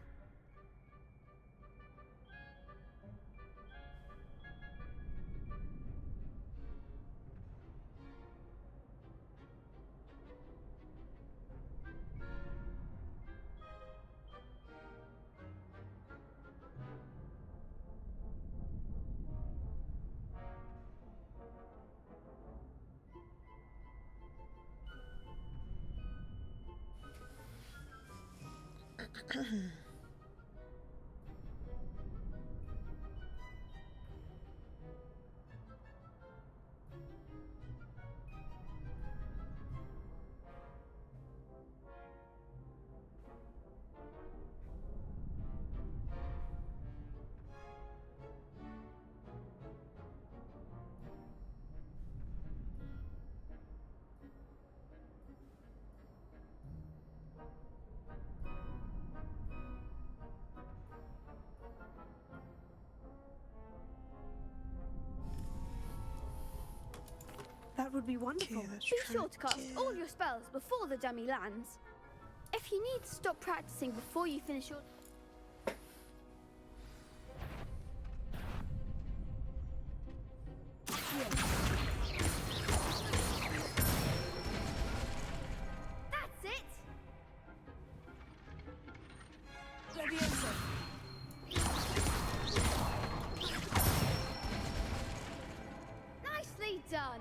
That would be wonderful. Be sure to cast all your spells before the dummy lands. If you need to stop practicing before you finish your... That's it! Leviosa. Nicely done!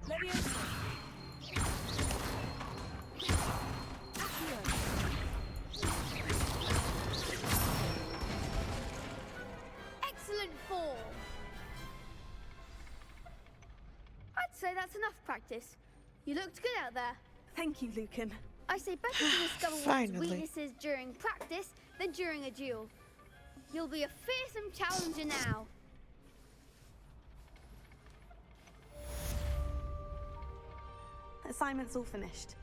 Leviosa. Excellent form! I'd say that's enough practice. You looked good out there. Thank you, Lucan. I say better to discover one's Finally. weaknesses during practice than during a duel. You'll be a fearsome challenger now. Assignment's all finished.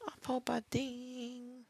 Apple budding.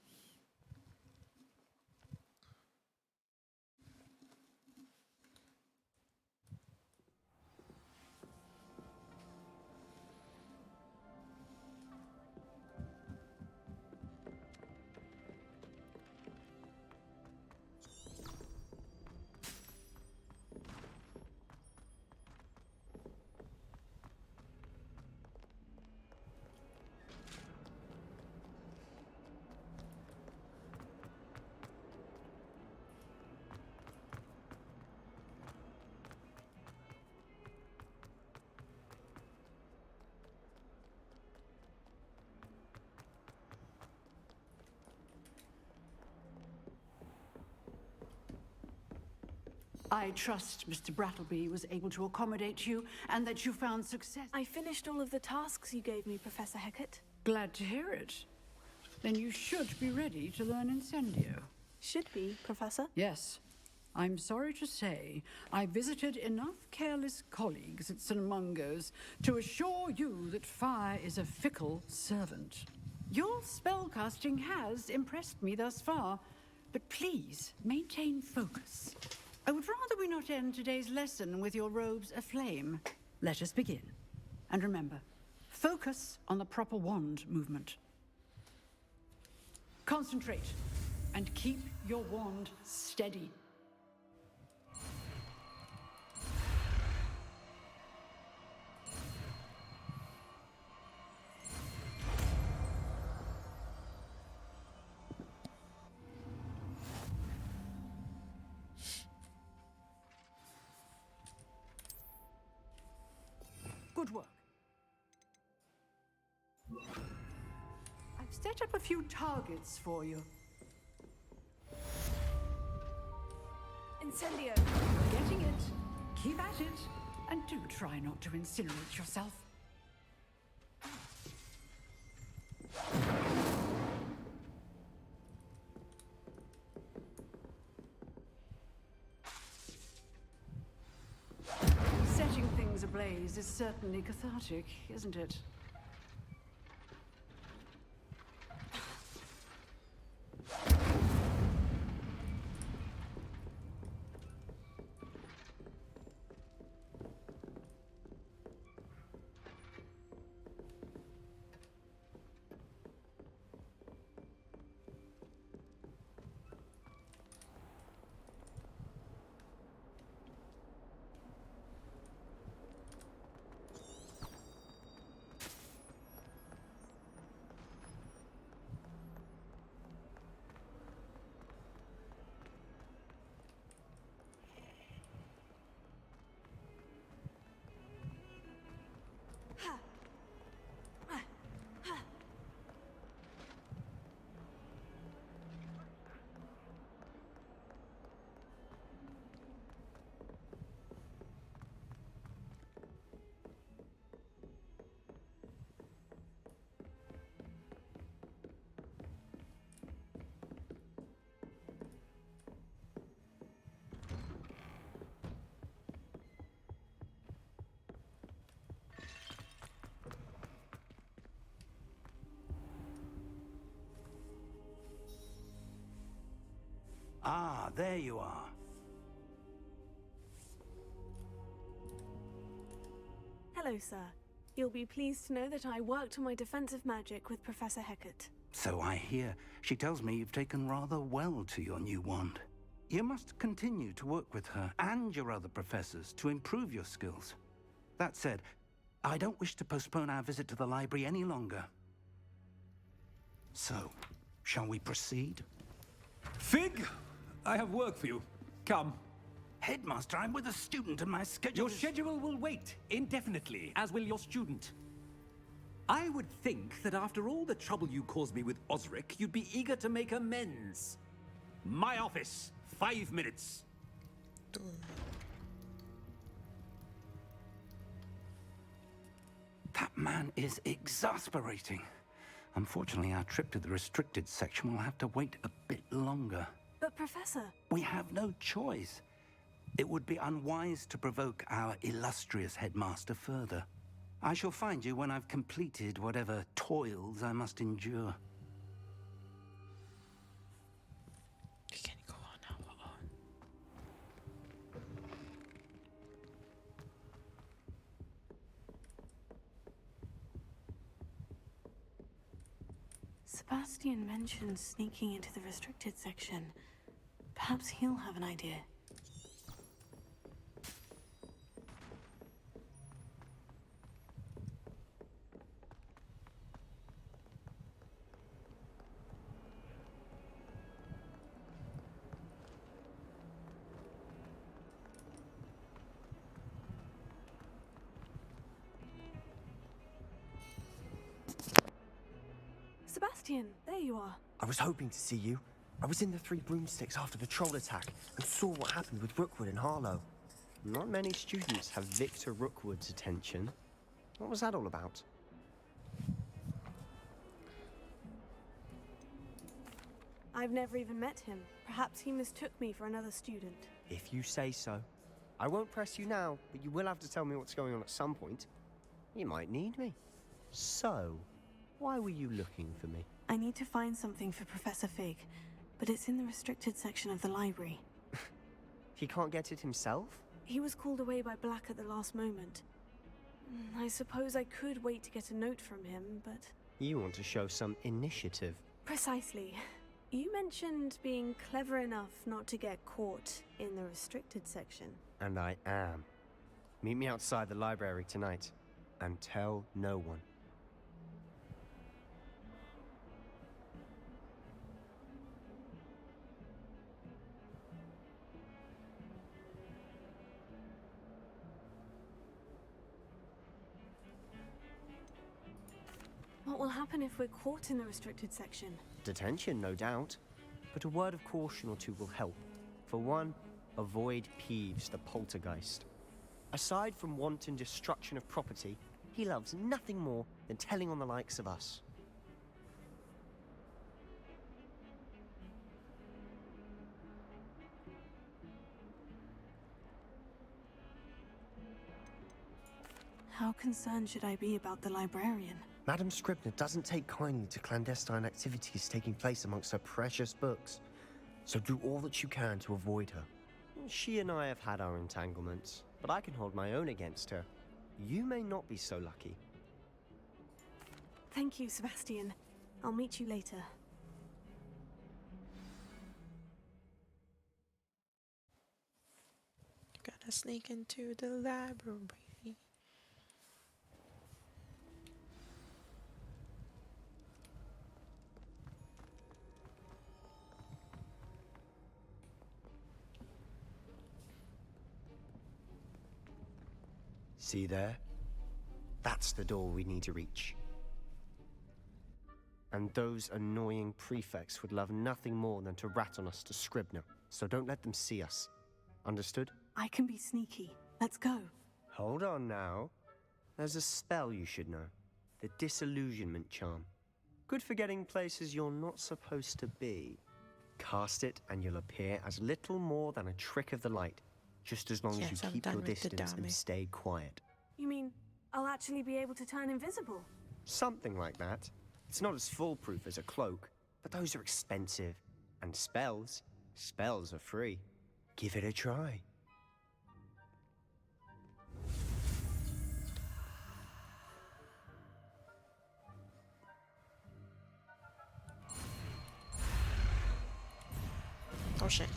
I trust Mr. Brattleby was able to accommodate you and that you found success. I finished all of the tasks you gave me, Professor Hecat. Glad to hear it. Then you should be ready to learn Incendio. Should be, Professor. Yes. I'm sorry to say, I visited enough careless colleagues at St. Mungo's to assure you that fire is a fickle servant. Your spellcasting has impressed me thus far, but please maintain focus. I would rather we not end today's lesson with your robes aflame. Let us begin. And remember, focus on the proper wand movement. Concentrate and keep your wand steady. Good work. I've set up a few targets for you. Incendio. Getting it. Keep at it. And do try not to incinerate yourself. Setting things ablaze is certainly cathartic, isn't it? Ah, there you are. Hello, sir. You'll be pleased to know that I worked on my defensive magic with Professor Hecat. So I hear. She tells me you've taken rather well to your new wand. You must continue to work with her and your other professors to improve your skills. That said, I don't wish to postpone our visit to the library any longer. So, shall we proceed? Fig, I have work for you. Come. Headmaster, I'm with a student and my schedule Your schedule will wait indefinitely, as will your student. I would think that after all the trouble you caused me with Osric, you'd be eager to make amends. My office, 5 minutes. That man is exasperating. Unfortunately, our trip to the restricted section will have to wait a bit longer. But, Professor... We have no choice. It would be unwise to provoke our illustrious headmaster further. I shall find you when I've completed whatever toils I must endure. You can go on now, on. Sebastian mentioned sneaking into the restricted section. Perhaps he'll have an idea. Sebastian, there you are. I was hoping to see you. I was in the Three Broomsticks after the troll attack and saw what happened with Rookwood and Harlow. Not many students have Victor Rookwood's attention. What was that all about? I've never even met him. Perhaps he mistook me for another student. If you say so. I won't press you now, but you will have to tell me what's going on at some point. You might need me. So, why were you looking for me? I need to find something for Professor Fig, but it's in the restricted section of the library. He can't get it himself? He was called away by Black at the last moment. I suppose I could wait to get a note from him, but... You want to show some initiative. Precisely. You mentioned being clever enough not to get caught in the restricted section. And I am. Meet me outside the library tonight, and tell no one. What will happen if we're caught in the restricted section? Detention, no doubt. But a word of caution or two will help. For one, avoid Peeves, the poltergeist. Aside from wanton destruction of property, he loves nothing more than telling on the likes of us. How concerned should I be about the librarian? Madame Scribner doesn't take kindly to clandestine activities taking place amongst her precious books, so do all that you can to avoid her. She and I have had our entanglements, but I can hold my own against her. You may not be so lucky. Thank you, Sebastian. I'll meet you later. Gonna sneak into the library. See there? That's the door we need to reach. And those annoying prefects would love nothing more than to rat on us to Scribner, so don't let them see us. Understood? I can be sneaky. Let's go. Hold on now. There's a spell you should know. The Disillusionment Charm. Good for getting places you're not supposed to be. Cast it and you'll appear as little more than a trick of the light. Just as long as you keep your distance and stay quiet. You mean I'll actually be able to turn invisible? Something like that. It's not as foolproof as a cloak, but those are expensive. And spells are free. Give it a try. Oh shit.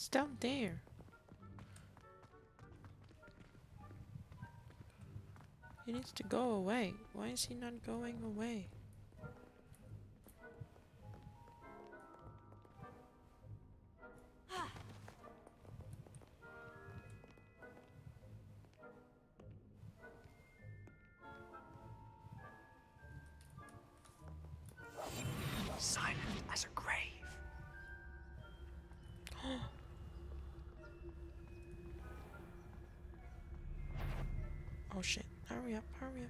It's down there. He needs to go away. Why is he not going away? Silent as a grave. Oh shit. Hurry up, hurry up.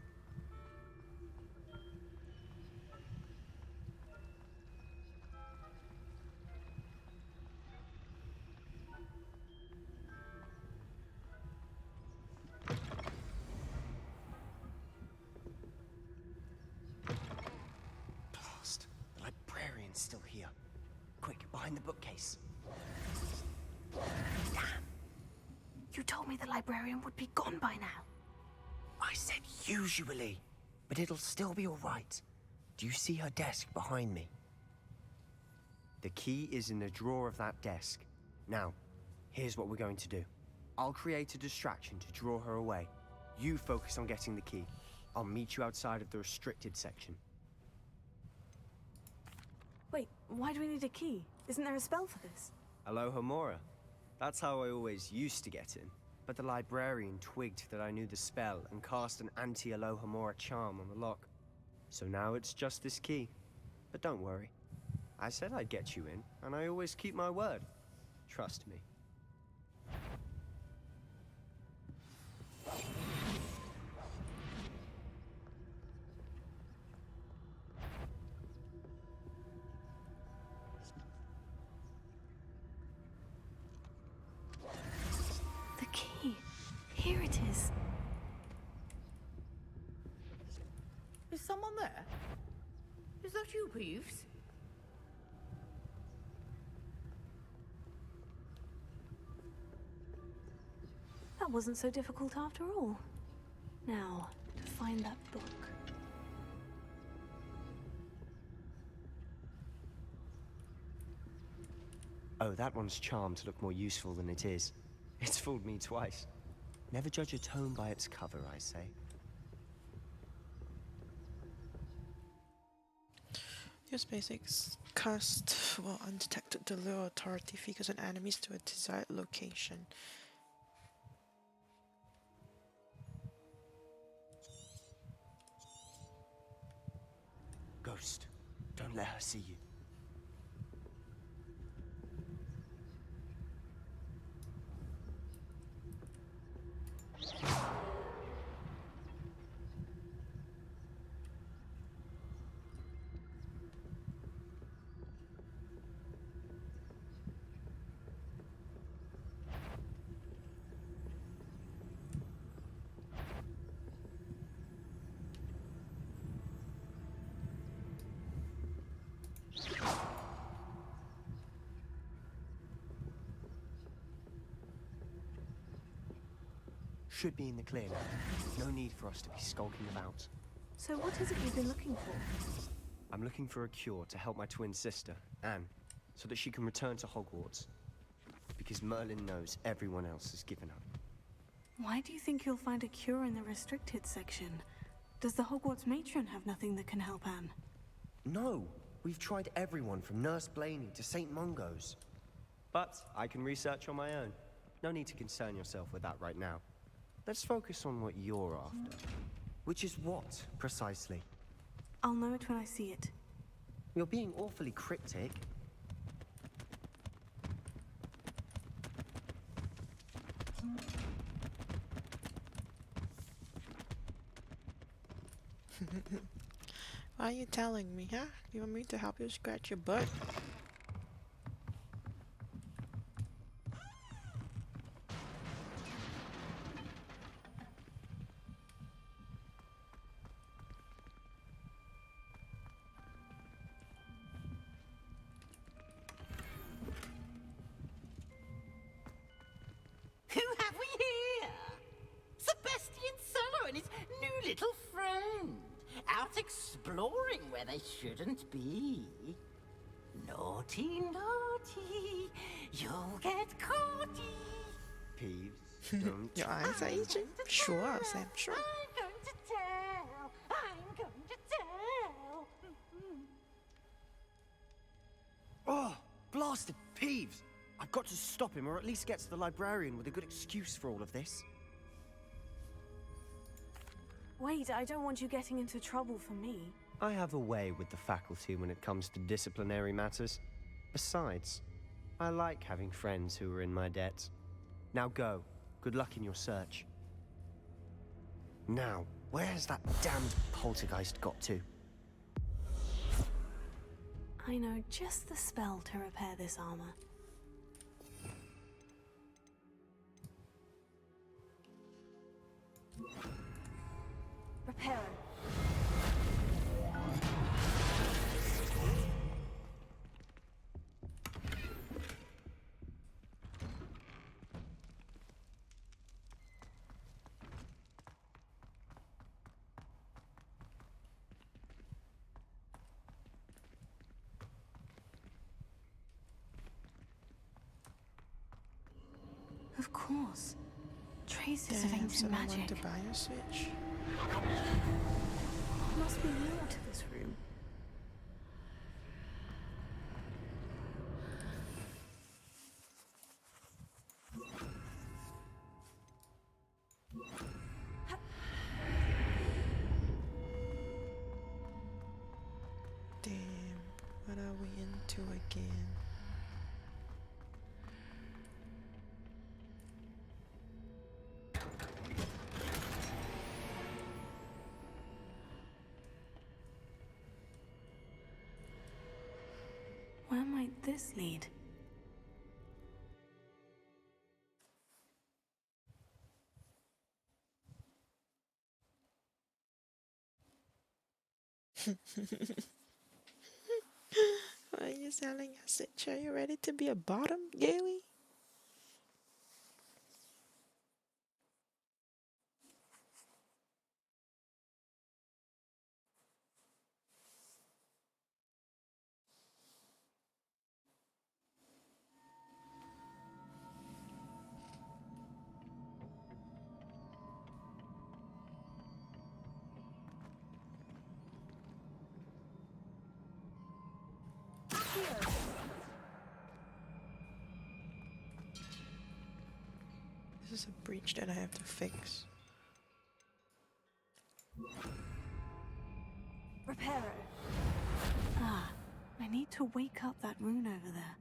Blast. The librarian's still here. Quick, behind the bookcase. Damn. You told me the librarian would be gone by now. I said usually, but it'll still be all right. Do you see her desk behind me? The key is in the drawer of that desk. Now, here's what we're going to do. I'll create a distraction to draw her away. You focus on getting the key. I'll meet you outside of the restricted section. Wait, why do we need a key? Isn't there a spell for this? Alohomora. That's how I always used to get in. But the librarian twigged that I knew the spell and cast an anti-Alohomora charm on the lock. So now it's just this key. But don't worry. I said I'd get you in, and I always keep my word. Trust me. The key. Here it is. Is someone there? Is that you, Peeves? That wasn't so difficult after all. Now, to find that book. Oh, that one's charmed to look more useful than it is. It's fooled me twice. Never judge a tome by its cover, I say. Use basics. Cast while undetected to lure authority figures and enemies to a desired location. Ghost, don't let her see you. Should be in the clear now. No need for us to be skulking about. So what is it you've been looking for? I'm looking for a cure to help my twin sister, Anne, so that she can return to Hogwarts. Because Merlin knows everyone else has given up. Why do you think you'll find a cure in the restricted section? Does the Hogwarts matron have nothing that can help Anne? No! We've tried everyone from Nurse Blaney to St. Mungo's. But I can research on my own. No need to concern yourself with that right now. Let's focus on what you're after. Which is what, precisely? I'll know it when I see it. You're being awfully cryptic. Why are you telling me, huh? You want me to help you scratch your butt? Who have we here? Sebastian Solo and his new little friend. Out exploring where they shouldn't be. Naughty, naughty, you'll get caughty. Peeves, don't. Your eyes are itching? Sure, Sam, sure. I'm going to tell. I'm going to tell. Oh, blasted Peeves! I've got to stop him, or at least get to the librarian with a good excuse for all of this. Wait, I don't want you getting into trouble for me. I have a way with the faculty when it comes to disciplinary matters. Besides, I like having friends who are in my debt. Now go. Good luck in your search. Now, where's that damned poltergeist got to? I know just the spell to repair this armor. Reparo. Of course. Traces of Damn, ancient someone magic. want to buy a Switch? Must be more to this room. Damn, what are we into again? Where might this lead? Why are you selling a Switch? Are you ready to be a bottom, Gaily? This is a breach that I have to fix. Reparo. Ah, I need to wake up that rune over there.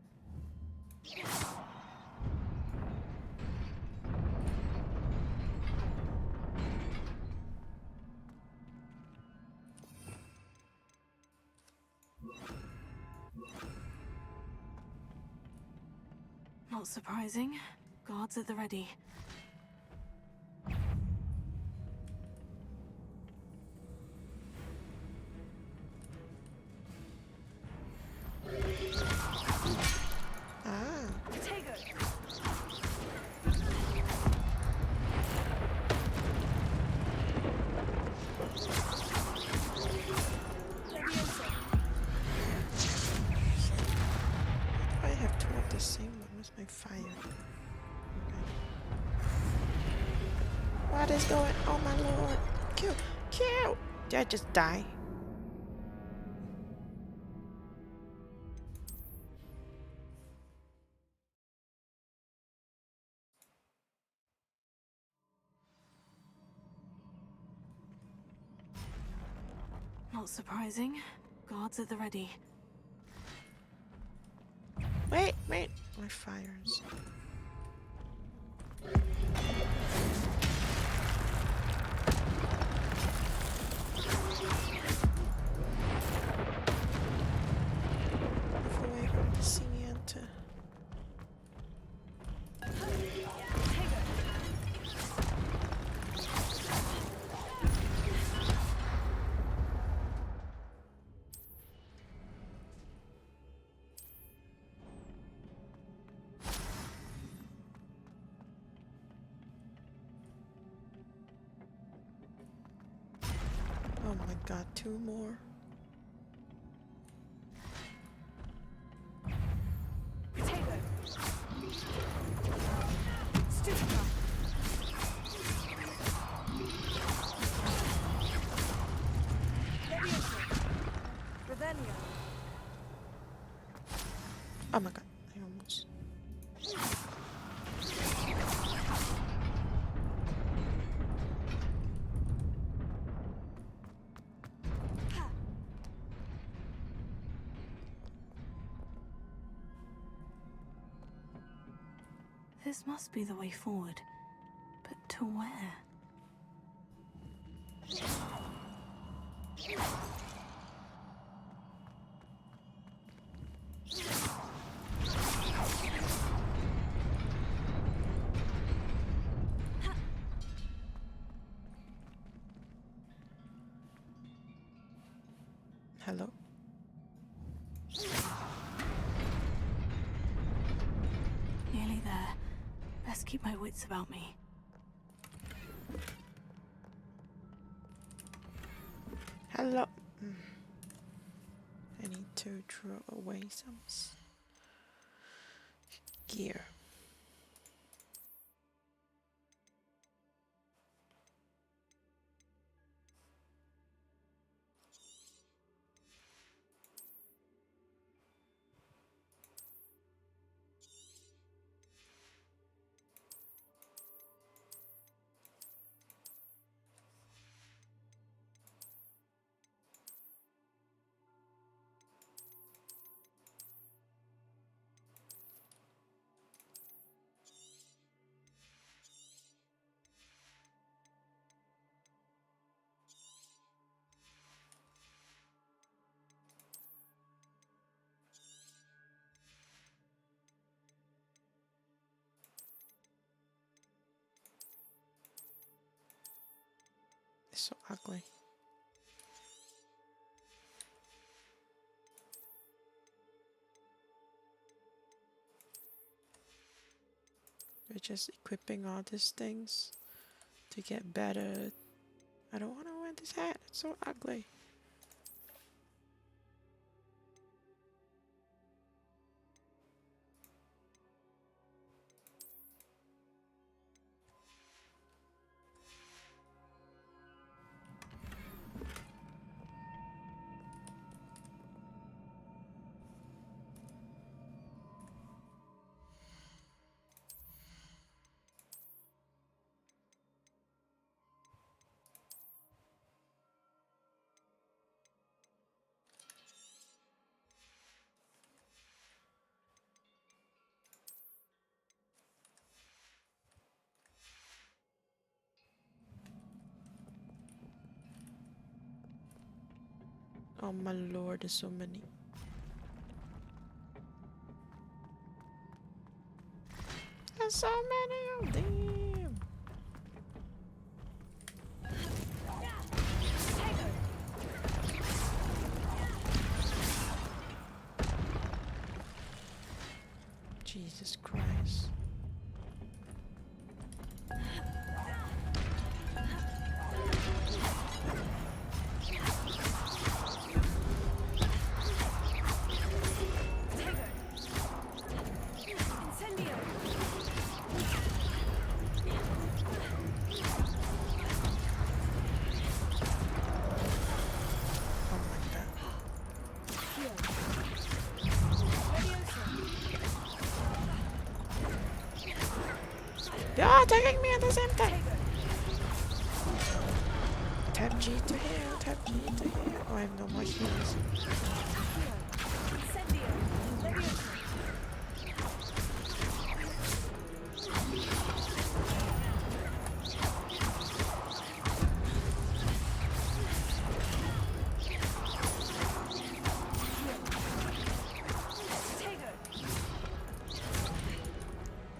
Not surprising. Guards at the ready. I have two of the same one. Where's my fire? Okay. What is going on, my lord? Kill! Kill! Did I just die? Not surprising. Guards at the ready. Wait! My fires. Move away from the Sinianta. Oh my god, two more. This must be the way forward. But to where? Hello? Nearly there. Best keep my wits about me. Hello. I need to throw away some gear. It's so ugly. We're just equipping all these things to get better. I don't want to wear this hat. It's so ugly. Oh my lord, there's so many. There's so many of them. Jesus Christ. You're attacking me at the same time. Tap G to heal, tap G to heal. Oh, I have no more heals.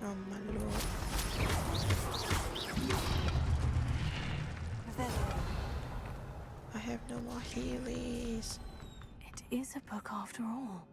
Oh my lord. I have no more healies. It is a book after all.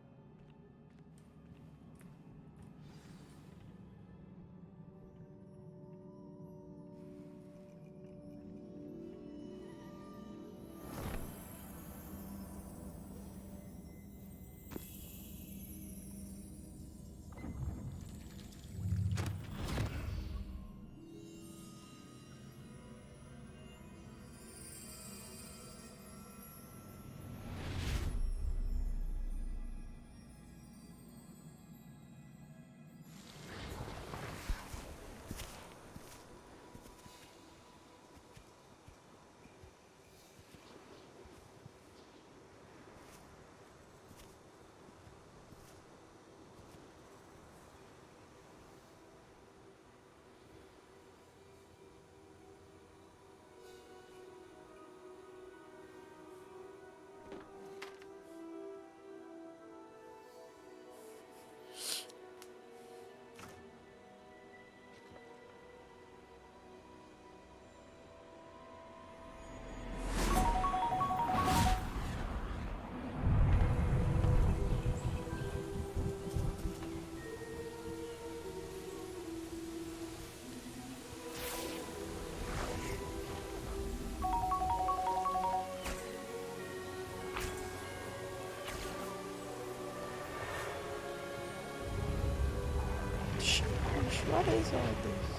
What is all this?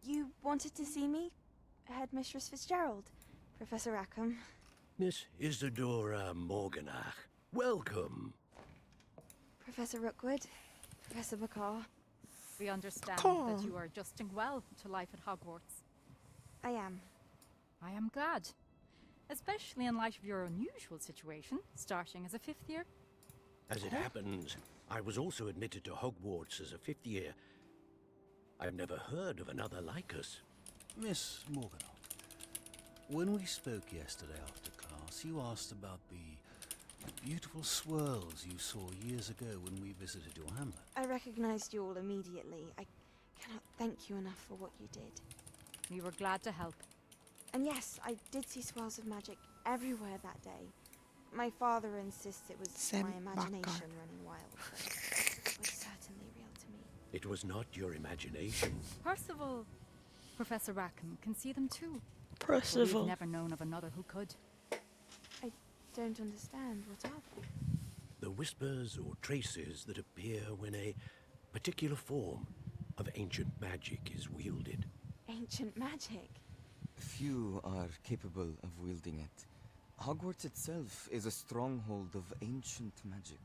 You wanted to see me? Headmistress Fitzgerald, Professor Rackham. Miss Isadora Morganach, welcome. Professor Rookwood, Professor McCaw. We understand that you are adjusting well to life at Hogwarts. I am. I am glad. Especially in light of your unusual situation, starting as a 5th year. As it happens, I was also admitted to Hogwarts as a 5th year. I've never heard of another like us. Miss Morganoff, when we spoke yesterday after class, you asked about the beautiful swirls you saw years ago when we visited your hamlet. I recognized you all immediately. I cannot thank you enough for what you did. We were glad to help. And yes, I did see swirls of magic everywhere that day. My father insists it was my imagination running wild, but it was certainly real to me. It was not your imagination. Percival, Professor Rackham can see them too. Percival. We've never known of another who could. I don't understand. What are they? The whispers or traces that appear when a particular form of ancient magic is wielded. Ancient magic? Few are capable of wielding it. Hogwarts itself is a stronghold of ancient magic.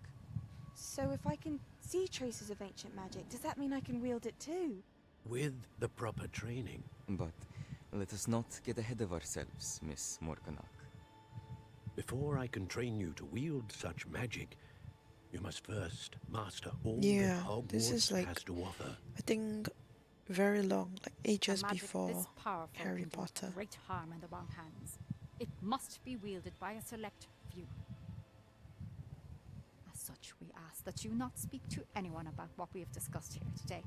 So if I can see traces of ancient magic, does that mean I can wield it too? With the proper training. But let us not get ahead of ourselves, Miss Morganach. Before I can train you to wield such magic, you must first master all Yeah, that Hogwarts this is like, has to offer. I think, very long, like ages A magic before this powerful Harry can do Potter. great harm in the wrong hands. It must be wielded by a select few. As such, we ask that you not speak to anyone about what we have discussed here today.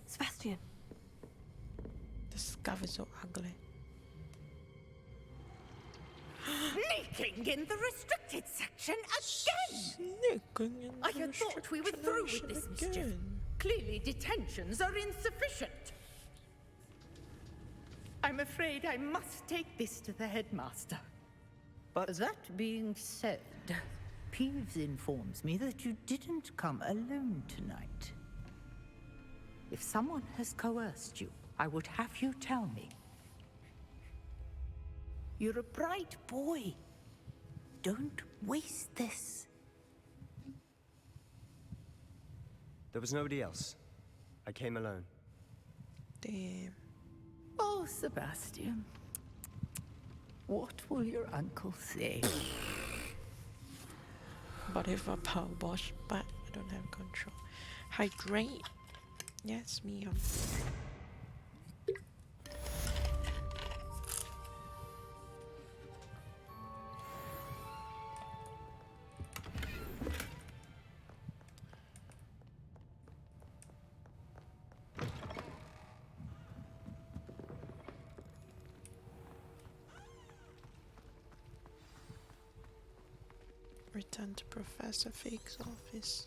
Sebastian. This scarf is so ugly. Sneaking in the restricted section again! Sneaking in I had thought we were through with this mischief. Clearly detentions are insufficient. I'm afraid I must take this to the headmaster. But that being said, Peeves informs me that you didn't come alone tonight. If someone has coerced you, I would have you tell me. You're a bright boy. Don't waste this. There was nobody else. I came alone. Damn. Oh, Sebastian. What will your uncle say? Body for power wash, but I don't have control. Hydrate. Yes, me. Return to Professor Fig's office.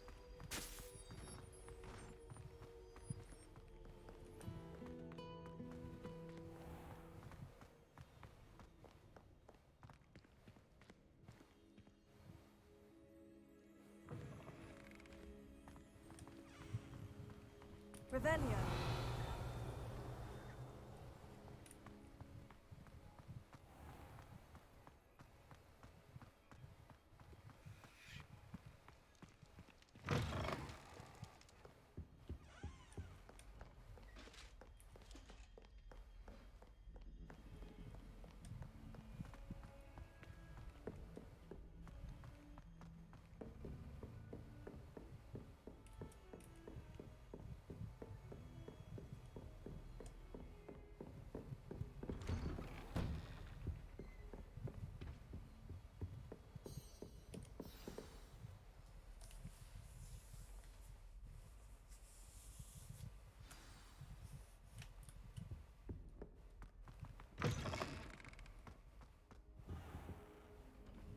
Revelio.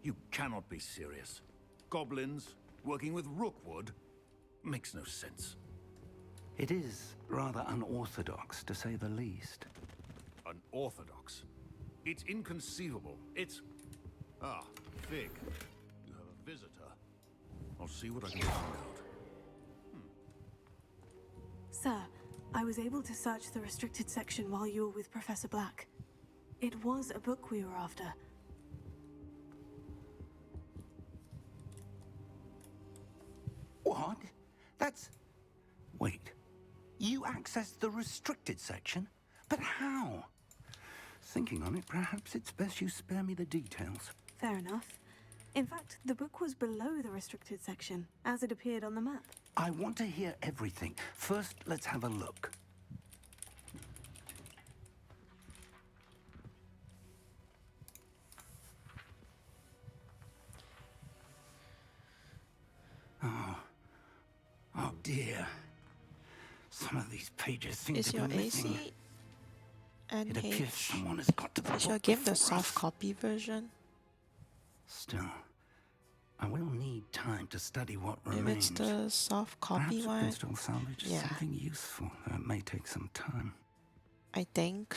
You cannot be serious. Goblins working with Rookwood makes no sense. It is rather unorthodox, to say the least. Unorthodox? It's inconceivable. It's... Ah, Fig. You have a visitor. I'll see what I can find out. Sir, I was able to search the restricted section while you were with Professor Black. It was a book we were after. What? That's... Wait. You accessed the restricted section? But how? Thinking on it, perhaps it's best you spare me the details. Fair enough. In fact, the book was below the restricted section, as it appeared on the map. I want to hear everything. First, let's have a look. Oh dear. Some of these pages seem to be missing. AC and It appears H. someone has got to the Is your book game the before soft us. copy version? Still, I will need time to study what If remains. it's the soft copy Perhaps we one, can still salvage yeah. something useful, though it may take some time. I think.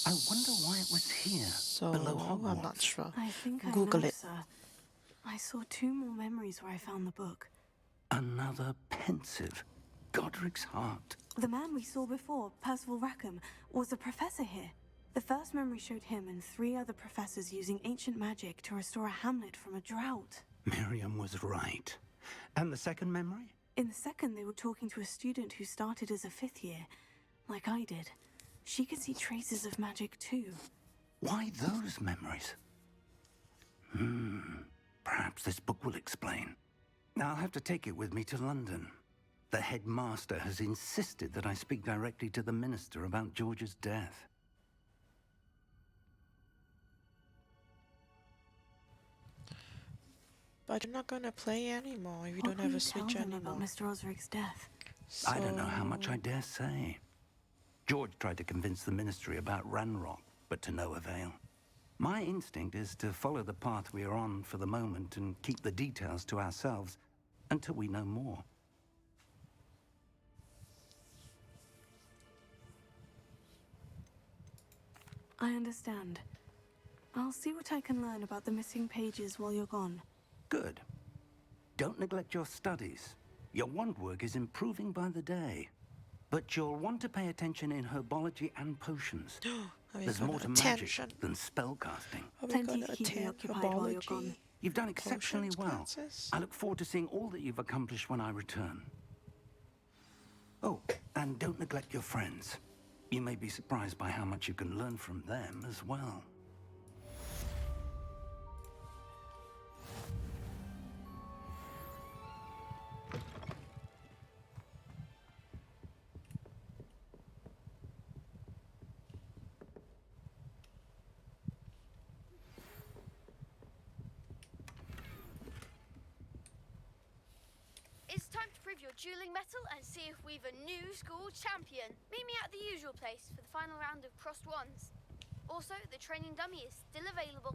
I wonder why it was here, So below Hogwarts. I'm not sure. I think I Google know, it. sir. I saw 2 more memories where I found the book. Another pensive. Godric's heart. The man we saw before, Percival Rackham, was a professor here. The first memory showed him and 3 other professors using ancient magic to restore a hamlet from a drought. Miriam was right. And the second memory? In the second, they were talking to a student who started as a 5th year, like I did. She could see traces of magic too. Why those memories? Perhaps this book will explain. Now I'll have to take it with me to London. The headmaster has insisted that I speak directly to the minister about George's death. But you're not gonna play anymore if you What don't have will a you tell Switch them anymore. about Mr. Osric's death? I don't know how much I dare say. George tried to convince the ministry about Ranrock, but to no avail. My instinct is to follow the path we are on for the moment and keep the details to ourselves until we know more. I understand. I'll see what I can learn about the missing pages while you're gone. Good. Don't neglect your studies. Your wand work is improving by the day. But you'll want to pay attention in herbology and potions. There's more to magic than spellcasting. Plenty to keep me occupied while you're gone. You've done exceptionally well. Classes? I look forward to seeing all that you've accomplished when I return. Oh, and don't neglect your friends. You may be surprised by how much you can learn from them as well. It's time to prove your dueling mettle and see if we've a new school champion. Meet me at the usual place for the final round of crossed wands. Also, the training dummy is still available.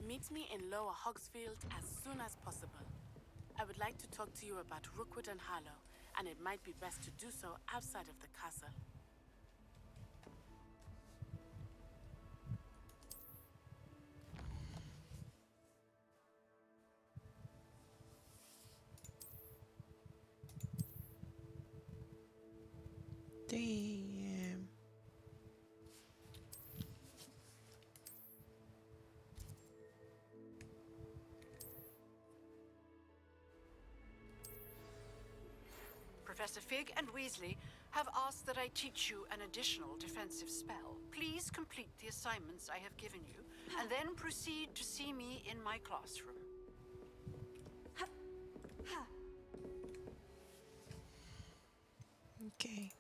Meet me in Lower Hogsfield as soon as possible. I would like to talk to you about Rookwood and Harlow, and it might be best to do so outside of the castle. Damn. Professor Fig and Weasley have asked that I teach you an additional defensive spell. Please complete the assignments I have given you, and then proceed to see me in my classroom. Okay.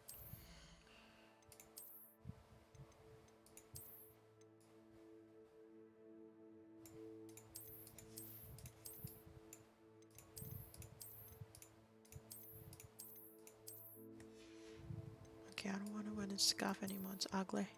Okay, I don't want to wear this scarf anymore. It's ugly.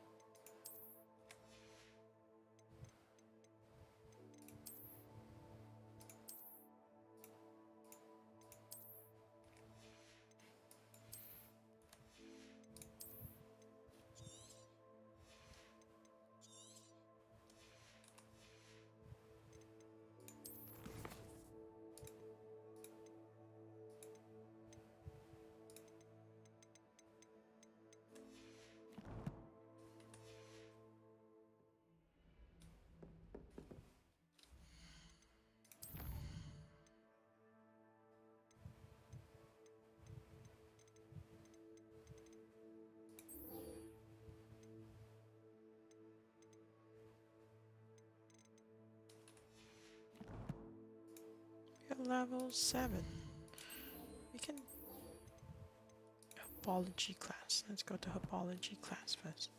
We're level 7. We can... Herbology class. Let's go to herbology class first.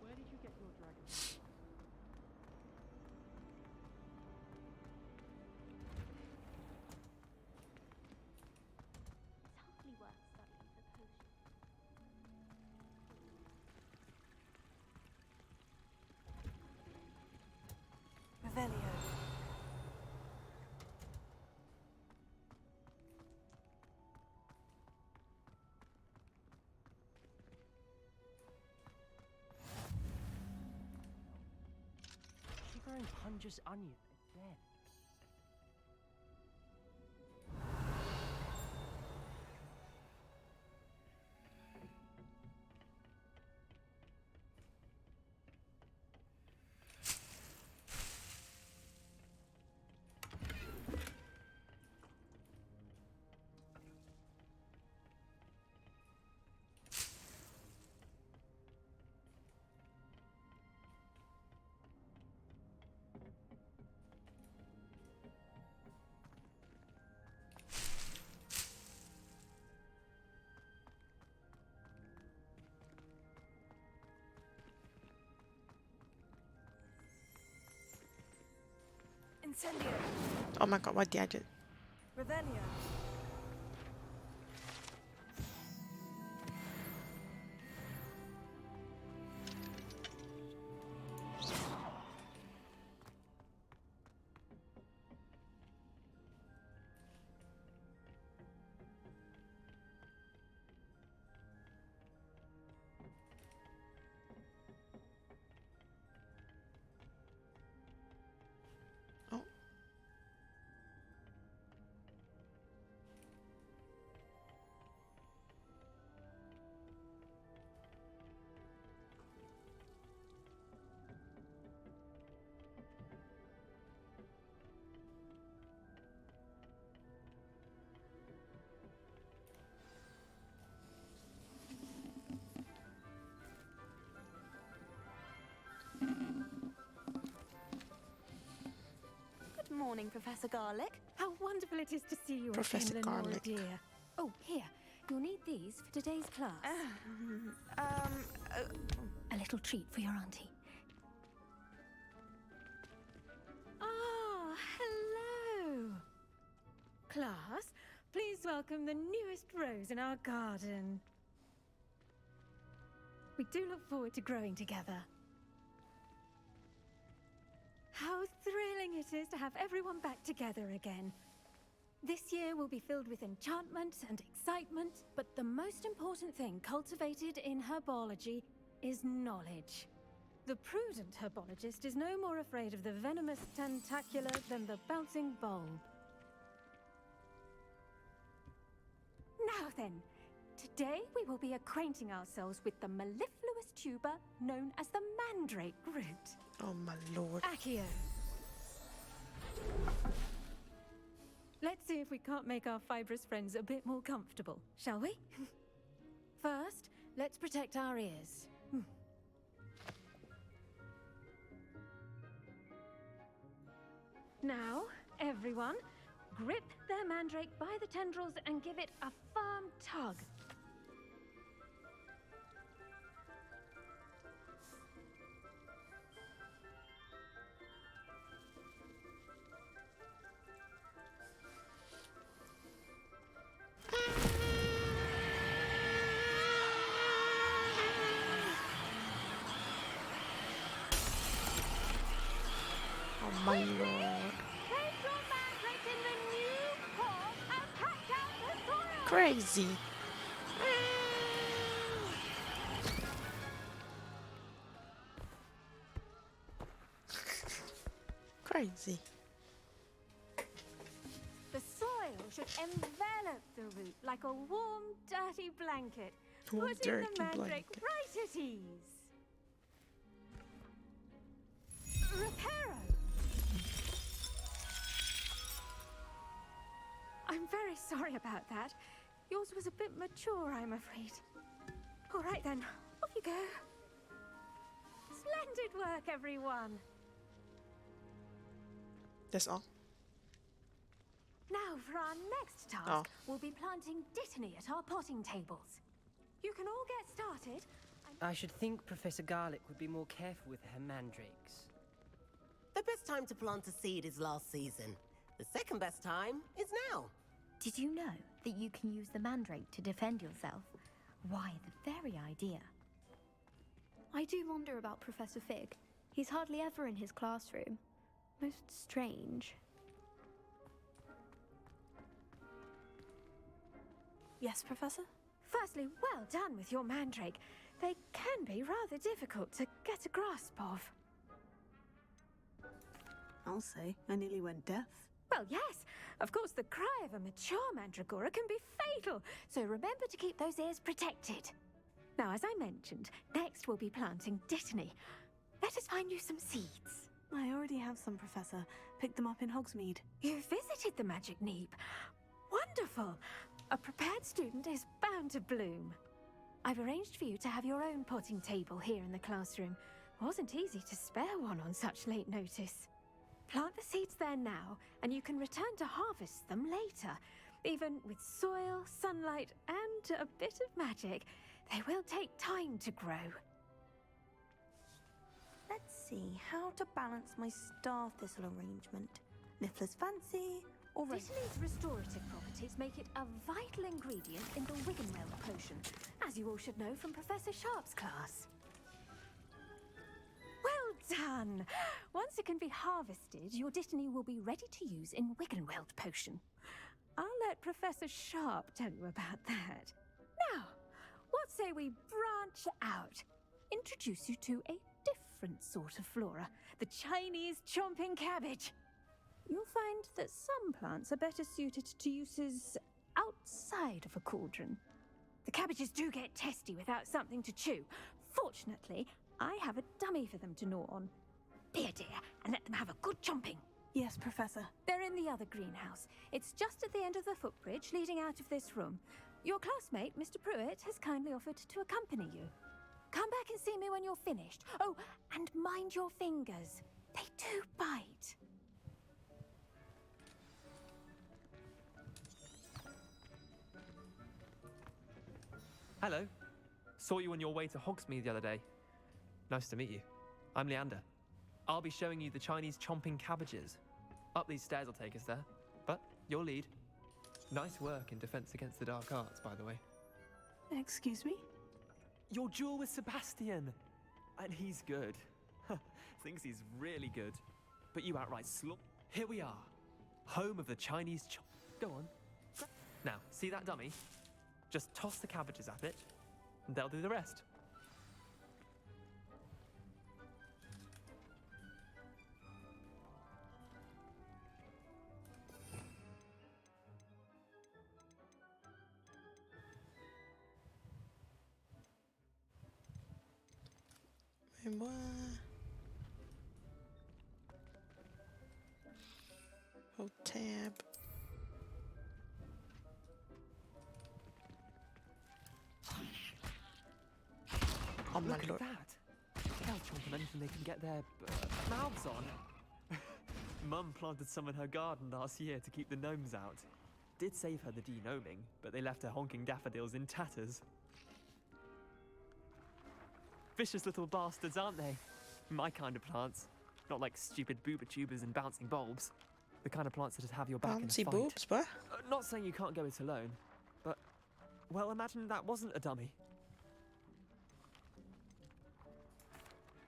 Where did you get your dragon? It's hardly worth studying for potions. Revelio. Shivering Punja's onion again. Incendio. Oh my god, what did I do? Revelio. morning, Professor Garlic. How wonderful it is to see you Professor again, Lenora Garlic. dear. Oh, here. You'll need these for today's class. A little treat for your auntie. Ah, hello. Class, please welcome the newest rose in our garden. We do look forward to growing together. How thrilling it is to have everyone back together again. This year will be filled with enchantment and excitement, but the most important thing cultivated in herbology is knowledge. The prudent herbologist is no more afraid of the venomous tentacula than the bouncing bulb. Now then, today we will be acquainting ourselves with the mellifluous tuber known as the mandrake root. Oh my lord. Accio. Let's see if we can't make our fibrous friends a bit more comfortable, shall we? First, let's protect our ears. Now, everyone, grip their mandrake by the tendrils and give it a firm tug. Oh my lord. Place your mandrake in the new pot and pack out the soil. Crazy. Crazy. The soil should envelop the root like a warm, dirty blanket, Warm, putting dirty the mandrake blanket. right at ease. Reparo! I'm very sorry about that. Yours was a bit mature, I'm afraid. All right then, off you go. Splendid work, everyone. That's all. Now for our next task, we'll be planting dittany at our potting tables. You can all get started. I should think Professor Garlic would be more careful with her mandrakes. The best time to plant a seed is last season. The second best time is now. Did you know that you can use the mandrake to defend yourself? Why, the very idea. I do wonder about Professor Fig. He's hardly ever in his classroom. Most strange. Yes, Professor? Firstly, well done with your mandrake. They can be rather difficult to get a grasp of. I'll say, I nearly went deaf. Well, yes. Of course, the cry of a mature mandragora can be fatal, so remember to keep those ears protected. Now, as I mentioned, next we'll be planting dittany. Let us find you some seeds. I already have some, Professor. Picked them up in Hogsmeade. You visited the Magic Neep. Wonderful! A prepared student is bound to bloom. I've arranged for you to have your own potting table here in the classroom. Wasn't easy to spare one on such late notice. Plant the seeds there now, and you can return to harvest them later. Even with soil, sunlight, and a bit of magic, they will take time to grow. Let's see how to balance my star thistle arrangement. Niffler's fancy, or Dittany's restorative properties make it a vital ingredient in the Wiggenweld potion, as you all should know from Professor Sharp's class. Well done! Once it can be harvested, your dittany will be ready to use in Wiggenweld potion. I'll let Professor Sharp tell you about that. Now, what say we branch out? Introduce you to a different sort of flora, the Chinese chomping cabbage. You'll find that some plants are better suited to uses outside of a cauldron. The cabbages do get testy without something to chew. Fortunately, I have a dummy for them to gnaw on. Be a dear and let them have a good chomping. Yes, Professor. They're in the other greenhouse. It's just at the end of the footbridge leading out of this room. Your classmate, Mr. Pruitt, has kindly offered to accompany you. Come back and see me when you're finished. Oh, and mind your fingers. They do bite. Hello. Saw you on your way to Hogsmeade the other day. Nice to meet you. I'm Leander. I'll be showing you the Chinese chomping cabbages. Up these stairs will take us there, but you'll lead. Nice work in Defense Against the Dark Arts, by the way. Excuse me? Your duel with Sebastian! And he's good. Thinks he's really good. But you outright slump. Here we are. Home of the Chinese Go on. Now, see that dummy? Just toss the cabbages at it, and they'll do the rest. Moi. Hold tab. Oh my Look lord. at that! They'll chomp on anything they can get their mouths on. Mum planted some in her garden last year to keep the gnomes out. Did save her the de-gnoming, but they left her honking daffodils in tatters. Vicious little bastards, aren't they? My kind of plants. Not like stupid booba tubers and bouncing bulbs. The kind of plants that'd have your back in a Bouncy fight. boobs, what? Not saying you can't go it alone, but... Well, imagine that wasn't a dummy.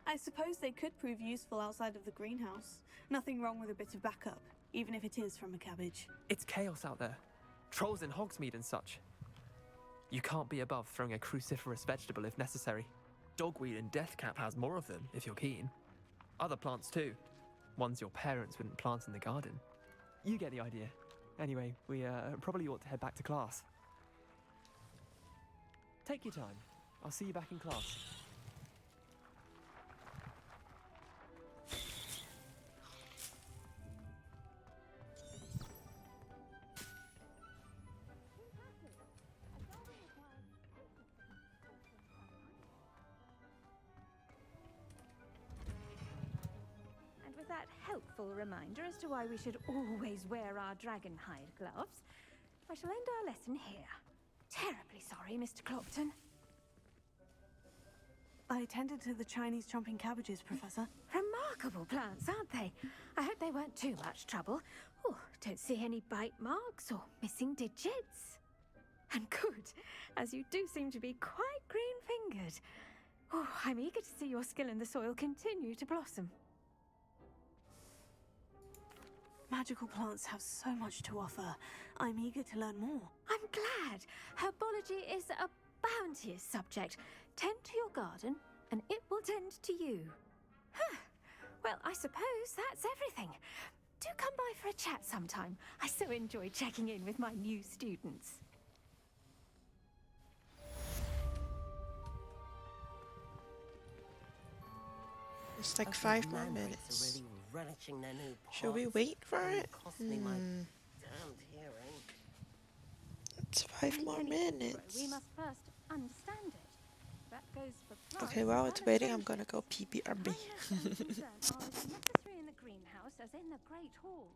I suppose they could prove useful outside of the greenhouse. Nothing wrong with a bit of backup, even if it is from a cabbage. It's chaos out there. Trolls in Hogsmeade and such. You can't be above throwing a cruciferous vegetable if necessary. Dogweed and deathcap has more of them, if you're keen. Other plants too. Ones your parents wouldn't plant in the garden. You get the idea. Anyway, we probably ought to head back to class. Take your time. I'll see you back in class. And with that helpful reminder as to why we should always wear our dragonhide gloves, I shall end our lesson here. Terribly sorry, Mr. Clopton. I attended to the Chinese chomping cabbages, Professor. Remarkable plants, aren't they? I hope they weren't too much trouble. Oh, don't see any bite marks or missing digits. And good, as you do seem to be quite green-fingered. Oh, I'm eager to see your skill in the soil continue to blossom. Magical plants have so much to offer. I'm eager to learn more. I'm glad. Herbology is a bounteous subject. Tend to your garden, and it will tend to you. Huh. Well, I suppose that's everything. Do come by for a chat sometime. I so enjoy checking in with my new students. It's like 5 more minutes. Should we wait for it? It's 5 more minutes. We must first understand it. That goes for plants. Okay, while it's waiting, I'm gonna go PBRB. Are as necessary in the greenhouse as in the Great Hall.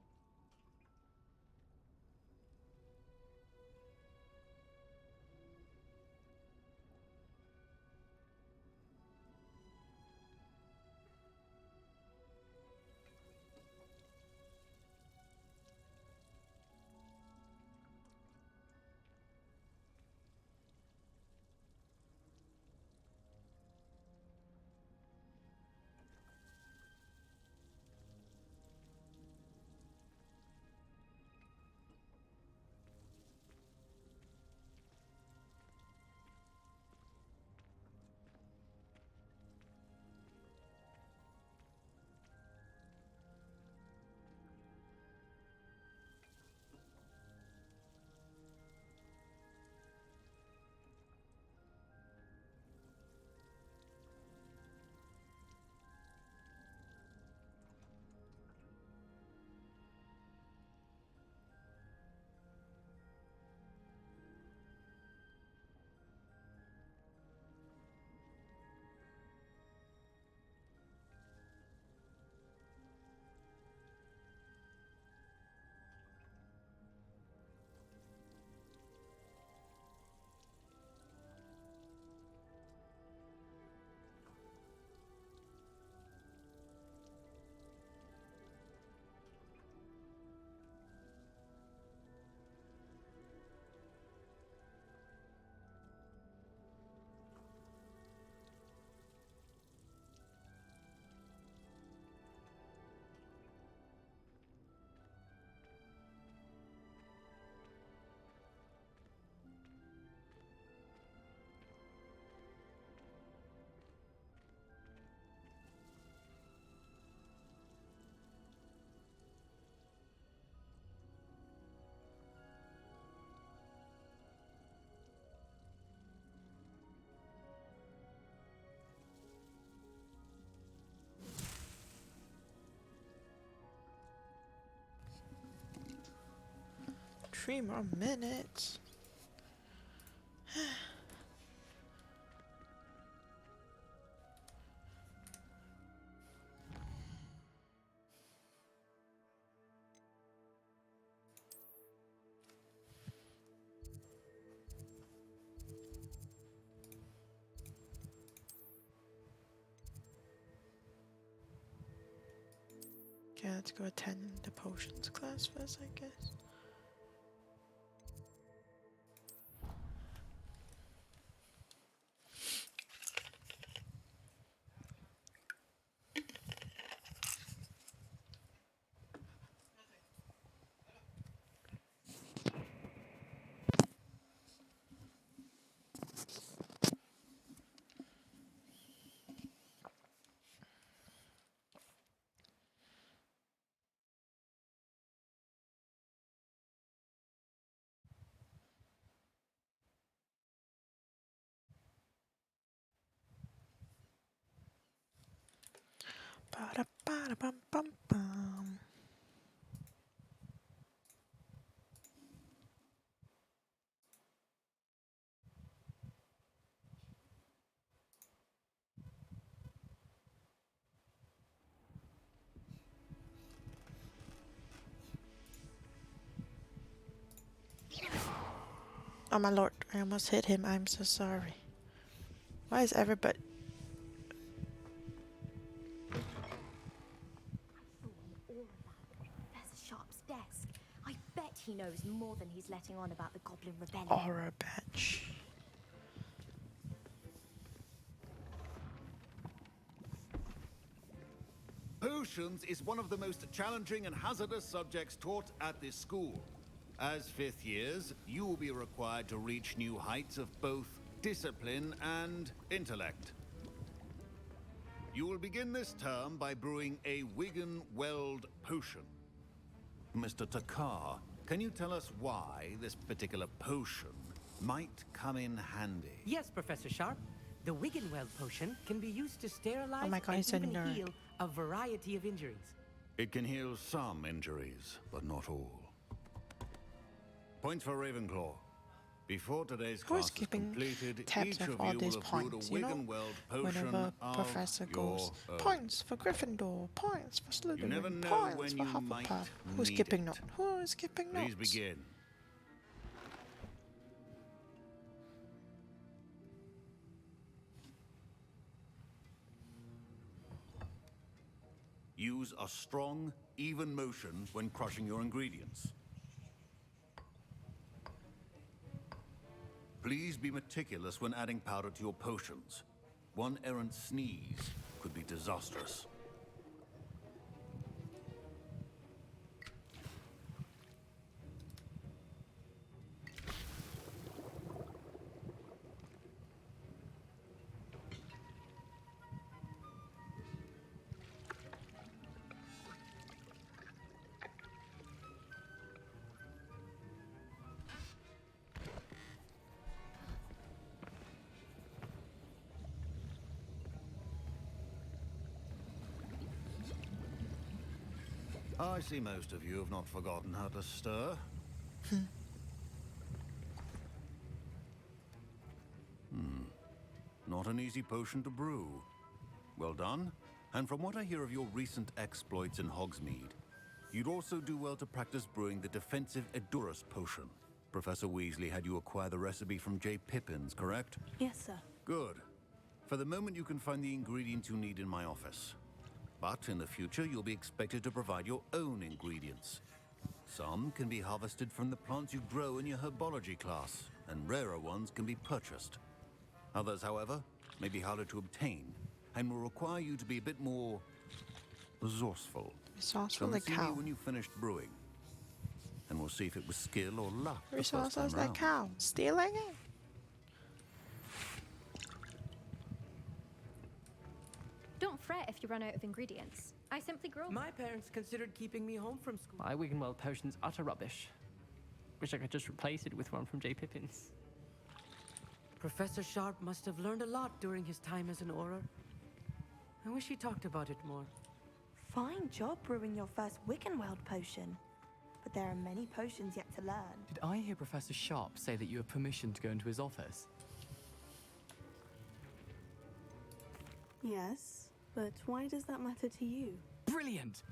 3 more minutes. Okay, let's go attend the potions class first, I guess. Ba-da-ba-da-bum-bum-bum. Oh my lord, I almost hit him. I'm so sorry. Why is everybody... Professor Sharp's desk. I bet he knows more than he's letting on about the Goblin Rebellion. Aura patch. Potions is one of the most challenging and hazardous subjects taught at this school. As fifth years, you will be required to reach new heights of both discipline and intellect. You will begin this term by brewing a Wiggenweld potion. Mr. Takar, can you tell us why this particular potion might come in handy? Yes, Professor Sharp. The Wiggenweld potion can be used to sterilize Oh my God, he's a and even nerd. heal a variety of injuries. It can heal some injuries, but not all. Points for Ravenclaw. Before today's class is completed, tabs each of of all you these will have brewed a points, you know? Wiggenweld potion Whenever of Professor goes, your own. points for Gryffindor, points for Slytherin, You never know points when for you might Hufflepuff. Who's need skipping it. notes? Who is skipping notes? Please begin. Use a strong, even motion when crushing your ingredients. Please be meticulous when adding powder to your potions. One errant sneeze could be disastrous. I see most of you have not forgotten how to stir. Not an easy potion to brew. Well done. And from what I hear of your recent exploits in Hogsmeade, you'd also do well to practice brewing the defensive Edurus potion. Professor Weasley had you acquire the recipe from J. Pippin's, correct? Yes, sir. Good. For the moment, you can find the ingredients you need in my office. But in the future, you'll be expected to provide your own ingredients. Some can be harvested from the plants you grow in your herbology class, and rarer ones can be purchased. Others, however, may be harder to obtain, and will require you to be a bit more resourceful. Resourceful Come like see me how? when you've finished brewing, and we'll see if it was skill or luck the first time Resources like round. how? Stealing it? Don't fret if you run out of ingredients. I simply grow. My parents considered keeping me home from school. My Wiggenweld potion's utter rubbish. Wish I could just replace it with one from J. Pippin's. Professor Sharp must have learned a lot during his time as an Auror. I wish he talked about it more. Fine job brewing your first Wiggenweld potion. but there are many potions yet to learn. Did I hear Professor Sharp say that you have permission to go into his office? Yes, but why does that matter to you? Brilliant!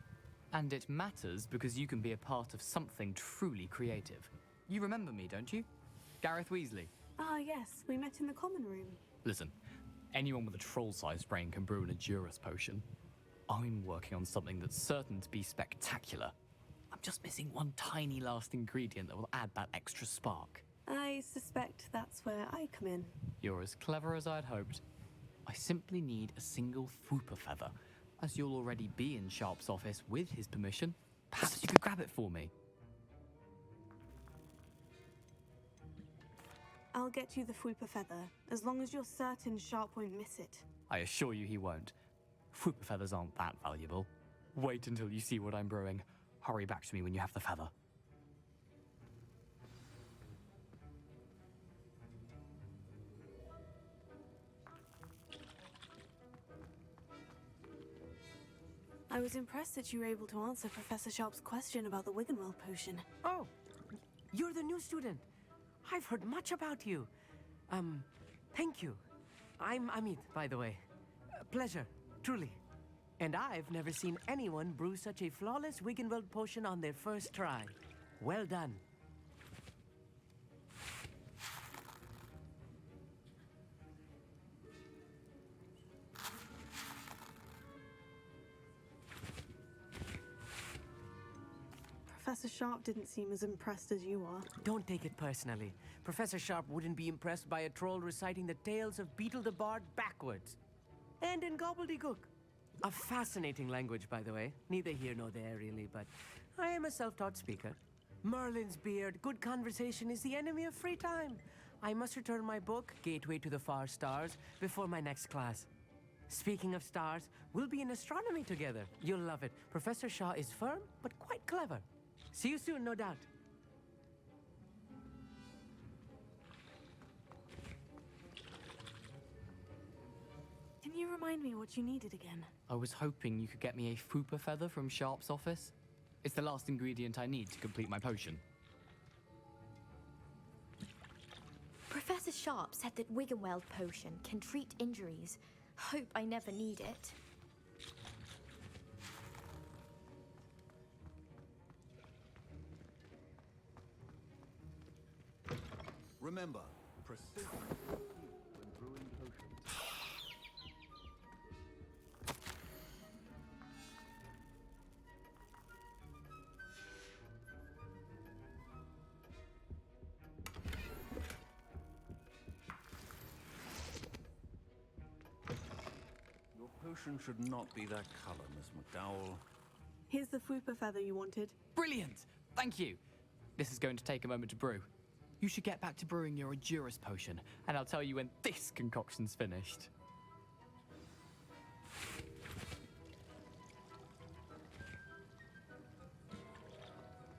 And it matters because you can be a part of something truly creative. You remember me, don't you? Gareth Weasley. Ah, yes, we met in the common room. Listen, anyone with a troll-sized brain can brew an Edurus potion. I'm working on something that's certain to be spectacular. I'm just missing one tiny last ingredient that will add that extra spark. I suspect that's where I come in. You're as clever as I'd hoped. I simply need a single Fwooper feather. As you'll already be in Sharp's office with his permission, perhaps you could grab it for me. I'll get you the Fwooper feather, as long as you're certain Sharp won't miss it. I assure you he won't. Fwooper feathers aren't that valuable. Wait until you see what I'm brewing. Hurry back to me when you have the feather. I was impressed that you were able to answer Professor Sharp's question about the Wiggenweld potion. Oh, you're the new student. I've heard much about you. Thank you. I'm Amit, by the way. Pleasure, truly. And I've never seen anyone brew such a flawless Wiggenweld potion on their first try. Well done. Professor Sharp didn't seem as impressed as you are. Don't take it personally. Professor Sharp wouldn't be impressed by a troll reciting the tales of Beetle the Bard backwards. And in gobbledygook. A fascinating language, by the way. Neither here nor there, really, but I am a self-taught speaker. Merlin's beard, good conversation is the enemy of free time. I must return my book, Gateway to the Far Stars, before my next class. Speaking of stars, we'll be in astronomy together. You'll love it. Professor Shaw is firm, but quite clever. See you soon, no doubt. Can you remind me what you needed again? I was hoping you could get me a Fwooper feather from Sharp's office. It's the last ingredient I need to complete my potion. Professor Sharp said that Wiggenweld potion can treat injuries. Hope I never need it. Remember, precision when brewing potions. Your potion should not be that color, Miss McDowell. Here's the Fwooper feather you wanted. Brilliant! Thank you! This is going to take a moment to brew. You should get back to brewing your Edurus potion, and I'll tell you when this concoction's finished.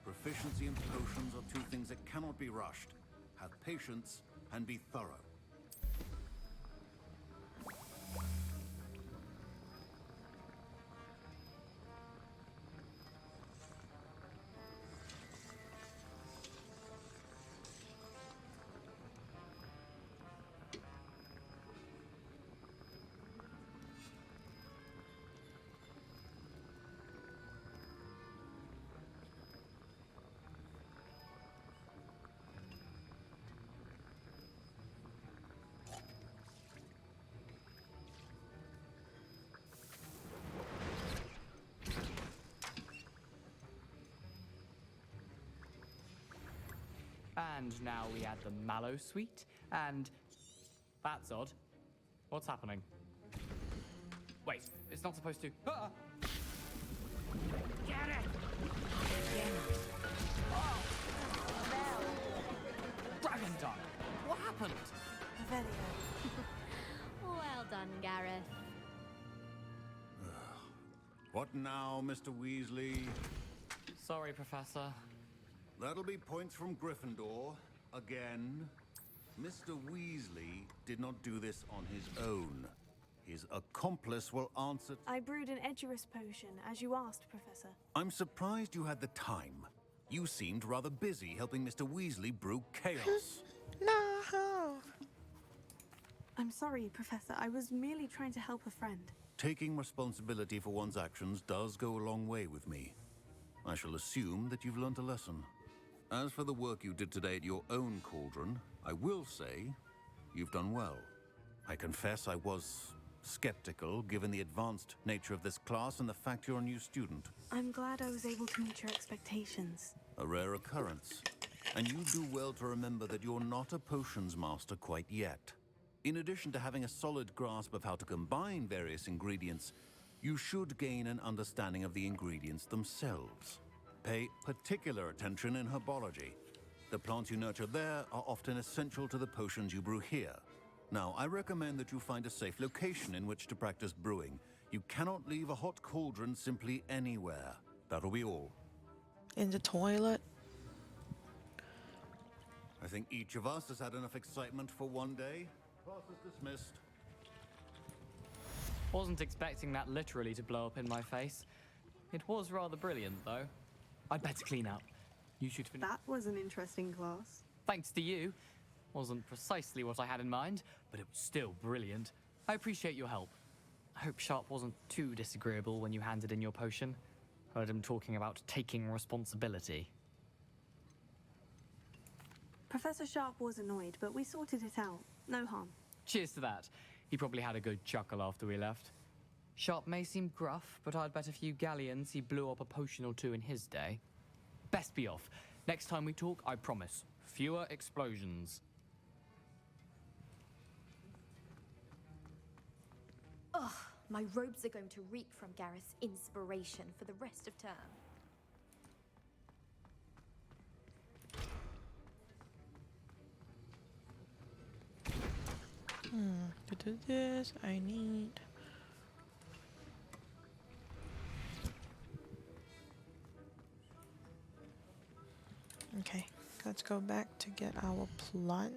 Proficiency in potions are two things that cannot be rushed. Have patience and be thorough. And now we add the mallow sweet, and that's odd. What's happening? Wait, it's not supposed to. Ah! Get it! Dragon Dog! What happened? Well done, Gareth. What now, Mr. Weasley? Sorry, Professor. That'll be points from Gryffindor. Again. Mr. Weasley did not do this on his own. His accomplice will answer... I brewed an Edurus potion, as you asked, Professor. I'm surprised you had the time. You seemed rather busy helping Mr. Weasley brew chaos. No. I'm sorry, Professor. I was merely trying to help a friend. Taking responsibility for one's actions does go a long way with me. I shall assume that you've learnt a lesson. As for the work you did today at your own cauldron, I will say you've done well. I confess I was skeptical, given the advanced nature of this class and the fact you're a new student. I'm glad I was able to meet your expectations. A rare occurrence. And you do well to remember that you're not a potions master quite yet. In addition to having a solid grasp of how to combine various ingredients, you should gain an understanding of the ingredients themselves. Pay particular attention in herbology. The plants you nurture there are often essential to the potions you brew here. Now, I recommend that you find a safe location in which to practice brewing. You cannot leave a hot cauldron simply anywhere. That'll be all. In the toilet? I think each of us has had enough excitement for one day. Class is dismissed. Wasn't expecting that literally to blow up in my face. It was rather brilliant, though. I'd better clean up. You should finish. That was an interesting class. Thanks to you. Wasn't precisely what I had in mind, but it was still brilliant. I appreciate your help. I hope Sharp wasn't too disagreeable when you handed in your potion. Heard him talking about taking responsibility. Professor Sharp was annoyed, but we sorted it out. No harm. Cheers to that. He probably had a good chuckle after we left. Sharp may seem gruff, but I'd bet a few galleons he blew up a potion or two in his day. Best be off. Next time we talk, I promise. Fewer explosions. Ugh, my robes are going to reek from Gareth's inspiration for the rest of term. To do this, I need... Okay, let's go back to get our plant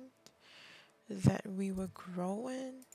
that we were growing.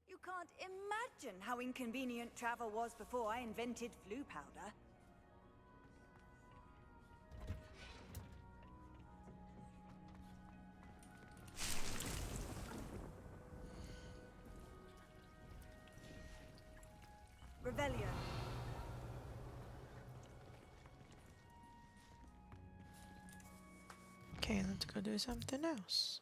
You can't imagine how inconvenient travel was before I invented flu powder. Revelio. Okay, let's go do something else.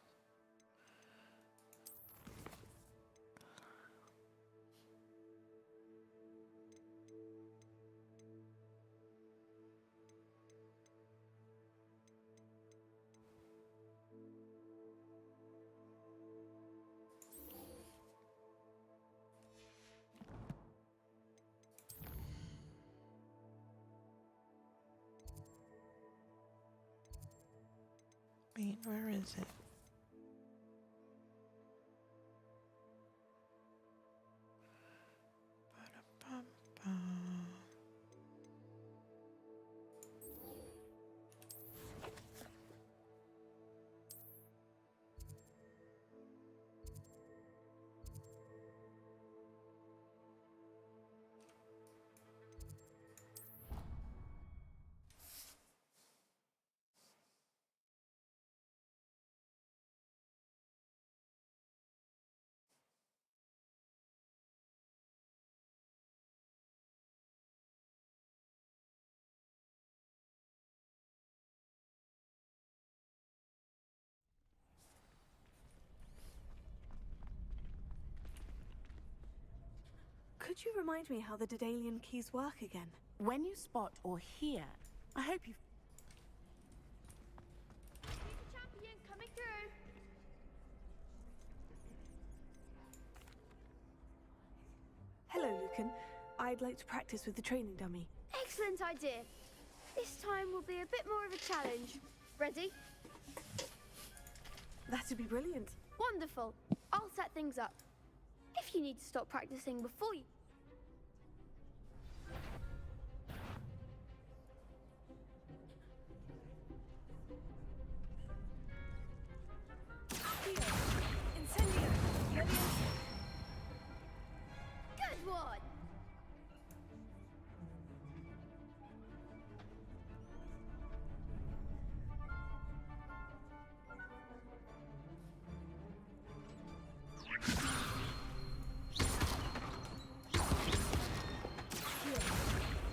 Wait, where is it? could you remind me how the Daedalian keys work again? When you spot or hear, I hope you... Champion coming through. Hello, Lucan. I'd like to practice with the training dummy. Excellent idea. This time will be a bit more of a challenge. Ready? That'd be brilliant. Wonderful. I'll set things up. If you need to stop practicing before you... Incendio! Leviosa! Good one!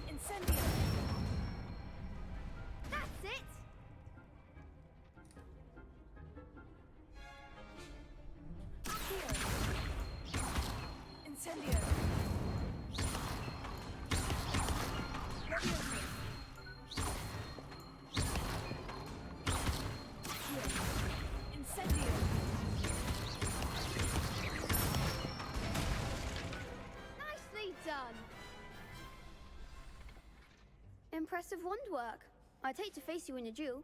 Incendio! That's it! Incendio! Leviosa! Incendio! Nicely done! Impressive wand work. I'd hate to face you in a duel.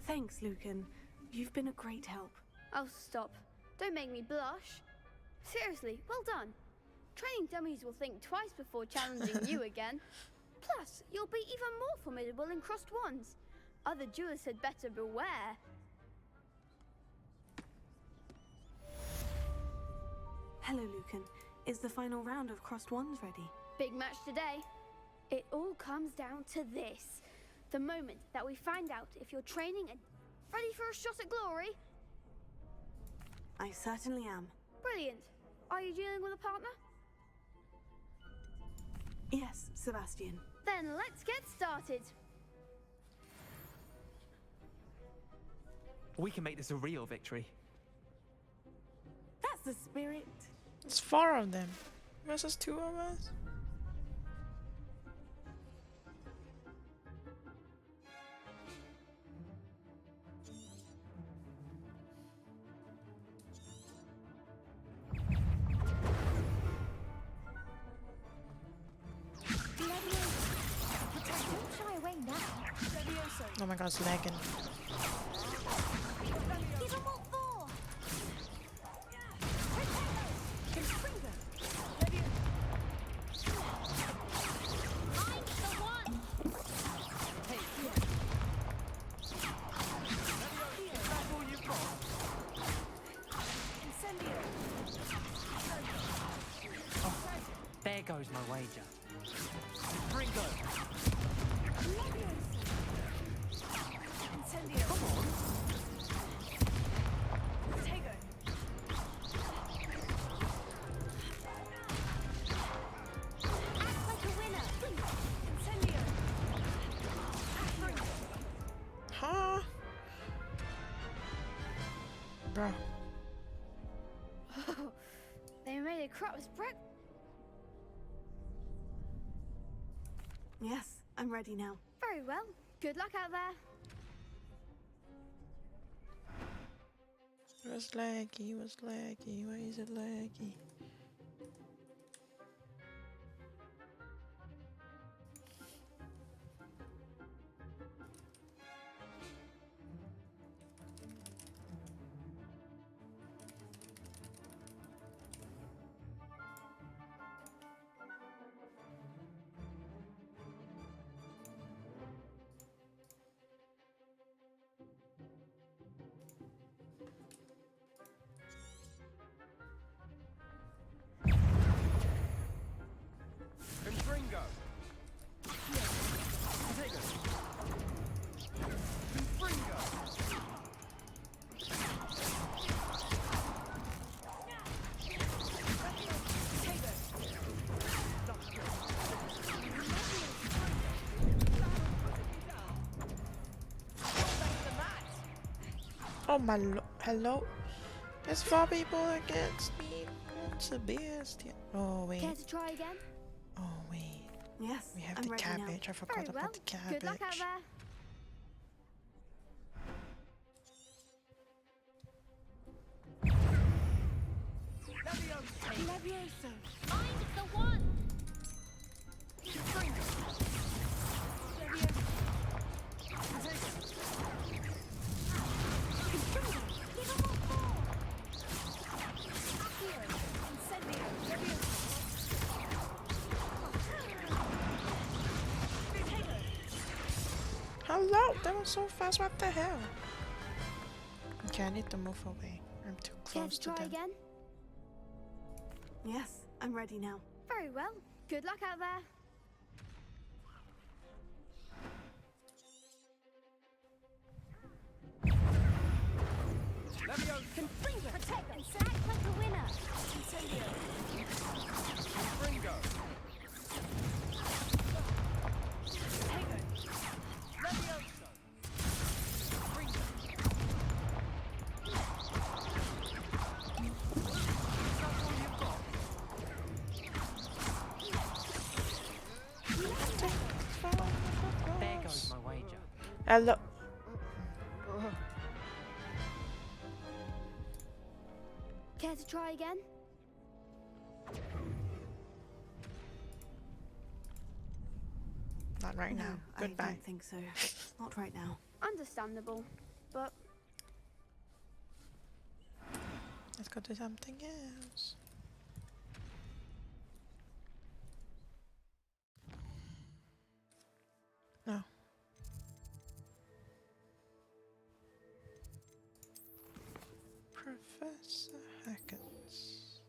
Thanks, Lucan. You've been a great help. Oh, stop. Don't make me blush. Seriously, well done. Training dummies will think twice before challenging you again. Plus, you'll be even more formidable in crossed wands. Other duelists had better beware. Hello, Lucan. Is the final round of crossed wands ready? Big match today. It all comes down to this. The moment that we find out if you're training and ready for a shot at glory. I certainly am. Brilliant. Are you dealing with a partner? Yes, Sebastian. Then let's get started. We can make this a real victory. That's the spirit. It's 4 of them versus 2 of us. Oh my god, it's lagging. Oh, there goes my wager. Ringo! Incendio! Come on! Tego! Act like a winner! Incendio! Huh? Bro. They made a crop's break. Yes, I'm ready now. Very well. Good luck out there. It was laggy, why is it laggy? Ringo! Tego! Ringo! Oh my hello? There's 4 people against me. It's a beast. Oh wait. Care to try again? Oh wait. Yes, We have I'm the ready cabbage. now. I forgot Very well. about the cabbage. Good luck out there. Leviosa. Find the one. Hello, that was so fast. What the hell? Okay, I need to move away. I'm too Care close to to try them. again? Yes, I'm ready now. Very well. Good luck out there. Confringo! Protect us! Act like a winner! Incendio. Ringo. Leviosa. There goes my wager. Hello. Care to try again? Not right No, now. I Goodbye. don't think so. Not right now. Understandable, but Let's go do something else. No. Professor Hackens.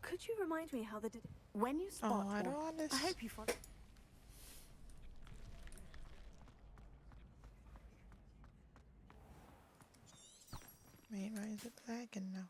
Could you remind me how the When you spot I or- don't want this. I hope you follow. Wait, why is it lagging now?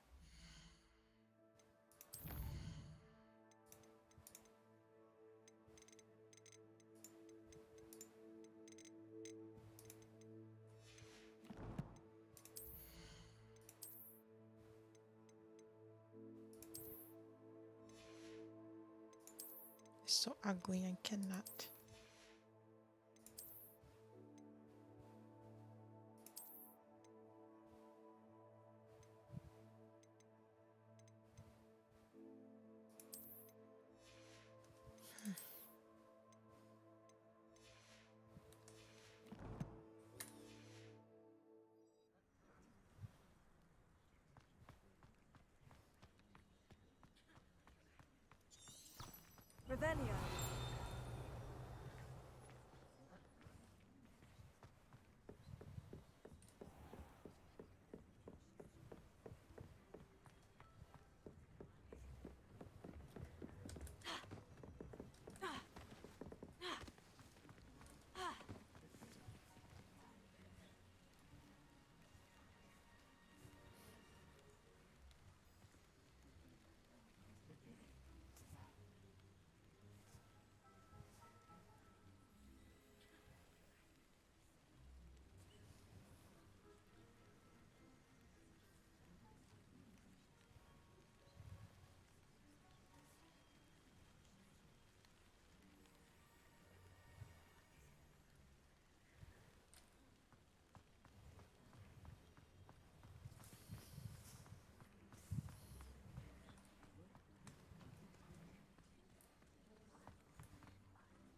It's so ugly, I cannot. Revelio.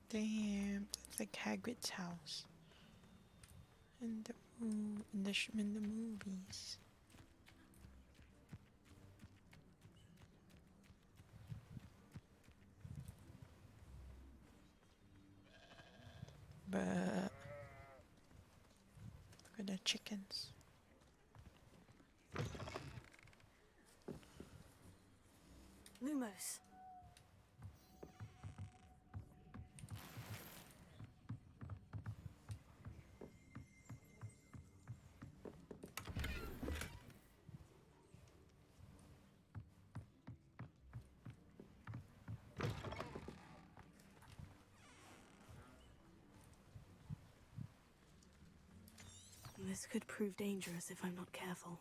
Damn, it's like Hagrid's house. In the movies. chickens. Lumos. This could prove dangerous if I'm not careful.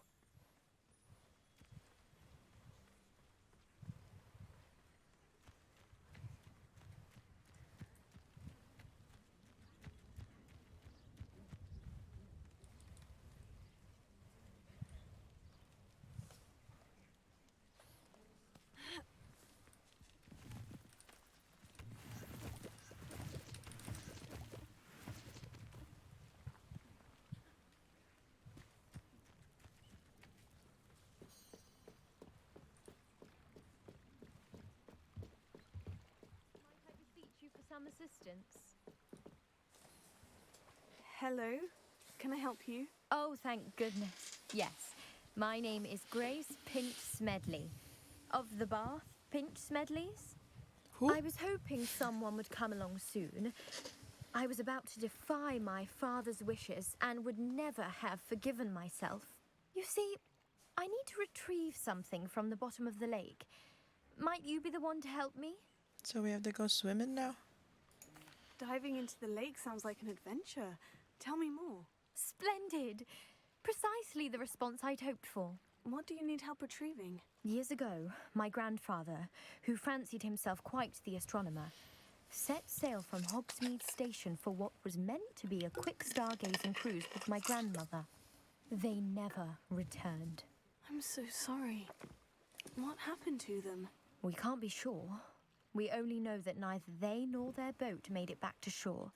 Some assistance. Hello, can I help you? Oh, thank goodness. Yes, my name is Grace Pinch Smedley, of the Bath Pinch Smedleys. I was hoping someone would come along soon. I was about to defy my father's wishes and would never have forgiven myself. You see, I need to retrieve something from the bottom of the lake. Might you be the one to help me? So we have to go swimming now? Diving into the lake sounds like an adventure. Tell me more. Splendid! Precisely the response I'd hoped for. What do you need help retrieving? Years ago, my grandfather, who fancied himself quite the astronomer, set sail from Hogsmeade Station for what was meant to be a quick stargazing cruise with my grandmother. They never returned. I'm so sorry. What happened to them? We can't be sure. We only know that neither they nor their boat made it back to shore.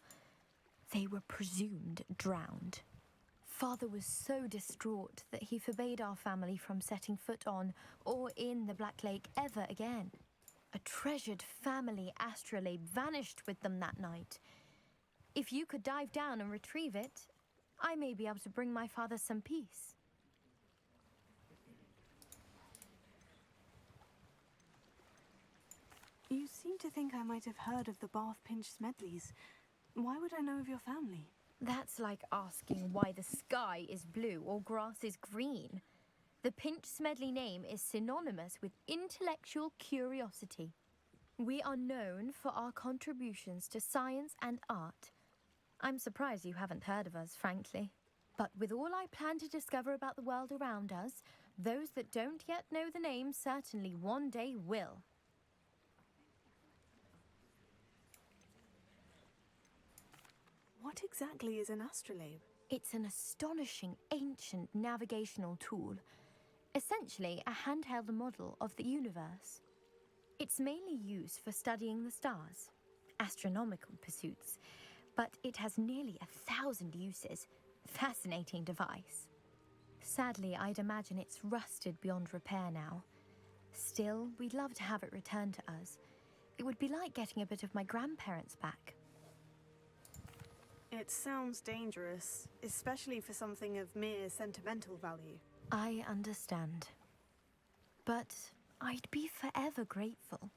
They were presumed drowned. Father was so distraught that he forbade our family from setting foot on or in the Black Lake ever again. A treasured family astrolabe vanished with them that night. If you could dive down and retrieve it, I may be able to bring my father some peace. You seem to think I might have heard of the Bath Pinch Smedleys. Why would I know of your family? That's like asking why the sky is blue or grass is green. The Pinch Smedley name is synonymous with intellectual curiosity. We are known for our contributions to science and art. I'm surprised you haven't heard of us, frankly. But with all I plan to discover about the world around us, those that don't yet know the name certainly one day will. What exactly is an astrolabe? It's an astonishing ancient navigational tool. Essentially, a handheld model of the universe. It's mainly used for studying the stars, astronomical pursuits, but it has nearly 1,000 uses. Fascinating device. Sadly, I'd imagine it's rusted beyond repair now. Still, we'd love to have it returned to us. It would be like getting a bit of my grandparents back. It sounds dangerous, especially for something of mere sentimental value. I understand. But I'd be forever grateful.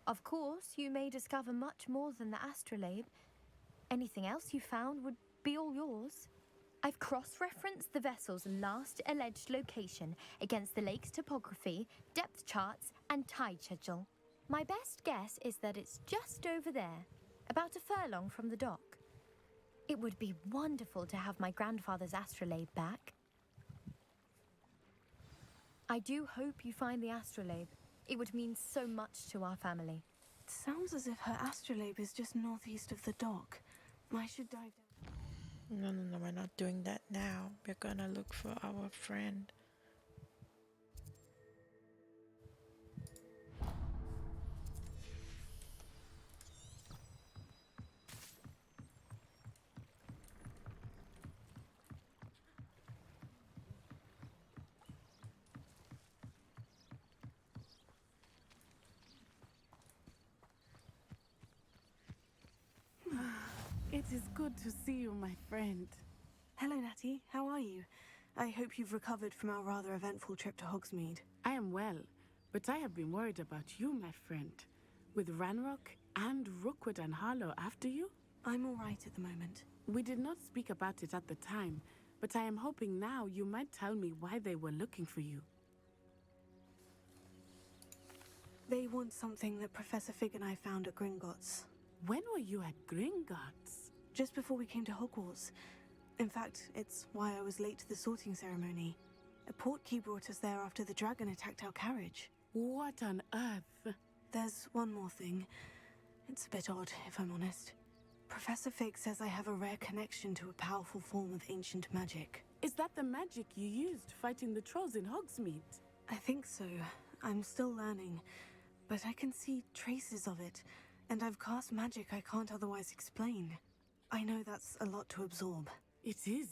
Of course, you may discover much more than the astrolabe. Anything else you found would be all yours. I've cross-referenced the vessel's last alleged location against the lake's topography, depth charts, and tide schedule. My best guess is that it's just over there, about a furlong from the dock. It would be wonderful to have my grandfather's astrolabe back. I do hope you find the astrolabe. It would mean so much to our family. It sounds as if her astrolabe is just northeast of the dock. I should dive down. No, we're not doing that now. We're gonna look for our friend. It is good to see you, my friend. Hello, Natty. Natty. How are you? I hope you've recovered from our rather eventful trip to Hogsmeade. I am well, but I have been worried about you, my friend. With Ranrock and Rookwood and Harlow after you? I'm all right at the moment. We did not speak about it at the time, but I am hoping now you might tell me why they were looking for you. They want something that Professor Fig and I found at Gringotts. When were you at Gringotts? Just before we came to Hogwarts. In fact, it's why I was late to the sorting ceremony. A portkey brought us there after the dragon attacked our carriage. What on earth? There's one more thing. It's a bit odd, if I'm honest. Professor Fig says I have a rare connection to a powerful form of ancient magic. Is that the magic you used fighting the trolls in Hogsmeade? I think so. I'm still learning, but I can see traces of it, and I've cast magic I can't otherwise explain. I know that's a lot to absorb. It is.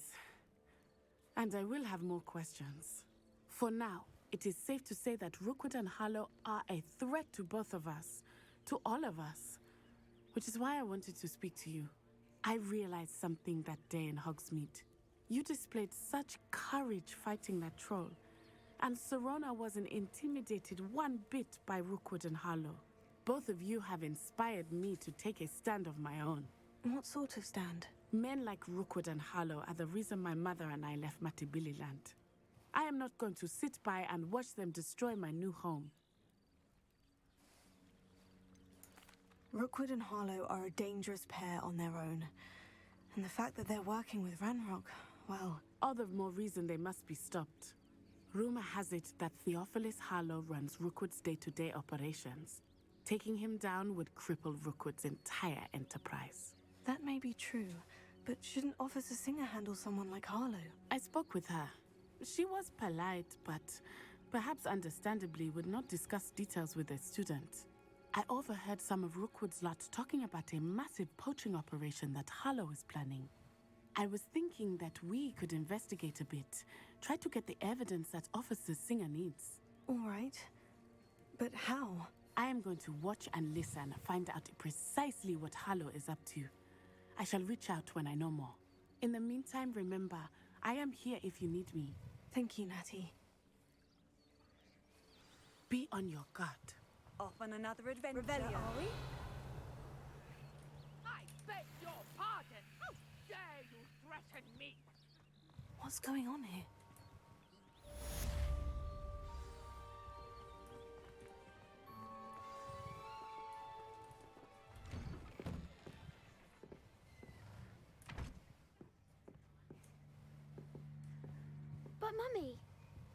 And I will have more questions. For now, it is safe to say that Rookwood and Harlow are a threat to both of us, to all of us. Which is why I wanted to speak to you. I realized something that day in Hogsmeade. You displayed such courage fighting that troll, and Serona wasn't intimidated one bit by Rookwood and Harlow. Both of you have inspired me to take a stand of my own. What sort of stand? Men like Rookwood and Harlow are the reason my mother and I left Matabeleland. I am not going to sit by and watch them destroy my new home. Rookwood and Harlow are a dangerous pair on their own. And the fact that they're working with Ranrock, well... All the more reason they must be stopped. Rumor has it that Theophilus Harlow runs Rookwood's day-to-day operations. Taking him down would cripple Rookwood's entire enterprise. That may be true, but shouldn't Officer Singer handle someone like Harlow? I spoke with her. She was polite, but perhaps understandably would not discuss details with a student. I overheard some of Rookwood's lot talking about a massive poaching operation that Harlow is planning. I was thinking that we could investigate a bit, try to get the evidence that Officer Singer needs. All right. But how? I am going to watch and listen, find out precisely what Harlow is up to. I shall reach out when I know more. In the meantime, remember, I am here if you need me. Thank you, Natty. Be on your guard. Off on another adventure, Revelio. are we? I beg your pardon! How dare you threaten me? What's going on here? But Mummy...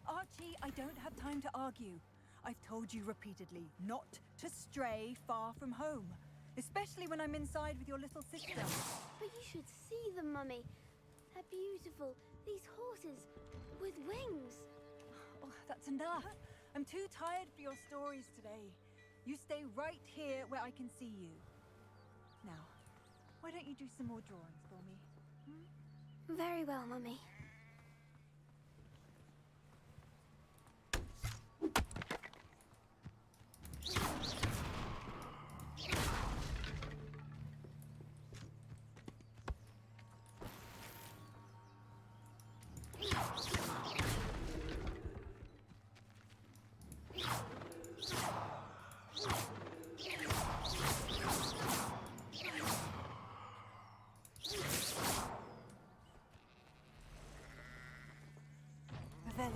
Archie, I don't have time to argue. I've told you repeatedly not to stray far from home, especially when I'm inside with your little sister. But you should see them, Mummy. They're beautiful. These horses with wings. Oh, that's enough. I'm too tired for your stories today. You stay right here where I can see you. Now, why don't you do some more drawings for me? Very well, Mummy. Revelio.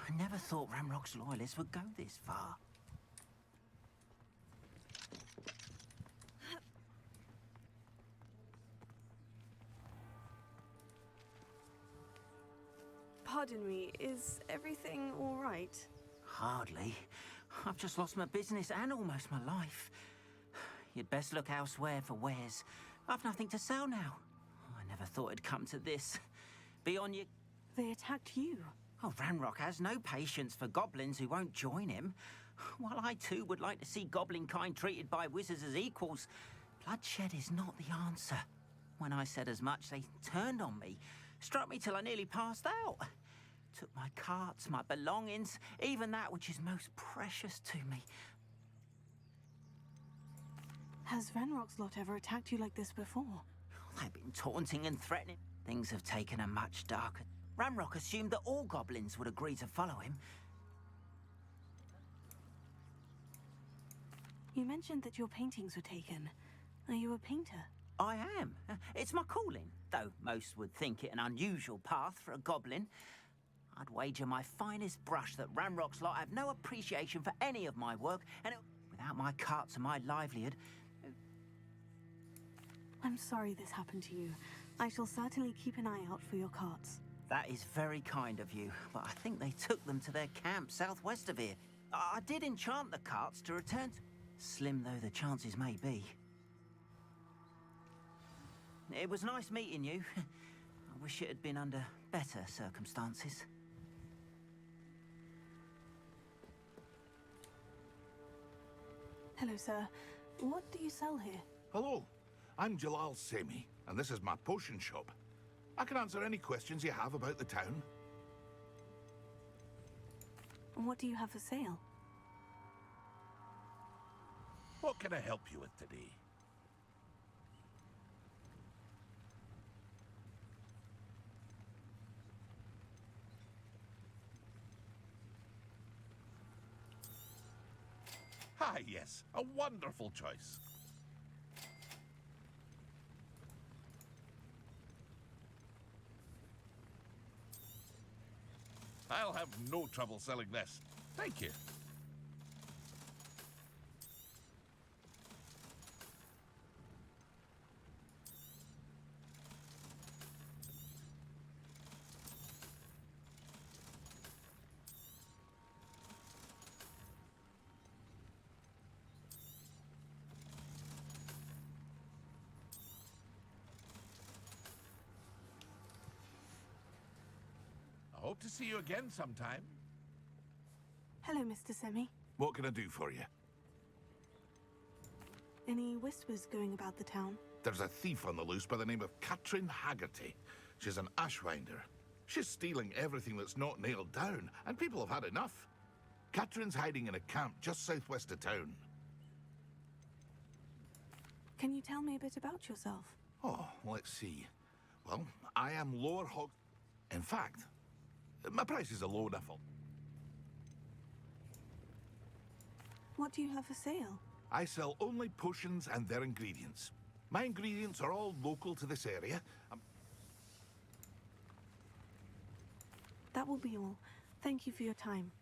I never thought Ramrock's loyalists would go this far. Pardon me, is everything all right? Hardly. I've just lost my business and almost my life. You'd best look elsewhere for wares. I've nothing to sell now. I never thought it'd come to this. Be on your... They attacked you. Oh, Ranrock has no patience for goblins who won't join him. While I too would like to see goblin kind treated by wizards as equals, bloodshed is not the answer. When I said as much, they turned on me, struck me till I nearly passed out. Took my carts, my belongings, even that which is most precious to me. Has Renrock's lot ever attacked you like this before? They've been taunting and threatening. Things have taken a much darker... Ranrock assumed that all goblins would agree to follow him. You mentioned that your paintings were taken. Are you a painter? I am. It's my calling, though most would think it an unusual path for a goblin. I'd wager my finest brush that Ranrock's lot have no appreciation for any of my work, and without my carts and my livelihood... I'm sorry this happened to you. I shall certainly keep an eye out for your carts. That is very kind of you, but I think they took them to their camp southwest of here. I did enchant the carts to return to... Slim though the chances may be. It was nice meeting you. I wish it had been under better circumstances. Hello, sir. What do you sell here? Hello, I'm Jalal Semi, and this is my potion shop. I can answer any questions you have about the town. What do you have for sale? What can I help you with today? Ah, yes, a wonderful choice. I'll have no trouble selling this. Thank you. I hope to see you again sometime. Hello, Mr. Semi. What can I do for you? Any whispers going about the town? There's a thief on the loose by the name of Katrin Haggerty. She's an ashwinder. She's stealing everything that's not nailed down, and people have had enough. Katrin's hiding in a camp just southwest of town. Can you tell me a bit about yourself? Oh, let's see. Well, I am Lower Hog... In fact, my prices are low enough. What do you have for sale? I sell only potions and their ingredients. My ingredients are all local to this area. That will be all. Thank you for your time.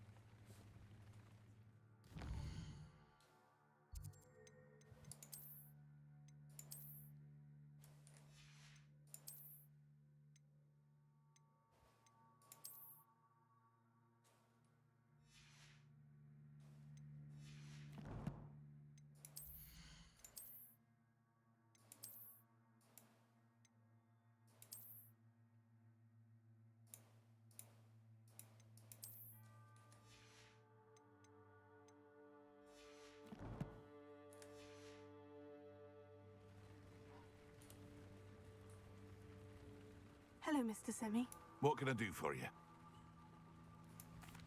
Hello, Mr. Semi. What can I do for you?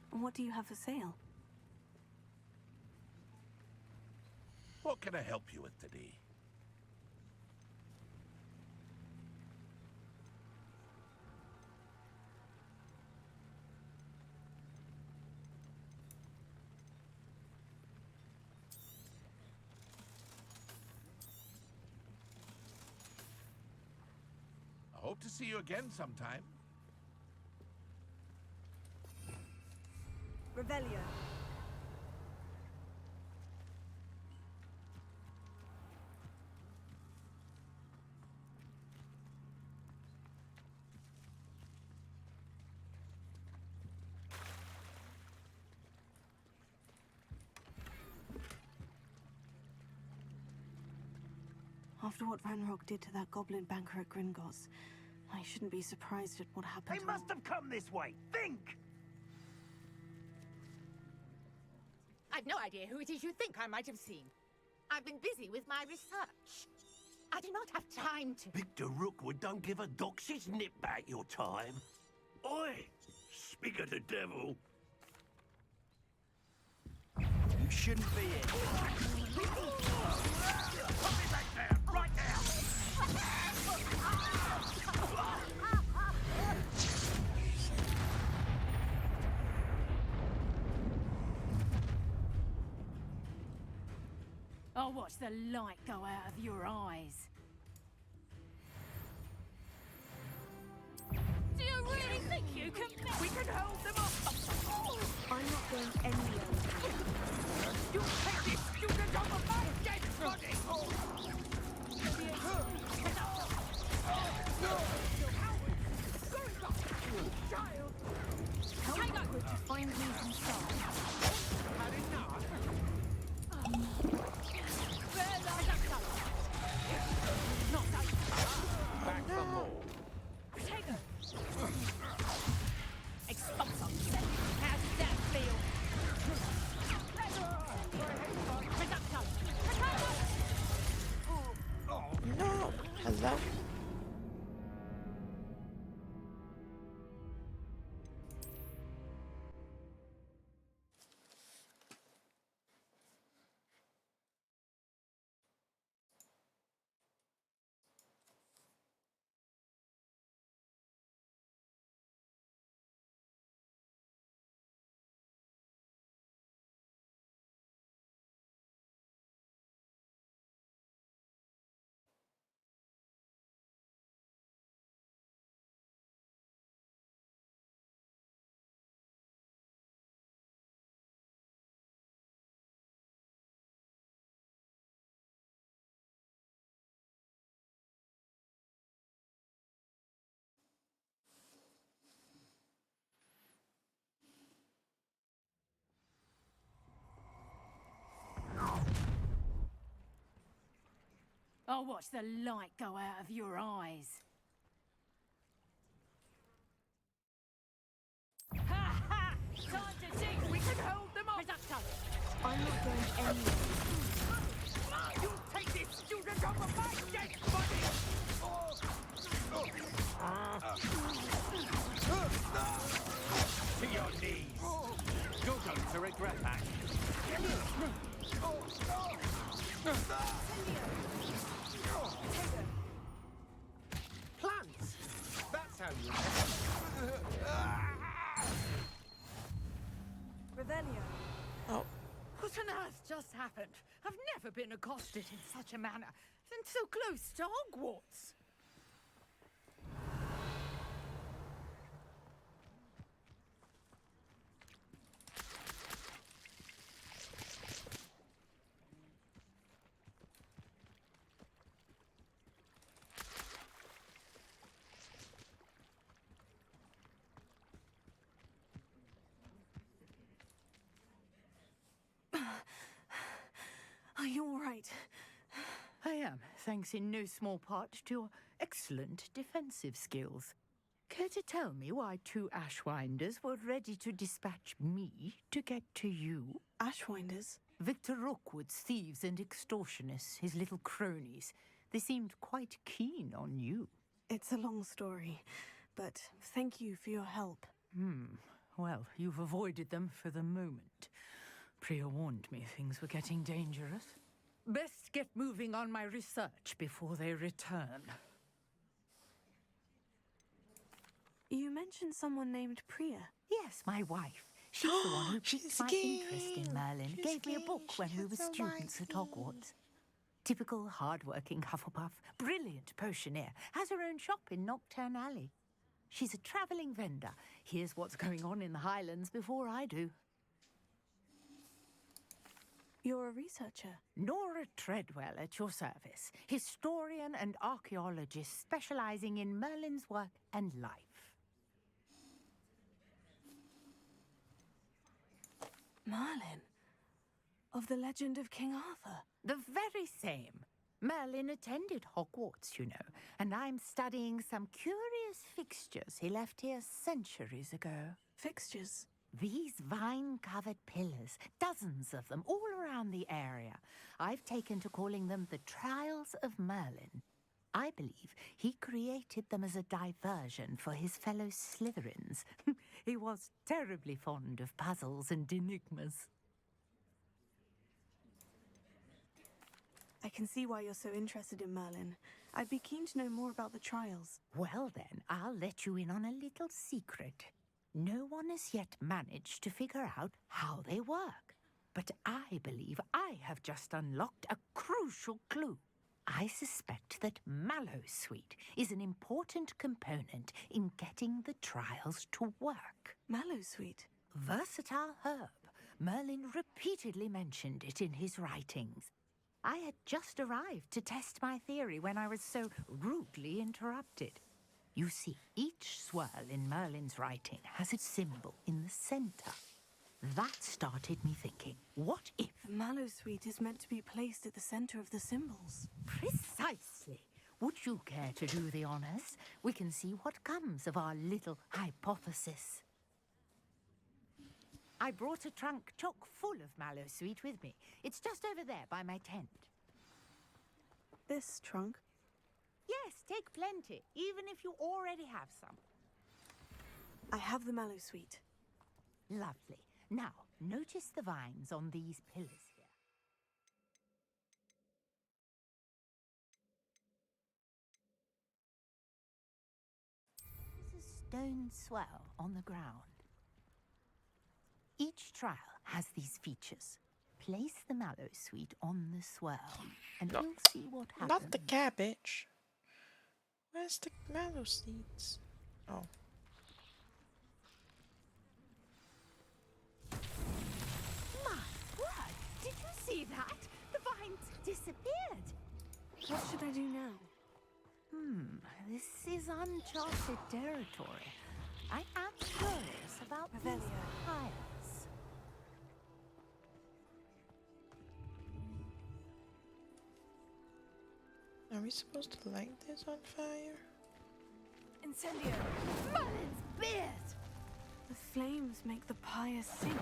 What do you have for sale? What can I help you with today? I hope to see you again sometime. Revelio. After what Ranrock did to that goblin banker at Gringotts, I shouldn't be surprised at what happened. They must have come this way. Think! I've no idea who it is you think I might have seen. I've been busy with my research. I do not have time to... Victor Rookwood don't give a doxy's nip back your time. Oi! Speak of the devil. You shouldn't be here. Put me back there, right now. I'll watch the light go out of your eyes. Do you really think you can... We can hold them off! I'm not going anywhere. You take this student over my dead body! Child! Take up to find me inside. Had enough? Back for more. Expulso. How does that feel? No! Hello? I'll watch the light go out of your eyes. Ha ha! Time to dig! We can hold them off! I'm not going anywhere. You take this student over my dead body! To your knees. You're going to regret that. Plants! That's how you... Revelio. Oh. What on earth just happened? I've never been accosted in such a manner, and so close to Hogwarts. Are you all right? I am, thanks in no small part to your excellent defensive skills. Care to tell me why two Ashwinders were ready to dispatch me to get to you? Ashwinders? Victor Rookwood's thieves and extortionists, his little cronies. They seemed quite keen on you. It's a long story, but thank you for your help. Well, you've avoided them for the moment. Priya warned me things were getting dangerous. Best get moving on my research before they return. You mentioned someone named Priya. Yes, my wife. She's the one who piqued my interest in Merlin. Gave me a book when we were students at Hogwarts. Typical hard-working Hufflepuff, brilliant potioneer, has her own shop in Nocturne Alley. She's a travelling vendor. Hears what's going on in the Highlands before I do. You're a researcher? Nora Treadwell at your service. Historian and archaeologist specialising in Merlin's work and life. Merlin? Of the legend of King Arthur? The very same. Merlin attended Hogwarts, you know, and I'm studying some curious fixtures he left here centuries ago. Fixtures? These vine-covered pillars, dozens of them, all around the area. I've taken to calling them the Trials of Merlin. I believe he created them as a diversion for his fellow Slytherins. He was terribly fond of puzzles and enigmas. I can see why you're so interested in Merlin. I'd be keen to know more about the trials. Well then, I'll let you in on a little secret. No one has yet managed to figure out how they work. But I believe I have just unlocked a crucial clue. I suspect that Mallowsweet is an important component in getting the trials to work. Mallowsweet? Versatile herb. Merlin repeatedly mentioned it in his writings. I had just arrived to test my theory when I was so rudely interrupted. You see, each swirl in Merlin's writing has its symbol in the center. That started me thinking, what if... The Mallowsweet is meant to be placed at the center of the symbols. Precisely. Would you care to do the honors? We can see what comes of our little hypothesis. I brought a trunk chock full of Mallowsweet with me. It's just over there by my tent. This trunk? Yes, take plenty, even if you already have some. I have the Mallowsweet. Lovely. Now, notice the vines on these pillars here. There's a stone swell on the ground. Each trial has these features. Place the Mallowsweet on the swirl, and we'll see what happens. Not the cabbage. Where's the Mallowsweets? Oh. My word! Did you see that? The vines disappeared. What should I do now? This is uncharted territory. I am curious about these tiles. Are we supposed to light this on fire? Incendio! Merlin's beard! The flames make the pyre sink.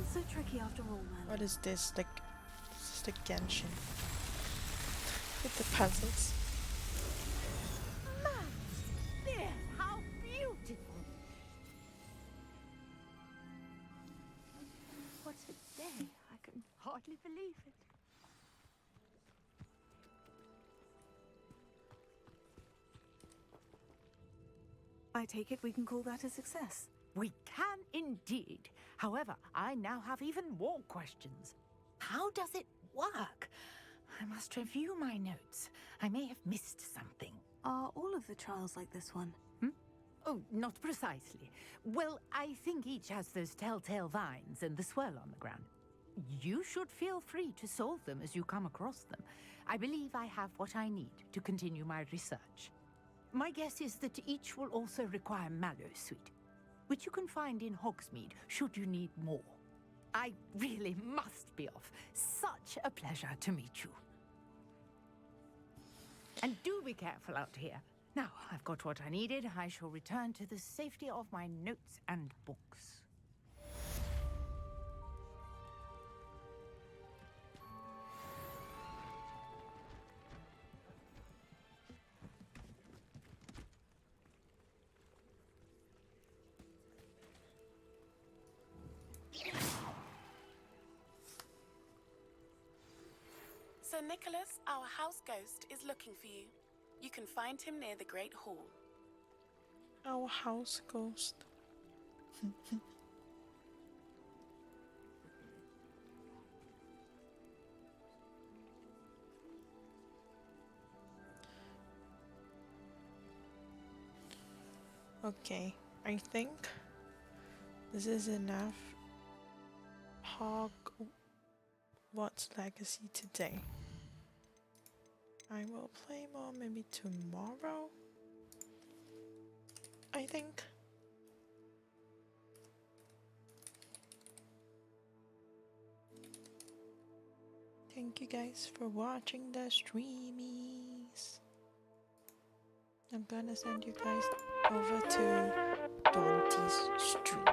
It's so tricky after all, man. What is this? Like, this is the Genshin. With the puzzles. Merlin's beard! How beautiful! What a day! I can hardly believe it. I take it we can call that a success. We can indeed. However, I now have even more questions. How does it work? I must review my notes. I may have missed something. Are all of the trials like this one? Oh, not precisely. Well, I think each has those telltale vines and the swirl on the ground. You should feel free to solve them as you come across them. I believe I have what I need to continue my research. My guess is that each will also require Mallowsweet, which you can find in Hogsmeade should you need more. I really must be off. Such a pleasure to meet you. And do be careful out here. Now, I've got what I needed. I shall return to the safety of my notes and books. Sir Nicholas, our house ghost, is looking for you. You can find him near the Great Hall. Our house ghost. Okay, I think this is enough Hogwarts Legacy today. I will play more maybe tomorrow, I think. Thank you guys for watching the streamies. I'm gonna send you guys over to Dante's stream.